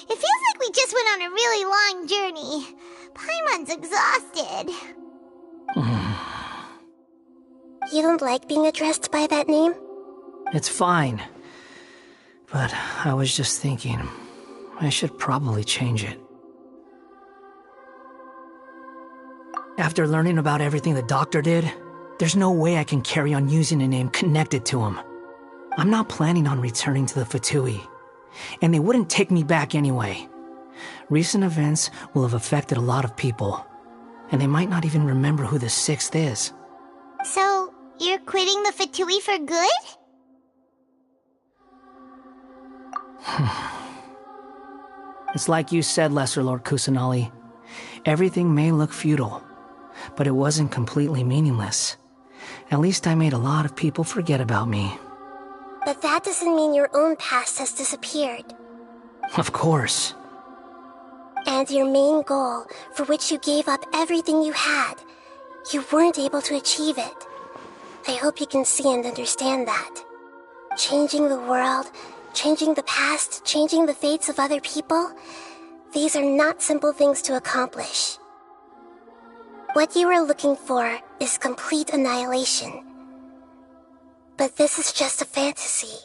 It feels like we just went on a really long journey. Paimon's exhausted. You don't like being addressed by that name? It's fine. But I was just thinking, I should probably change it. After learning about everything the doctor did, there's no way I can carry on using a name connected to him. I'm not planning on returning to the Fatui, and they wouldn't take me back anyway. Recent events will have affected a lot of people, and they might not even remember who the Sixth is. So, you're quitting the Fatui for good? It's like you said, Lesser Lord Kusanali. Everything may look futile, but it wasn't completely meaningless. At least I made a lot of people forget about me. But that doesn't mean your own past has disappeared. Of course. And your main goal, for which you gave up everything you had, you weren't able to achieve it. I hope you can see and understand that. Changing the world, changing the past, changing the fates of other people, these are not simple things to accomplish. What you are looking for is complete annihilation. But this is just a fantasy.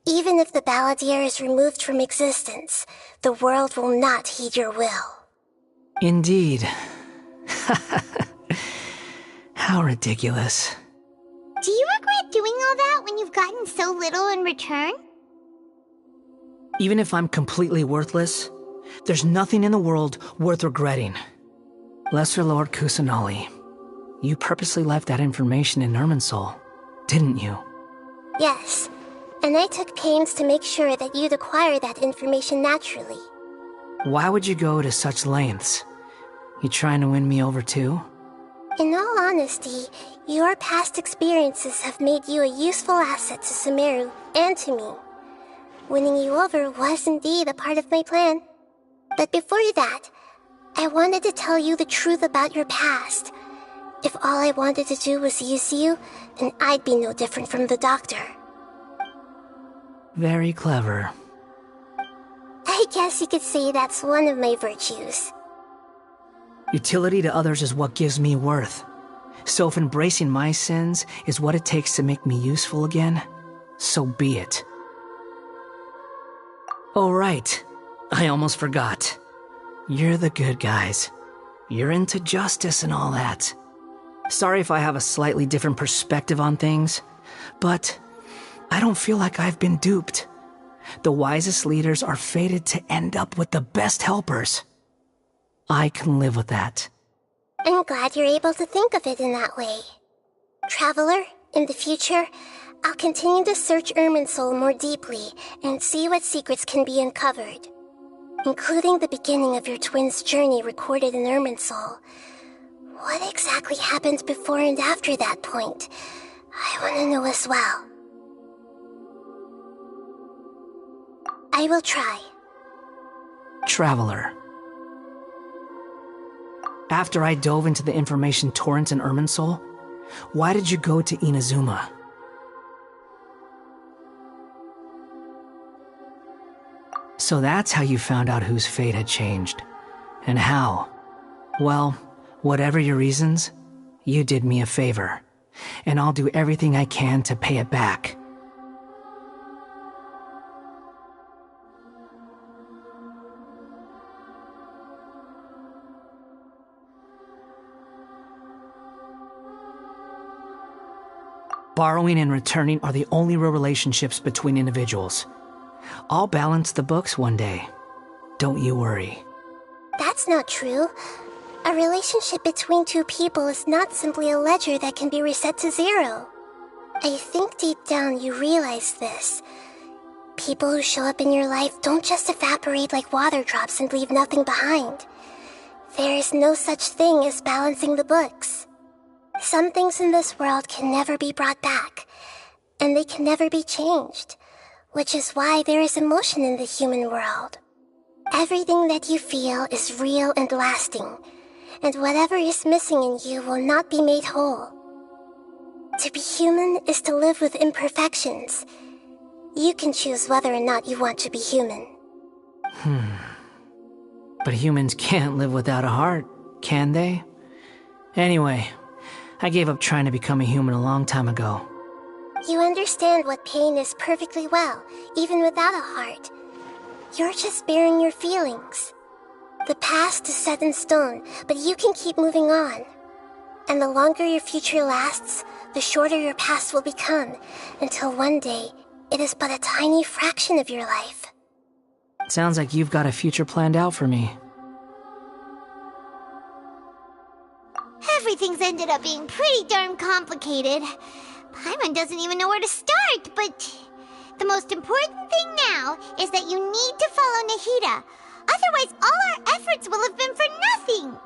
Even if the Balladeer is removed from existence, the world will not heed your will. Indeed. How ridiculous. Do you regret doing all that when you've gotten so little in return? Even if I'm completely worthless, there's nothing in the world worth regretting. Lesser Lord Kusanali, you purposely left that information in Irminsul, didn't you? Yes, and I took pains to make sure that you'd acquire that information naturally. Why would you go to such lengths? You trying to win me over too? In all honesty, your past experiences have made you a useful asset to Sumeru and to me. Winning you over was indeed a part of my plan. But before that, I wanted to tell you the truth about your past. If all I wanted to do was use you, then I'd be no different from the doctor. Very clever. I guess you could say that's one of my virtues. Utility to others is what gives me worth. So if embracing my sins is what it takes to make me useful again, so be it. Oh, right. I almost forgot. You're the good guys. You're into justice and all that. Sorry if I have a slightly different perspective on things, but I don't feel like I've been duped. The wisest leaders are fated to end up with the best helpers. I can live with that. I'm glad you're able to think of it in that way. Traveler, in the future, I'll continue to search Irminsul more deeply and see what secrets can be uncovered, including the beginning of your twins' journey recorded in Irminsul. What exactly happened before and after that point? I want to know as well. I will try. Traveler. After I dove into the information torrent in Irminsul, why did you go to Inazuma? So that's how you found out whose fate had changed. And how? Well, whatever your reasons, you did me a favor. And I'll do everything I can to pay it back. Borrowing and returning are the only real relationships between individuals. I'll balance the books one day. Don't you worry. That's not true. A relationship between two people is not simply a ledger that can be reset to zero. I think deep down you realize this. People who show up in your life don't just evaporate like water drops and leave nothing behind. There is no such thing as balancing the books. Some things in this world can never be brought back, and they can never be changed, which is why there is emotion in the human world. Everything that you feel is real and lasting, and whatever is missing in you will not be made whole. To be human is to live with imperfections. You can choose whether or not you want to be human. But humans can't live without a heart, can they? Anyway, I gave up trying to become a human a long time ago. You understand what pain is perfectly well, even without a heart. You're just bearing your feelings. The past is set in stone, but you can keep moving on. And the longer your future lasts, the shorter your past will become, until one day, it is but a tiny fraction of your life. Sounds like you've got a future planned out for me. Everything's ended up being pretty darn complicated. Paimon doesn't even know where to start, but the most important thing now is that you need to follow Nahida. Otherwise, all our efforts will have been for nothing.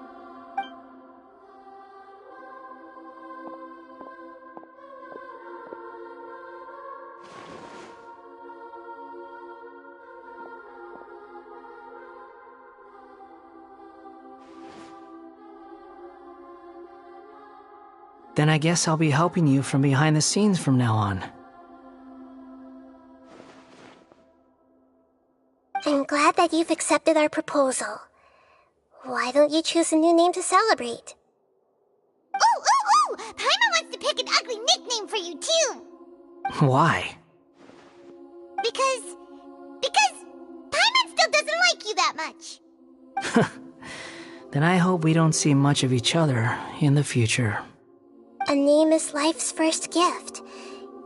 Then I guess I'll be helping you from behind the scenes from now on. I'm glad that you've accepted our proposal. Why don't you choose a new name to celebrate? Ooh! Paimon wants to pick an ugly nickname for you, too! Why? Because Paimon still doesn't like you that much. Then I hope we don't see much of each other in the future. A name is life's first gift.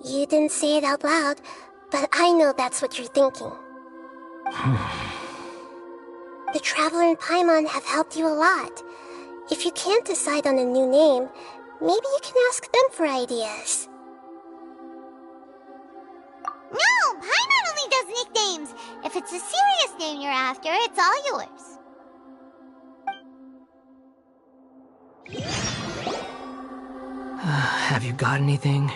You didn't say it out loud, but I know that's what you're thinking. The Traveler and Paimon have helped you a lot. If you can't decide on a new name, maybe you can ask them for ideas. No, Paimon only does nicknames. If it's a serious name you're after, it's all yours. Have you got anything?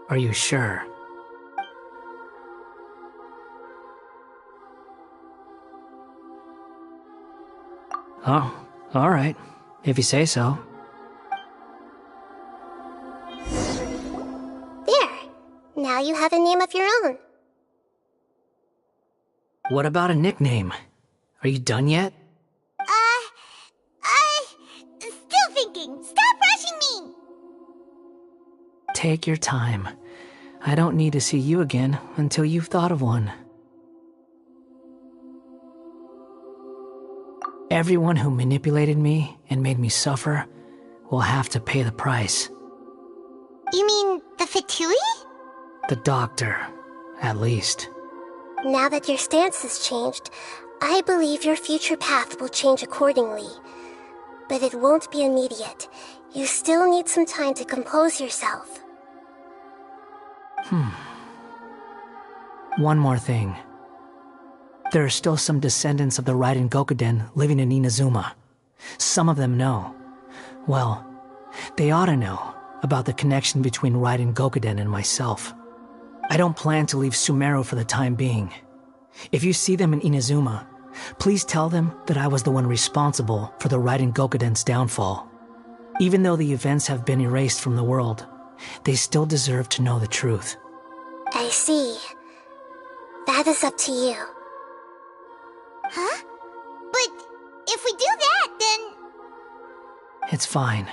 Are you sure? Oh, all right. If you say so. There. Now you have a name of your own. What about a nickname? Are you done yet? Still thinking. Stop rushing me! Take your time. I don't need to see you again until you've thought of one. Everyone who manipulated me and made me suffer will have to pay the price. You mean the Fatui? The doctor, at least. Now that your stance has changed, I believe your future path will change accordingly. But it won't be immediate. You still need some time to compose yourself. One more thing. There are still some descendants of the Raiden Gokuden living in Inazuma. Some of them know. Well, they ought to know about the connection between Raiden Gokuden and myself. I don't plan to leave Sumeru for the time being. If you see them in Inazuma, please tell them that I was the one responsible for the Raiden Gokuden's downfall. Even though the events have been erased from the world, they still deserve to know the truth. I see. That is up to you. Huh? But if we do that, then... It's fine.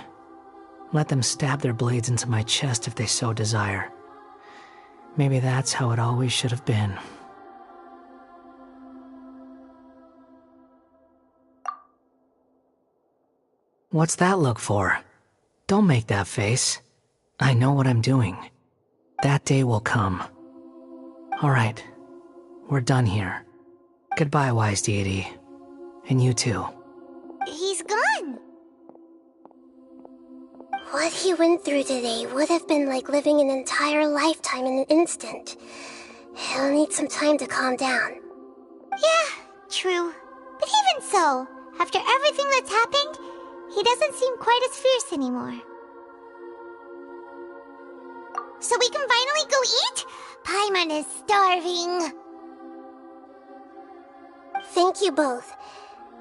Let them stab their blades into my chest if they so desire. Maybe that's how it always should have been. What's that look for? Don't make that face. I know what I'm doing. That day will come. Alright, we're done here. Goodbye, wise deity. And you too. He's gone. What he went through today would have been like living an entire lifetime in an instant. He'll need some time to calm down. Yeah, true. But even so, after everything that's happened, he doesn't seem quite as fierce anymore. So we can finally go eat? Paimon is starving. Thank you both.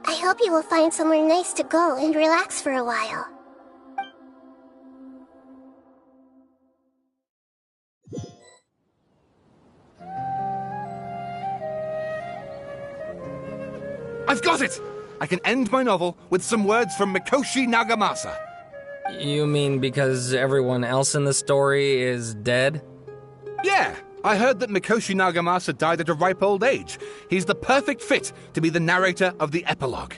I hope you will find somewhere nice to go and relax for a while. I've got it! I can end my novel with some words from Mikoshi Nagamasa. You mean because everyone else in the story is dead? Yeah, I heard that Mikoshi Nagamasa died at a ripe old age. He's the perfect fit to be the narrator of the epilogue.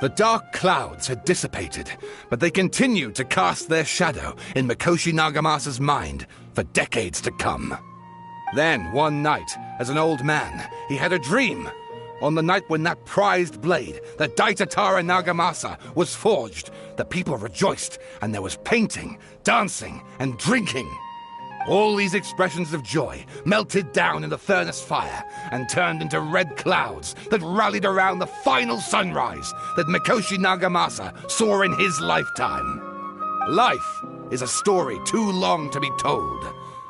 The dark clouds had dissipated, but they continued to cast their shadow in Mikoshi Nagamasa's mind for decades to come. Then, one night, as an old man, he had a dream. On the night when that prized blade, the Daitatara Nagamasa, was forged, the people rejoiced, and there was painting, dancing, and drinking. All these expressions of joy melted down in the furnace fire and turned into red clouds that rallied around the final sunrise that Mikoshi Nagamasa saw in his lifetime. Life is a story too long to be told,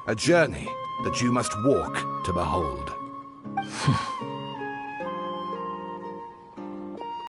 a journey that you must walk to behold.